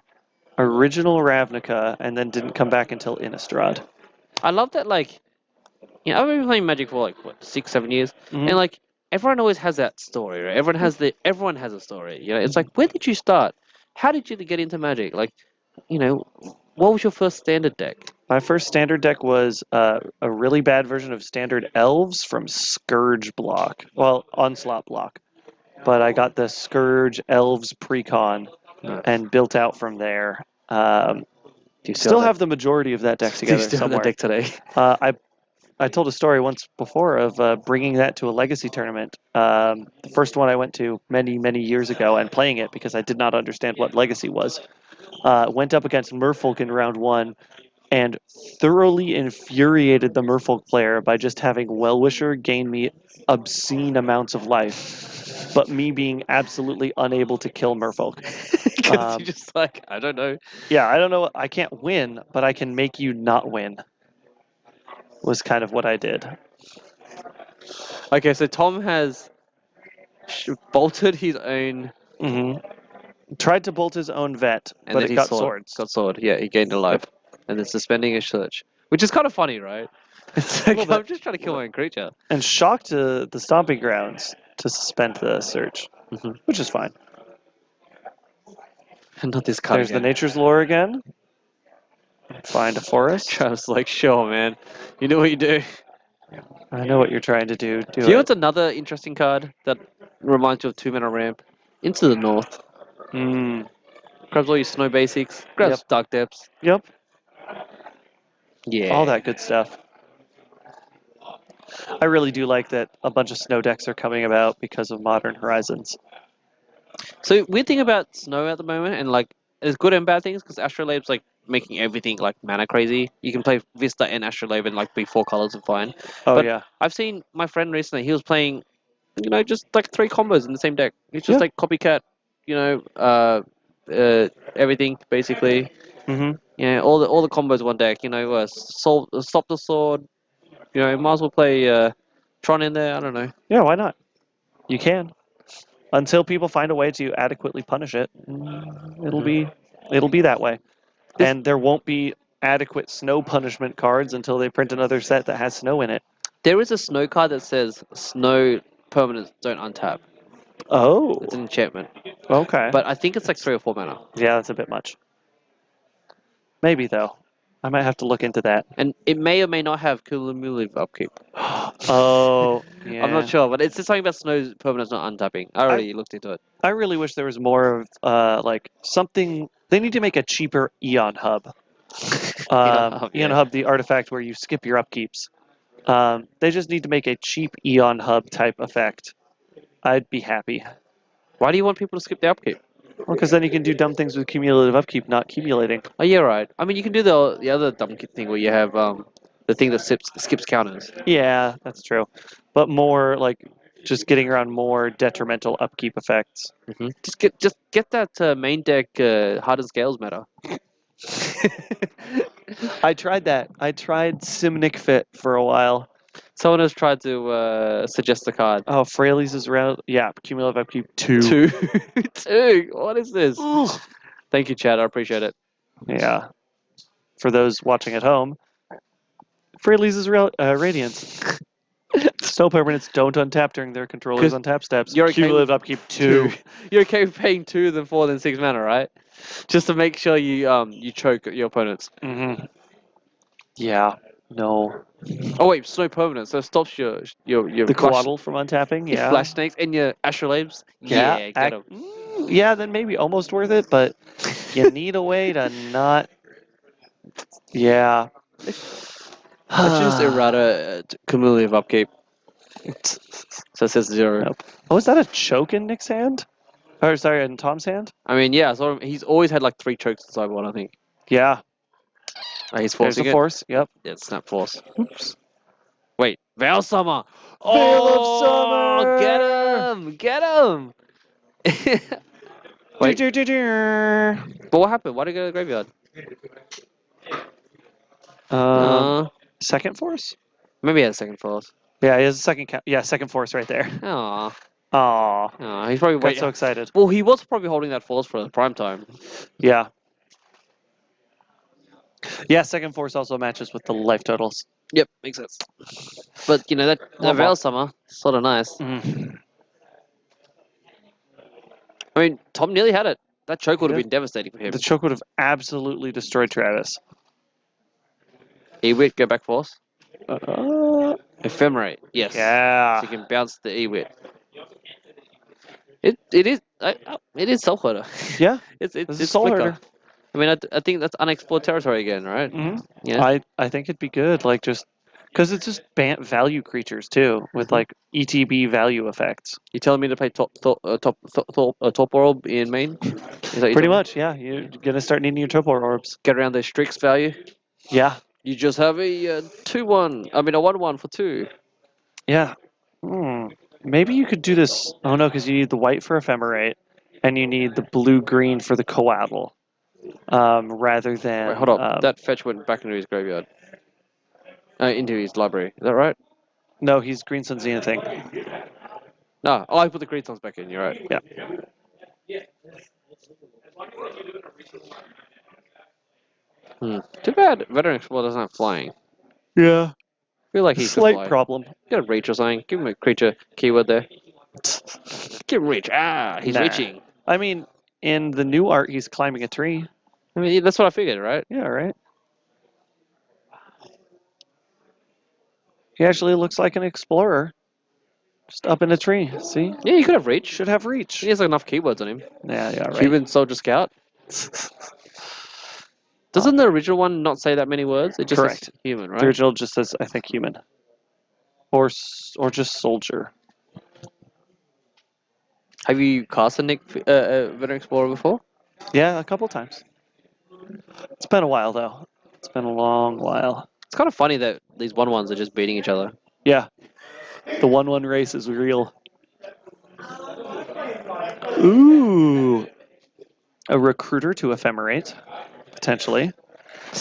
original Ravnica and then didn't come back until Innistrad. I love that, like, I've been playing Magic for like what 6-7 years, Mhm. and like everyone always has that story, right? Everyone has a story. It's like, where did you start? How did you get into Magic? Like, what was your first Standard deck? My first standard deck was a really bad version of Standard Elves from Scourge block. Well, Onslaught block. But I got the Scourge Elves Precon and built out from there. Do you Still have the majority of that deck Do you together still have somewhere. that deck today? I told a story once before of bringing that to a legacy tournament. The first one I went to many, many years ago and playing it because I did not understand what legacy was. Went up against Merfolk in round 1 and thoroughly infuriated the Merfolk player by just having Wellwisher gain me obscene amounts of life, but me being absolutely unable to kill Merfolk. Because you're just like, I don't know. Yeah, I don't know. I can't win, but I can make you not win. Was kind of what I did. Okay, so Tom has bolted his own, Hmm. Tried to bolt his own vet, and but then it he got sword, swords. Got sword. Yeah, he gained a life, and then suspending his search, which is kind of funny, right? It's like, little I'm bit. just trying to kill my own creature. And shocked to the stomping grounds to suspend the search, Mhm. which is fine. Not this card There's the again. Nature's Lore again. Find a forest. Travis like, sure, man. You know what you do. I know what you're trying to do. Do You know it. what's another interesting card that reminds you of 2-mana ramp? Into the North. Mm, Grabs all your snow basics. Grabs Yep. Dark Depths. yep. Yeah. All that good stuff. I really do like that a bunch of snow decks are coming about because of Modern Horizons. So weird thing about snow at the moment, and like there's good and bad things because Astrolabe's like making everything like mana crazy. You can play Vista and Astrolabe and like be 4 colors and fine. Oh But- yeah. I've seen my friend recently. He was playing, just like 3 combos in the same deck. He's just Yeah. like copycat, everything basically. hmm Yeah, all the combos in one deck. Stop the sword. Might as well play Tron in there. I don't know. Yeah, why not? You can. Until people find a way to adequately punish it, it'll be that way. This- And there won't be adequate snow punishment cards until they print another set that has snow in it. There is a snow card that says snow permanents don't untap. Oh, It's an enchantment, okay. but I think it's like 3 or 4 mana, Yeah, that's a bit much. Maybe though. I might have to look into that. and it may or may not have cumulative upkeep. Oh, yeah. I'm not sure, but it's just something about snow permanents not untapping. I already looked into it. I really wish there was more of like something. They need to make a cheaper Eon Hub. Hub, Eon yeah. Hub, the artifact where you skip your upkeeps. They just need to make a cheap Eon Hub type effect. I'd be happy. Why do you want people to skip the upkeep? Well, because then you can do dumb things with cumulative upkeep, not accumulating. Oh yeah, right. I mean, you can do the other dumb thing where you have the thing that skips counters. Yeah, that's true. But more like just getting around more detrimental upkeep effects. Just get that main deck hardened scales meta. I tried that. I tried Simnic Fit for a while. Someone has tried to suggest a card. Oh, Fraley's is around. Yeah, cumulative upkeep 2. 2. 2. What is this? Ugh. Thank you, Chad. I appreciate it. Yeah. For those watching at home, Fraley's is Radiance. Snow permanents don't untap during their controller's 'Cause untap steps. you're okay Cumulative with upkeep 2. You're okay with paying 2 than 4 than 6 mana, right? Just to make sure you choke your opponents. Mm-hmm. Yeah. No. Oh wait, snow permanent, so it stops your The flash, Quaddle from untapping. your Yeah. flash snakes and your Astrolabes. Yeah, get 'em. Yeah, then maybe almost worth it, but you need a way to not. Yeah. I choose errata cumulative upkeep. So it says 0. Nope. Oh, is that a choke in Nick's hand? Or sorry, in Tom's hand? I mean, yeah, so he's always had like 3 chokes inside one, I think. Yeah. He's There's forcing a it. force. Yep. Yeah, it's Snap Force. Oops. Wait, Veil Summer! Veil of Oh, Summer! get him! Get him! Wait. But what happened? Why did he go to the graveyard? Second force? Maybe he had a second force. Yeah, he has a second. Yeah, second force right there. Aw. Aw. He's probably Got waiting. so excited. Well, he was probably holding that force for the prime time. Yeah. Yeah, second force also matches with the life totals. Yep, makes sense. But that Well, Veil Summer, sort of nice. Mm. I mean, Tom nearly had it. That choke would have He been devastating for him. The choke would have absolutely destroyed Travis. Ewit, go back force. Uh, Ephemerate, yes. yeah. So you can bounce the Ewit. It is Soul Herder. Yeah. It's This is it's Soul Flicker. Herder. I mean, I think that's unexplored territory again, right? hmm Yeah. I think it'd be good, like just because it's just value creatures too, with like ETB value effects. You telling me to play top orb in main? Is that what you're Pretty telling me? much, yeah. You're gonna start needing your Topor orbs. Get around the Strix value. Yeah. You just have a 2/1. I mean, a 1/1 for 2. Yeah. Maybe you could do this. Oh no, because you need the white for Ephemerate, and you need the blue-green for the Coatl. Rather than. Wait, hold up. That fetch went back into his graveyard. Into his library. Is that right? No, he's Green Sun Zenithing. No. Oh, I put the green songs back in. You're right. Yeah. Too bad Veteran Explorer doesn't have flying. Yeah. Feel like he should Slight fly. problem. Get a reach or something. Give him a creature keyword there. Give him reach. He's Nah. reaching. I mean, in the new art, he's climbing a tree. I mean, that's what I figured, right? Yeah, right. He actually looks like an explorer. Just up in a tree. See? Yeah, you could have reach. Should have reach. He has enough keywords on him. Yeah, right. Human Soldier Scout. Doesn't the original one not say that many words? It just Correct. says human, The right? original just says, I think, human. Or just soldier. Have you cast a Nick Veteran Explorer before? Yeah, a couple times. It's been a while, though. It's been a long while. It's kind of funny that these 1-1s are just beating each other. Yeah. The 1-1 race is real. Ooh. A recruiter to ephemerate, potentially.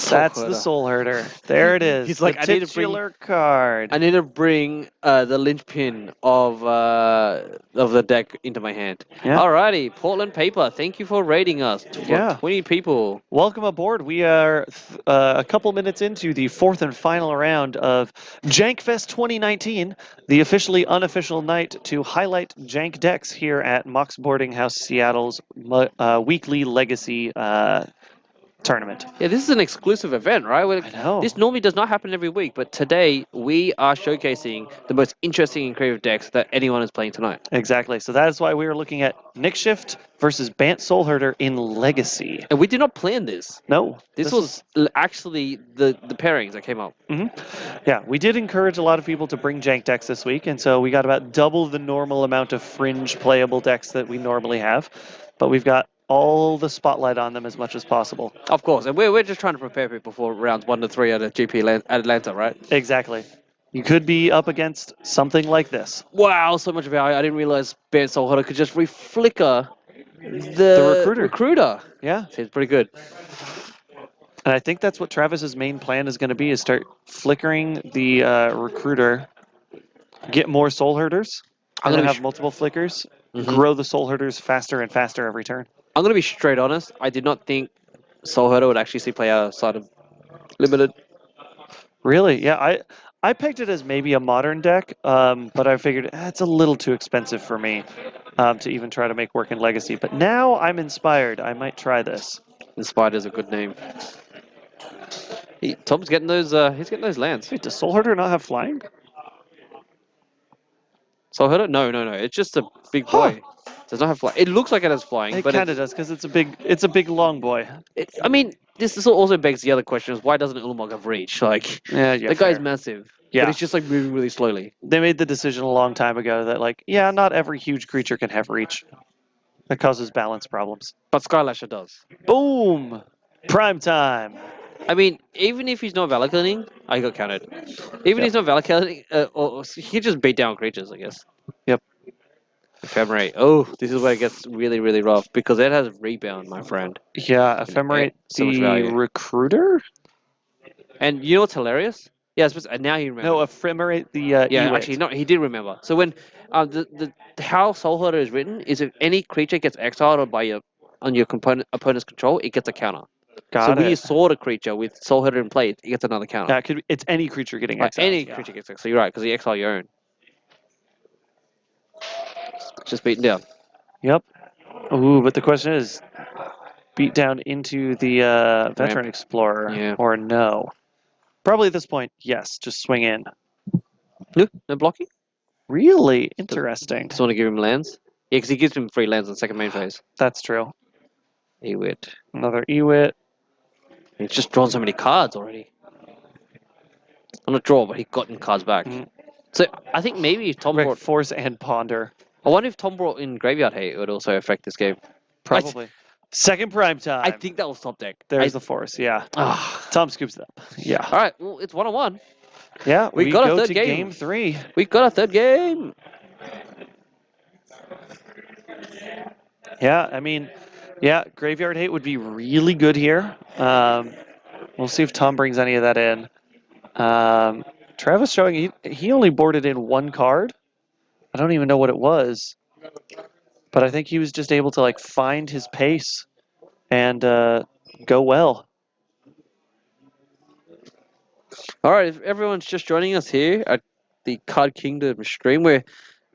That's the Soul Herder. There it is. He's like, the I need to bring- titular card. I need to bring the linchpin of the deck into my hand. Yeah. Alrighty, Portland Paper, thank you for raiding us. Yeah. 20 people. Welcome aboard. We are a couple minutes into the fourth and final round of Jankfest 2019, the officially unofficial night to highlight Jank decks here at Mox Boarding House Seattle's weekly Legacy tournament. Yeah, this is an exclusive event, right? I know. This normally does not happen every week, but today we are showcasing the most interesting and creative decks that anyone is playing tonight. Exactly. So that is why we are looking at Nick Shift versus Bant Soul Herder in Legacy. And we did not plan this. No. This was actually the pairings that came up. Yeah, we did encourage a lot of people to bring jank decks this week, and so we got about double the normal amount of fringe playable decks that we normally have, but we've got all the spotlight on them as much as possible. Of course, and we're just trying to prepare people for rounds 1 to 3 at GP Atlanta, right? Exactly. You could be up against something like this. Wow, so much value. I didn't realize Bant Soul Herder could just reflicker the recruiter. Yeah, Seems pretty good. and I think that's what Travis's main plan is going to be, is start flickering the recruiter, get more Soul Herders, I'm and gonna then be have multiple flickers, Mhm. grow the Soul Herders faster and faster every turn. I'm going to be straight honest. I did not think Soul Herder would actually see play outside of Limited. Really? Yeah, I pegged it as maybe a modern deck, but I figured it's a little too expensive for me to even try to make work in Legacy. But now I'm inspired. I might try this. Inspired is a good name. Tom's getting those. He's getting those lands. Wait, does Soul Herder not have flying? Soul Herder? No. It's just a big boy. Does not have flying. It looks like it has flying, It but kind of does, because it's a big long boy. I mean, this also begs the other question: is why doesn't Ulamog have reach? Like, Yeah, the guy's massive. Yeah. But he's just like moving really slowly. They made the decision a long time ago that, like, yeah, not every huge creature can have reach. That causes balance problems. But Skylasher does. Boom! Prime time. I mean, even if he's not Valakilling, I got counted. Even if he's not Valakilling, or he can just beat down creatures, I guess. Yep. Ephemerate. Oh, this is where it gets really, really rough because it has rebound, my friend. Yeah, Ephemerate so much the value. recruiter? And you know what's hilarious? Yeah, and now he remembers. No, Ephemerate the Yeah, Ewit. actually, no, he did remember. So when the how Soul Herder is written is if any creature gets exiled or on your opponent's control, it gets a counter. Got so it. when you sword a creature with Soul Herder in play, it gets another counter. Yeah, it's any creature getting Right, exiled. any creature gets exiled. So you're right, because you exile your own. Just beaten down. Yep. Ooh, but the question is, beat down into the Veteran Explorer Yeah. or no? Probably at this point, yes. Just swing in. No blocking? Really interesting. Just want to give him lands? Yeah, because he gives him free lands on second main phase. That's true. Ewit. Another Ewit. He's just drawn so many cards already. Well, not draw, but he gotten cards back. Mhm. So I think maybe if Tom Right, brought... Force and Ponder. I wonder if Tom brought in Graveyard Hate, it would also affect this game. Probably. Second prime time. I think that was top deck. There's the Force, yeah. Ah. Tom scoops it up. Yeah. All right, well, it's 1-on-1. Yeah, We we got a go third to game. game 3. We got a third game. Yeah, I mean, yeah, Graveyard Hate would be really good here. We'll see if Tom brings any of that in. Travis showing he only boarded in one card. I don't even know what it was, but I think he was just able to like find his pace and go well. All right, if everyone's just joining us here at the Card Kingdom stream, we're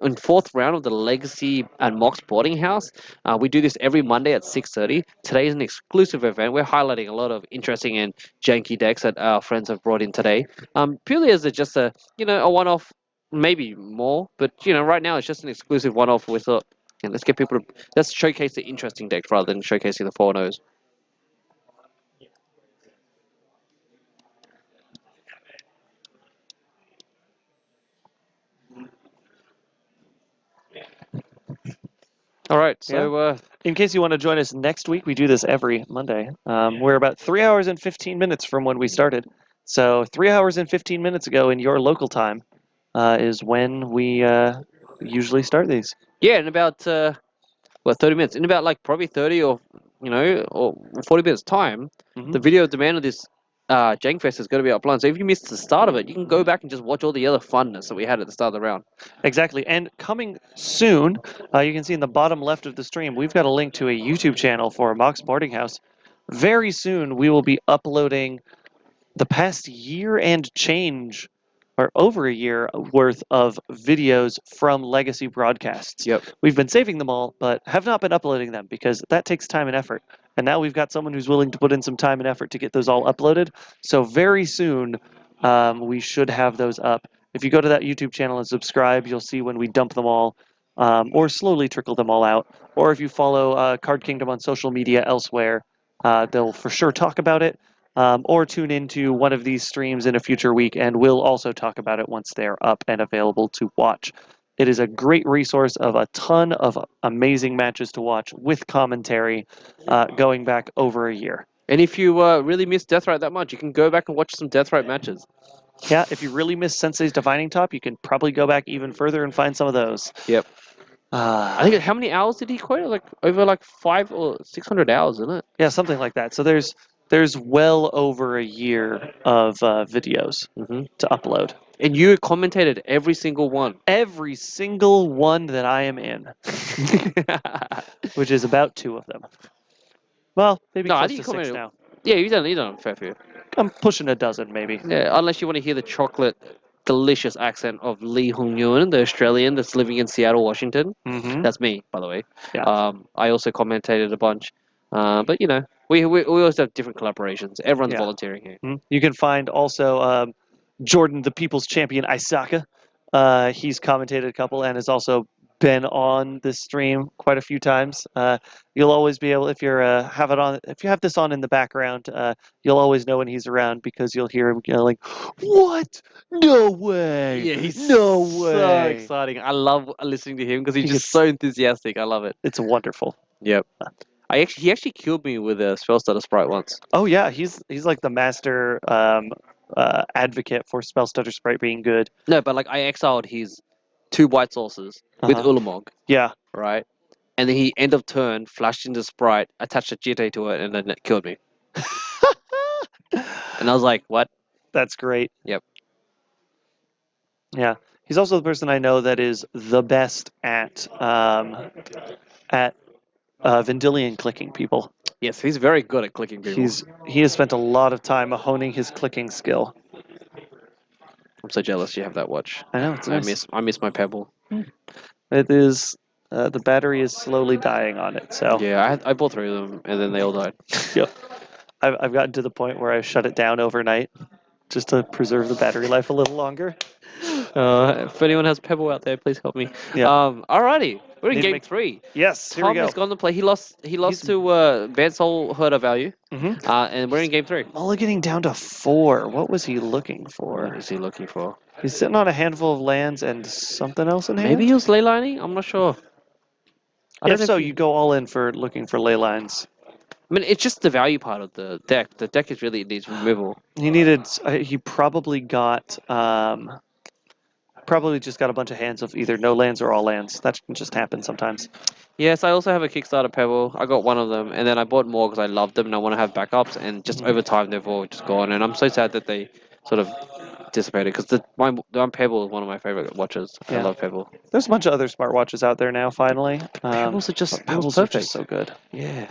in fourth round of the Legacy and Mox Boarding House. We do this every Monday at 6:30. Today is an exclusive event. We're highlighting a lot of interesting and janky decks that our friends have brought in today. Purely as just a a one-off, maybe more, but right now it's just an exclusive one-off. We thought, let's showcase the interesting decks rather than showcasing the 4-0s. All right, so In case you want to join us next week, we do this every Monday. We're about 3 hours and 15 minutes from when we started. So 3 hours and 15 minutes ago in your local time is when we usually start these. yeah, in about 30 minutes, in about like probably 30 or 40 minutes time, Mhm. the video demand of this Jankfest is going to be uploaded. So if you missed the start of it, you can go back and just watch all the other funness that we had at the start of the round. Exactly. And coming soon, you can see in the bottom left of the stream, we've got a link to a YouTube channel for Mox Boarding House. Very soon, we will be uploading the past year and change, or over a year worth of videos from legacy broadcasts. Yep. We've been saving them all, but have not been uploading them because that takes time and effort. And now we've got someone who's willing to put in some time and effort to get those all uploaded. So very soon, we should have those up. If you go to that YouTube channel and subscribe, you'll see when we dump them all, or slowly trickle them all out. Or if you follow Card Kingdom on social media elsewhere, they'll for sure talk about it. Or tune into one of these streams in a future week, and we'll also talk about it once they're up and available to watch. It is a great resource of a ton of amazing matches to watch with commentary going back over a year. And if you really miss Deathrite that much, you can go back and watch some Deathrite matches. Yeah, if you really miss Sensei's Divining Top, you can probably go back even further and find some of those. Yep. I think how many hours did he quote? Like over like 500 or 600 hours, isn't it? Yeah, something like that. So there's well over a year of videos to upload. And you commentated every single one. Every single one that I am in, which is about 2 of them. Well, maybe No, I close think to you 6 commented- now. Yeah, you done a fair few. I'm pushing a dozen, maybe. Yeah, unless you want to hear the chocolate, delicious accent of Lee Hung Yun, the Australian that's living in Seattle, Washington. Mm-hmm. That's me, by the way. Yeah. I also commentated a bunch. But we always have different collaborations. Everyone's Yeah. volunteering here. You can find also Jordan, the People's Champion Isaka. He's commentated a couple and has also been on this stream quite a few times. You'll always be able, if you have this on in the background, you'll always know when he's around because you'll hear him like, "What? No way! Yeah, he's no so way!" exciting. I love listening to him because he's He just gets- so enthusiastic. I love it. It's wonderful. Yep. He actually killed me with a Spellstutter Sprite once. Oh yeah, he's like the master advocate for Spellstutter Sprite being good. No, but like I exiled his 2 white sources with Uh-huh. Ulamog, Yeah. right? And then he end of turn flashed into Sprite, attached a GT to it, and then it killed me. And I was like, what? That's great. Yep. Yeah, he's also the person I know that is the best at Vendilion clicking people. Yes, he's very good at clicking people. He has spent a lot of time honing his clicking skill. I'm so jealous you have that watch. I know it's nice. I miss my Pebble. It is the battery is slowly dying on it. So Yeah, I bought 3 of them, and then they all died. Yep. I've gotten to the point where I've shut it down overnight just to preserve the battery life a little longer. If anyone has Pebble out there, please help me. Yeah. Alrighty, we're in Need to game make- 3. Yes, here we Tom go. has gone to play. He lost He's- to Bad Soul Herder Value, Mhm. and we're in game 3. Mulliganing down to 4. What was he looking What for? is he looking for? He's sitting on a handful of lands and something else in hand. Maybe he was ley lining? I'm not sure. I don't If know so, if he- you go all in for looking for ley lines. I mean, it's just the value part of the deck. The deck is really needs removal. He needed. He probably got. Probably just got a bunch of hands of either no lands or all lands. That can just happen sometimes. Yes, I also have a Kickstarter Pebble. I got one of them, and then I bought more because I loved them and I want to have backups. And just over time, they've all just gone. And I'm so sad that they sort of dissipated because my Pebble is one of my favorite watches. I Yeah. love Pebble. There's a bunch of other smartwatches out there now. Finally, Pebbles are just but Pebbles are perfect. just so good. Yeah.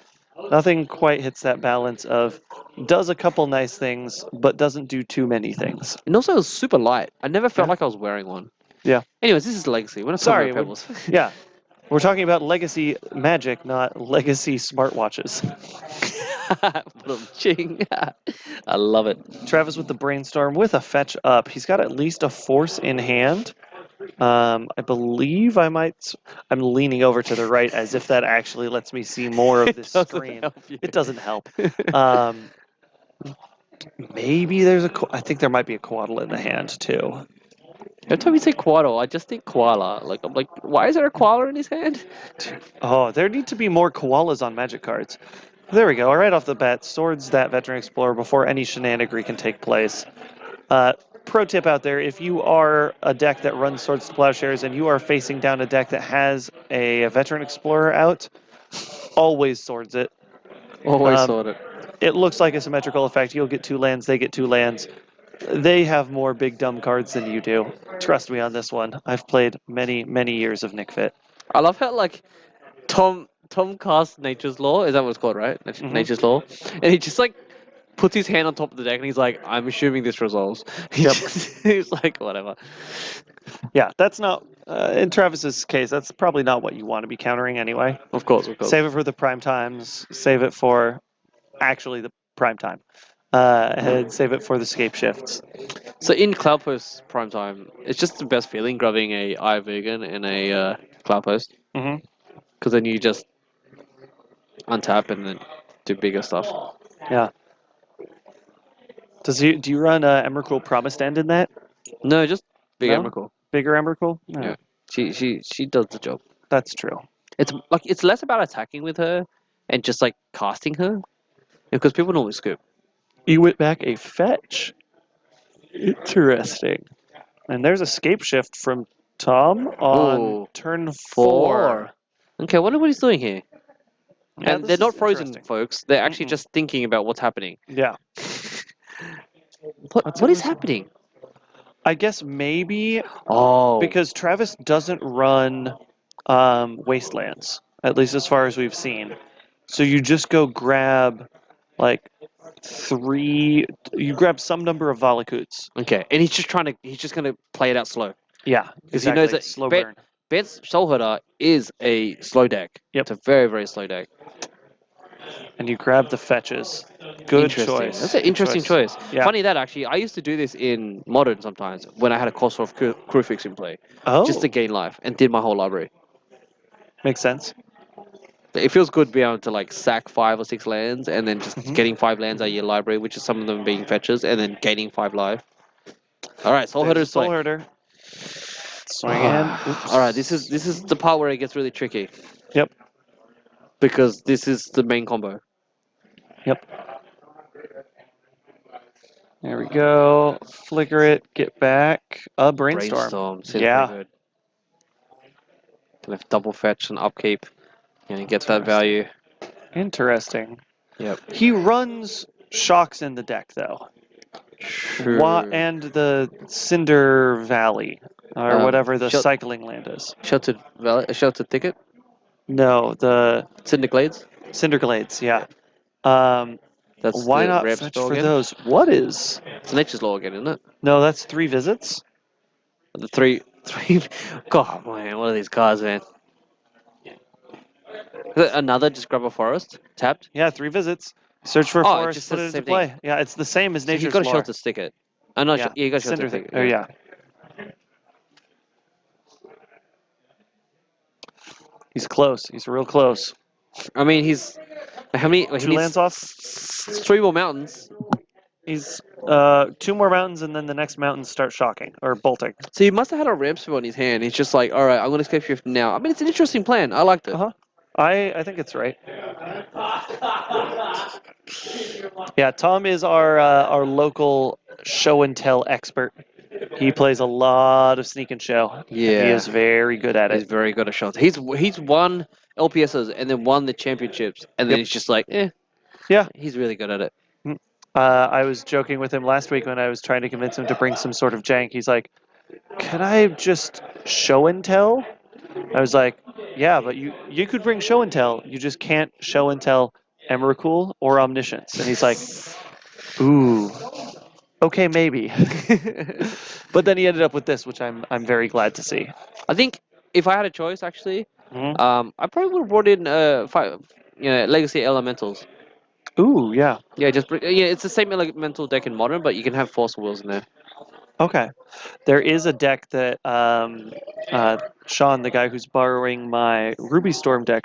Nothing quite hits that balance of does a couple nice things, but doesn't do too many things. And also, it was super light. I never felt Yeah. like I was wearing one. Yeah. Anyways, this is Legacy. We're not Sorry, talking about Pebbles. Yeah. We're talking about legacy magic, not legacy smartwatches. Ching. I love it. Travis with the brainstorm with a fetch up. He's got at least a force in hand. I believe I'm leaning over to the right as if that actually lets me see more of this Doesn't screen. help you. It doesn't help. Maybe there's I think there might be a Quaddle in the hand too. Every time you say Quaddle, I just think koala. Like I'm like, why is there a koala in his hand? Oh, there need to be more koalas on Magic cards. There we go. Right off the bat, swords that Veteran Explorer before any shenanigery can take place. Pro tip out there, if you are a deck that runs Swords to Plowshares and you are facing down a deck that has a Veteran Explorer out, always swords it. Always Um, thought it. It looks like a symmetrical effect. You'll get 2 lands, they get 2 lands. They have more big dumb cards than you do. Trust me on this one. I've played many, many years of Nick Fit. I love how like Tom casts Nature's Law. Is that what it's called, right? Nature's Law. And he just like puts his hand on top of the deck and he's like, I'm assuming this resolves. He's like, whatever. Yeah, that's not, in Travis's case, that's probably not what you want to be countering anyway. Of course. Save it for the prime times. Save it for actually the prime time. And save it for the scape shifts. So in Cloud Post prime time, it's just the best feeling grabbing a Eye of Vegan and a Cloud Post. Mhm. Because then you just untap and then do bigger stuff. Yeah. Do you run Emrakul Promised End in that? No, just big No? Emrakul. Bigger Emrakul? Yeah. She does the job. That's true. It's less about attacking with her and just like casting her. Because people normally scoop. You went back a fetch. Interesting. And there's a scape shift from Tom on Ooh. turn 4. Okay, I wonder what he's doing here. Yeah, And this they're not is frozen, interesting. folks. They're actually Mm-mm. just thinking about what's happening. Yeah. What is interesting. happening? I guess maybe Oh. because Travis doesn't run Wastelands, at least as far as we've seen. So you just go grab like 3. You grab some number of Valakuts. Okay, and he's just gonna play it out slow. Yeah, Because he knows that slow Ben- burn. Ben's Soulherder is a slow deck. Yep. It's a very, very slow deck. And you grab the fetches. Good Interesting. choice. That's an Good interesting choice. Yeah. Funny that actually, I used to do this in Modern sometimes when I had a Kosorov Crewfix in play, Oh, just to gain life and did my whole library. makes sense. It feels good being able to like sack 5 or 6 lands and then just Mhm. getting 5 lands out of your library, which is some of them being fetches, and then gaining 5 life. All right, Soul Herder's Soul swing. Herder. Swing in. Oops. All right, this is the part where it gets really tricky. Yep. Because this is the main combo. Yep. There we go. Flicker it. Get back. A brainstorm. Seems Yeah. pretty good. Kind of double fetch and upkeep. And get that value. Interesting. Yep. He runs shocks in the deck though. True. And the Cinder Valley or whatever the cycling land is. Sheltered Thicket? No, the Cinder Glades? Cinder Glades. Yeah. That's Why the not ramp fetch spell for again? those? What is? It's Nature's Law again, isn't it? No, that's 3 visits. The three. God, man, what are these cards, man? Is it another just grab a forest tapped? Yeah, 3 visits. Search for a Oh, it forest, just put says it the into same play. Yeah, it's the same as So you Nature's got to Lore. shelter stick it. Oh no, Yeah, you got to Cinder shelter stick it. Oh yeah. He's close. He's real close. I mean, he's how many? He 2 needs lands off. 3 more mountains. He's 2 more mountains, and then the next mountains start shocking or bolting. So he must have had a ramp spell in his hand. He's just like, all right, I'm gonna escape shift now. I mean, it's an interesting plan. I liked it. Uh-huh. I think it's right. Yeah, Tom is our local show and tell expert. He plays a lot of sneak and show. Yeah. He is very good at He's it. very good at shelter. He's won LPSs and then won the championships, and then Yep. he's just like, Yeah. He's really good at it. I was joking with him last week when I was trying to convince him to bring some sort of jank. He's like, "Can I just show and tell?" I was like, "Yeah, but you could bring show and tell. You just can't show and tell Emrakul or Omniscience." And he's like, "Ooh." okay, maybe. But then he ended up with this, which I'm very glad to see. I think if I had a choice, actually, Mhm. I probably would have brought in Legacy Elementals. Ooh, yeah. Yeah, it's the same elemental deck in Modern, but you can have Force Wheels in there. Okay. There is a deck that Sean, the guy who's borrowing my Ruby Storm deck,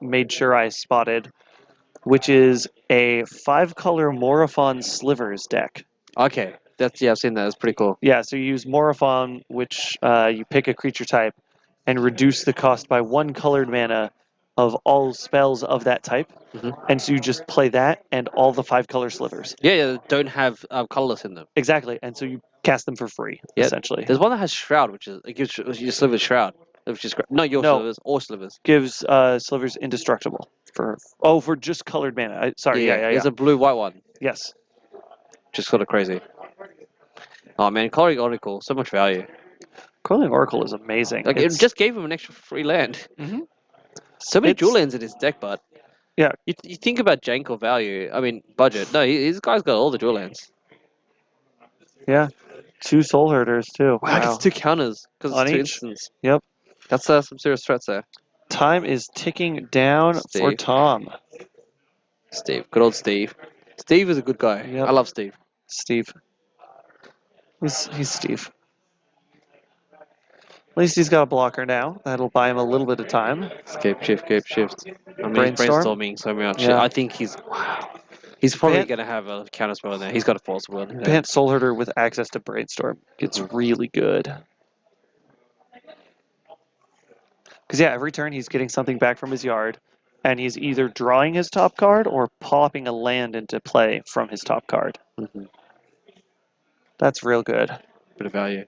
made sure I spotted, which is a 5-color Morophon Slivers deck. Okay, I've seen that. That's pretty cool. Yeah, so you use Morophon, which you pick a creature type and reduce the cost by 1 colored mana of all spells of that type. Mhm. And so you just play that and all the 5-color slivers. Yeah, don't have colorless in them. Exactly. And so you cast them for free, Yeah. essentially. There's one that has Shroud, which is it gives you Slivers Shroud, which is not your No. Slivers or Slivers. Gives slivers indestructible for just colored mana. Sorry, yeah. It's a blue-white one, Yes. which is sort of crazy. Oh man, Coloring Oracle, so much value. Coiling Oracle is amazing. Like it just gave him an extra free land. Mhm. So many It's- dual lands in his deck, but Yeah. you think about jank or value. I mean budget. No, his guy's got all the dual lands. Yeah. 2 soul herders too. Wow, Wow. it's 2 counters because On it's 2 each. instants. Yep. That's some serious threats there. Time is ticking down for Steve. Tom. Steve, good old Steve. Steve is a good guy. Yep. I love Steve. Steve. He's Steve. At least he's got a blocker now. That'll buy him a little bit of time. Escape shift. I mean, he's Brainstorm? brainstorming so much. Yeah. I think he's probably Bant- gonna have a counter spell in there. He's got a force will in there. Bant Soul Herder with access to Brainstorm. It's really good. Because, yeah, every turn he's getting something back from his yard, and he's either drawing his top card or popping a land into play from his top card. Mhm. That's real good. Bit of value.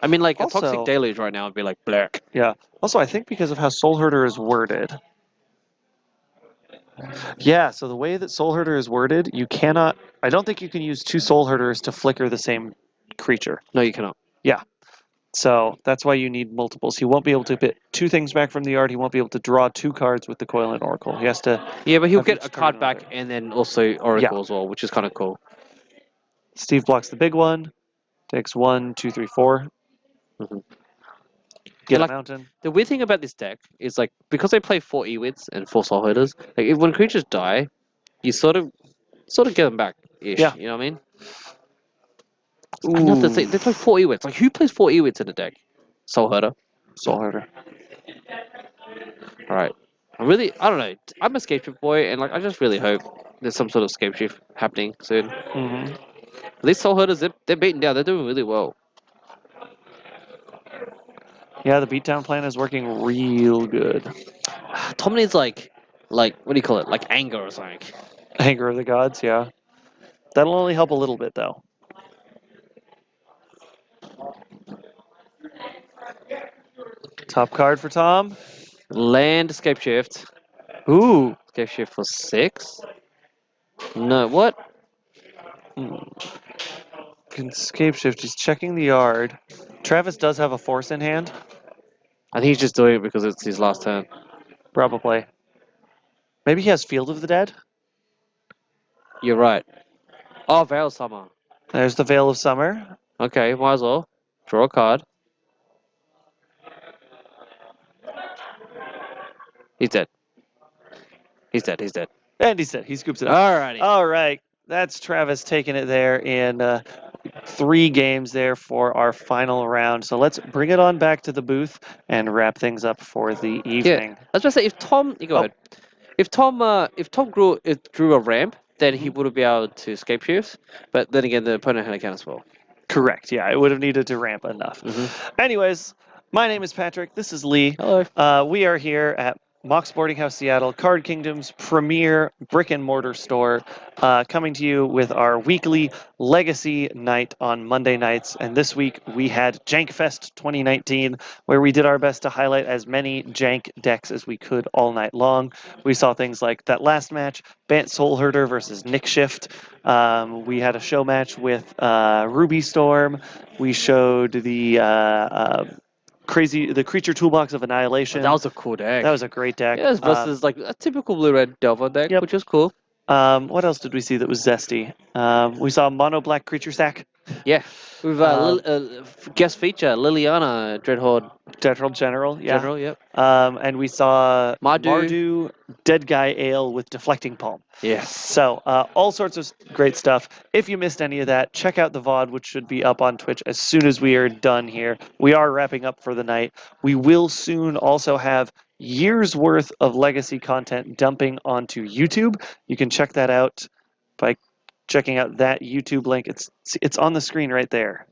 I mean, like a Also- toxic deluge right now would be like black. Yeah. Also, I think because of how Soul Herder is worded. Yeah, so the way that Soul Herder is worded, you cannot. I don't think you can use 2 Soul Herders to flicker the same creature. No, you cannot. So that's why you need multiples. He won't be able to get 2 things back from the yard. He won't be able to draw 2 cards with the Coil and Oracle. He has to. Yeah, but he'll Have get each a card turn back another. and then also Oracle as well, which is kind of cool. Steve blocks the big one. Takes 1, 2, 3, 4. Mhm. Get like- a mountain. The weird thing about this deck is like because they play 4 Ewids and 4 Soul Herders, like when creatures die, you sort of get them back ish. Yeah. You know what I mean? Another thing, they play 4 Ewids. Like who plays 4 Ewids in a deck? Soul Herder. Soul Herder. All right. I don't know. I'm a Scape Shift boy, and like I just really hope there's some sort of Scape Shift happening soon. Mm-hmm. These Soul Herders, they're beaten down. They're doing really well. Yeah, the beatdown plan is working real good. Tom needs like what do you call it? Like anger or something. Anger of the Gods, yeah. That'll only help a little bit, though. Top card for Tom. Land Scape Shift. Ooh. Scape Shift for 6. No, what? Can Scape Shift. He's checking the yard. Travis does have a force in hand. I think he's just doing it because it's his last turn. Probably. Maybe he has Field of the Dead. You're right. Oh, Veil Summer. There's the Veil of Summer. Okay, might as well. Draw a card. He's dead. He's dead. And he's dead. He scoops it up. Alrighty. All right. That's Travis taking it there in 3 games there for our final round. So let's bring it on back to the booth and wrap things up for the evening. I was going to say, if Tom... You go ahead. If Tom drew a ramp, then he would have been able to escape shifts. But then again, the opponent had a counter spell. Correct. Yeah, it would have needed to ramp enough. Anyways, my name is Patrick. This is Lee. Hello. We are here at Mox Boarding House Seattle, Card Kingdom's premier brick and mortar store, coming to you with our weekly Legacy night on Monday nights. And this week we had Jankfest 2019, where we did our best to highlight as many Jank decks as we could all night long. We saw things like that last match, Bant Soul Herder versus Nick Shift. We had a show match with Ruby Storm. We showed the Creature Toolbox of Annihilation. That was a cool deck. That was a great deck. Yeah, versus like a typical blue-red Delver deck, Yep. which is cool. What else did we see that was zesty? We saw Mono Black Creature Sack, Yeah, with guest feature Liliana Dreadhorde General, yeah. General. Yep. And we saw Mardu. Dead Guy Ale with Deflecting Palm. Yes. So all sorts of great stuff. If you missed any of that, check out the VOD, which should be up on Twitch as soon as we are done here. We are wrapping up for the night. We will soon also have years worth of legacy content dumping onto YouTube. You can check that out by checking out that YouTube link. It's on the screen right there.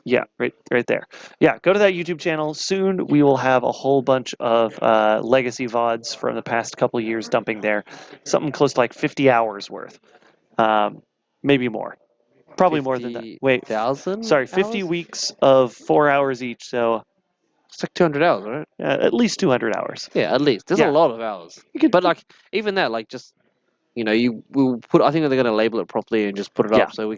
Yeah, right there. Yeah, go to that YouTube channel. Soon we will have a whole bunch of legacy VODs from the past couple years dumping there. Something close to like 50 hours worth. Maybe more. Probably more than that. Wait, 50,000. sorry, 50 weeks of 4 hours each, so It's like 200 hours, right? at least 200 hours. Yeah, at least. There's Yeah. a lot of hours. You could, But like even that, like just you will put. I think they're gonna label it properly and just put it Yeah. up so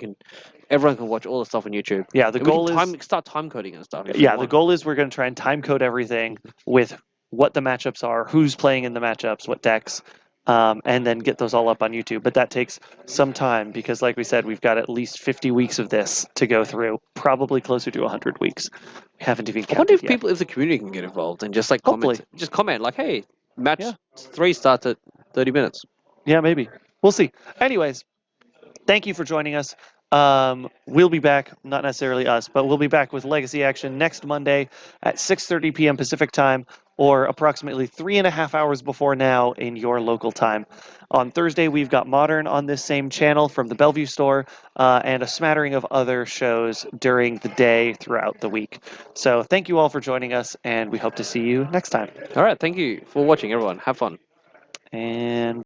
everyone can watch all the stuff on YouTube. yeah, the And we goal can is start time coding and stuff. if we yeah, the want. goal is we're going to try and time code everything with what the matchups are, who's playing in the matchups, what decks, and then get those all up on YouTube. But that takes some time because, like we said, we've got at least 50 weeks of this to go through, probably closer to 100 weeks. We haven't even I wonder counted if yet. the community can get involved and just like Hopefully. comment like, hey, match Yeah. 3 starts at 30 minutes. Yeah, maybe. We'll see. Anyways, thank you for joining us. We'll be back, not necessarily us, but we'll be back with Legacy Action next Monday at 6:30 p.m. Pacific time, or approximately 3.5 hours before now in your local time. On Thursday, we've got Modern on this same channel from the Bellevue store, and a smattering of other shows during the day throughout the week. So thank you all for joining us, and we hope to see you next time. All right, thank you for watching, everyone. Have fun. And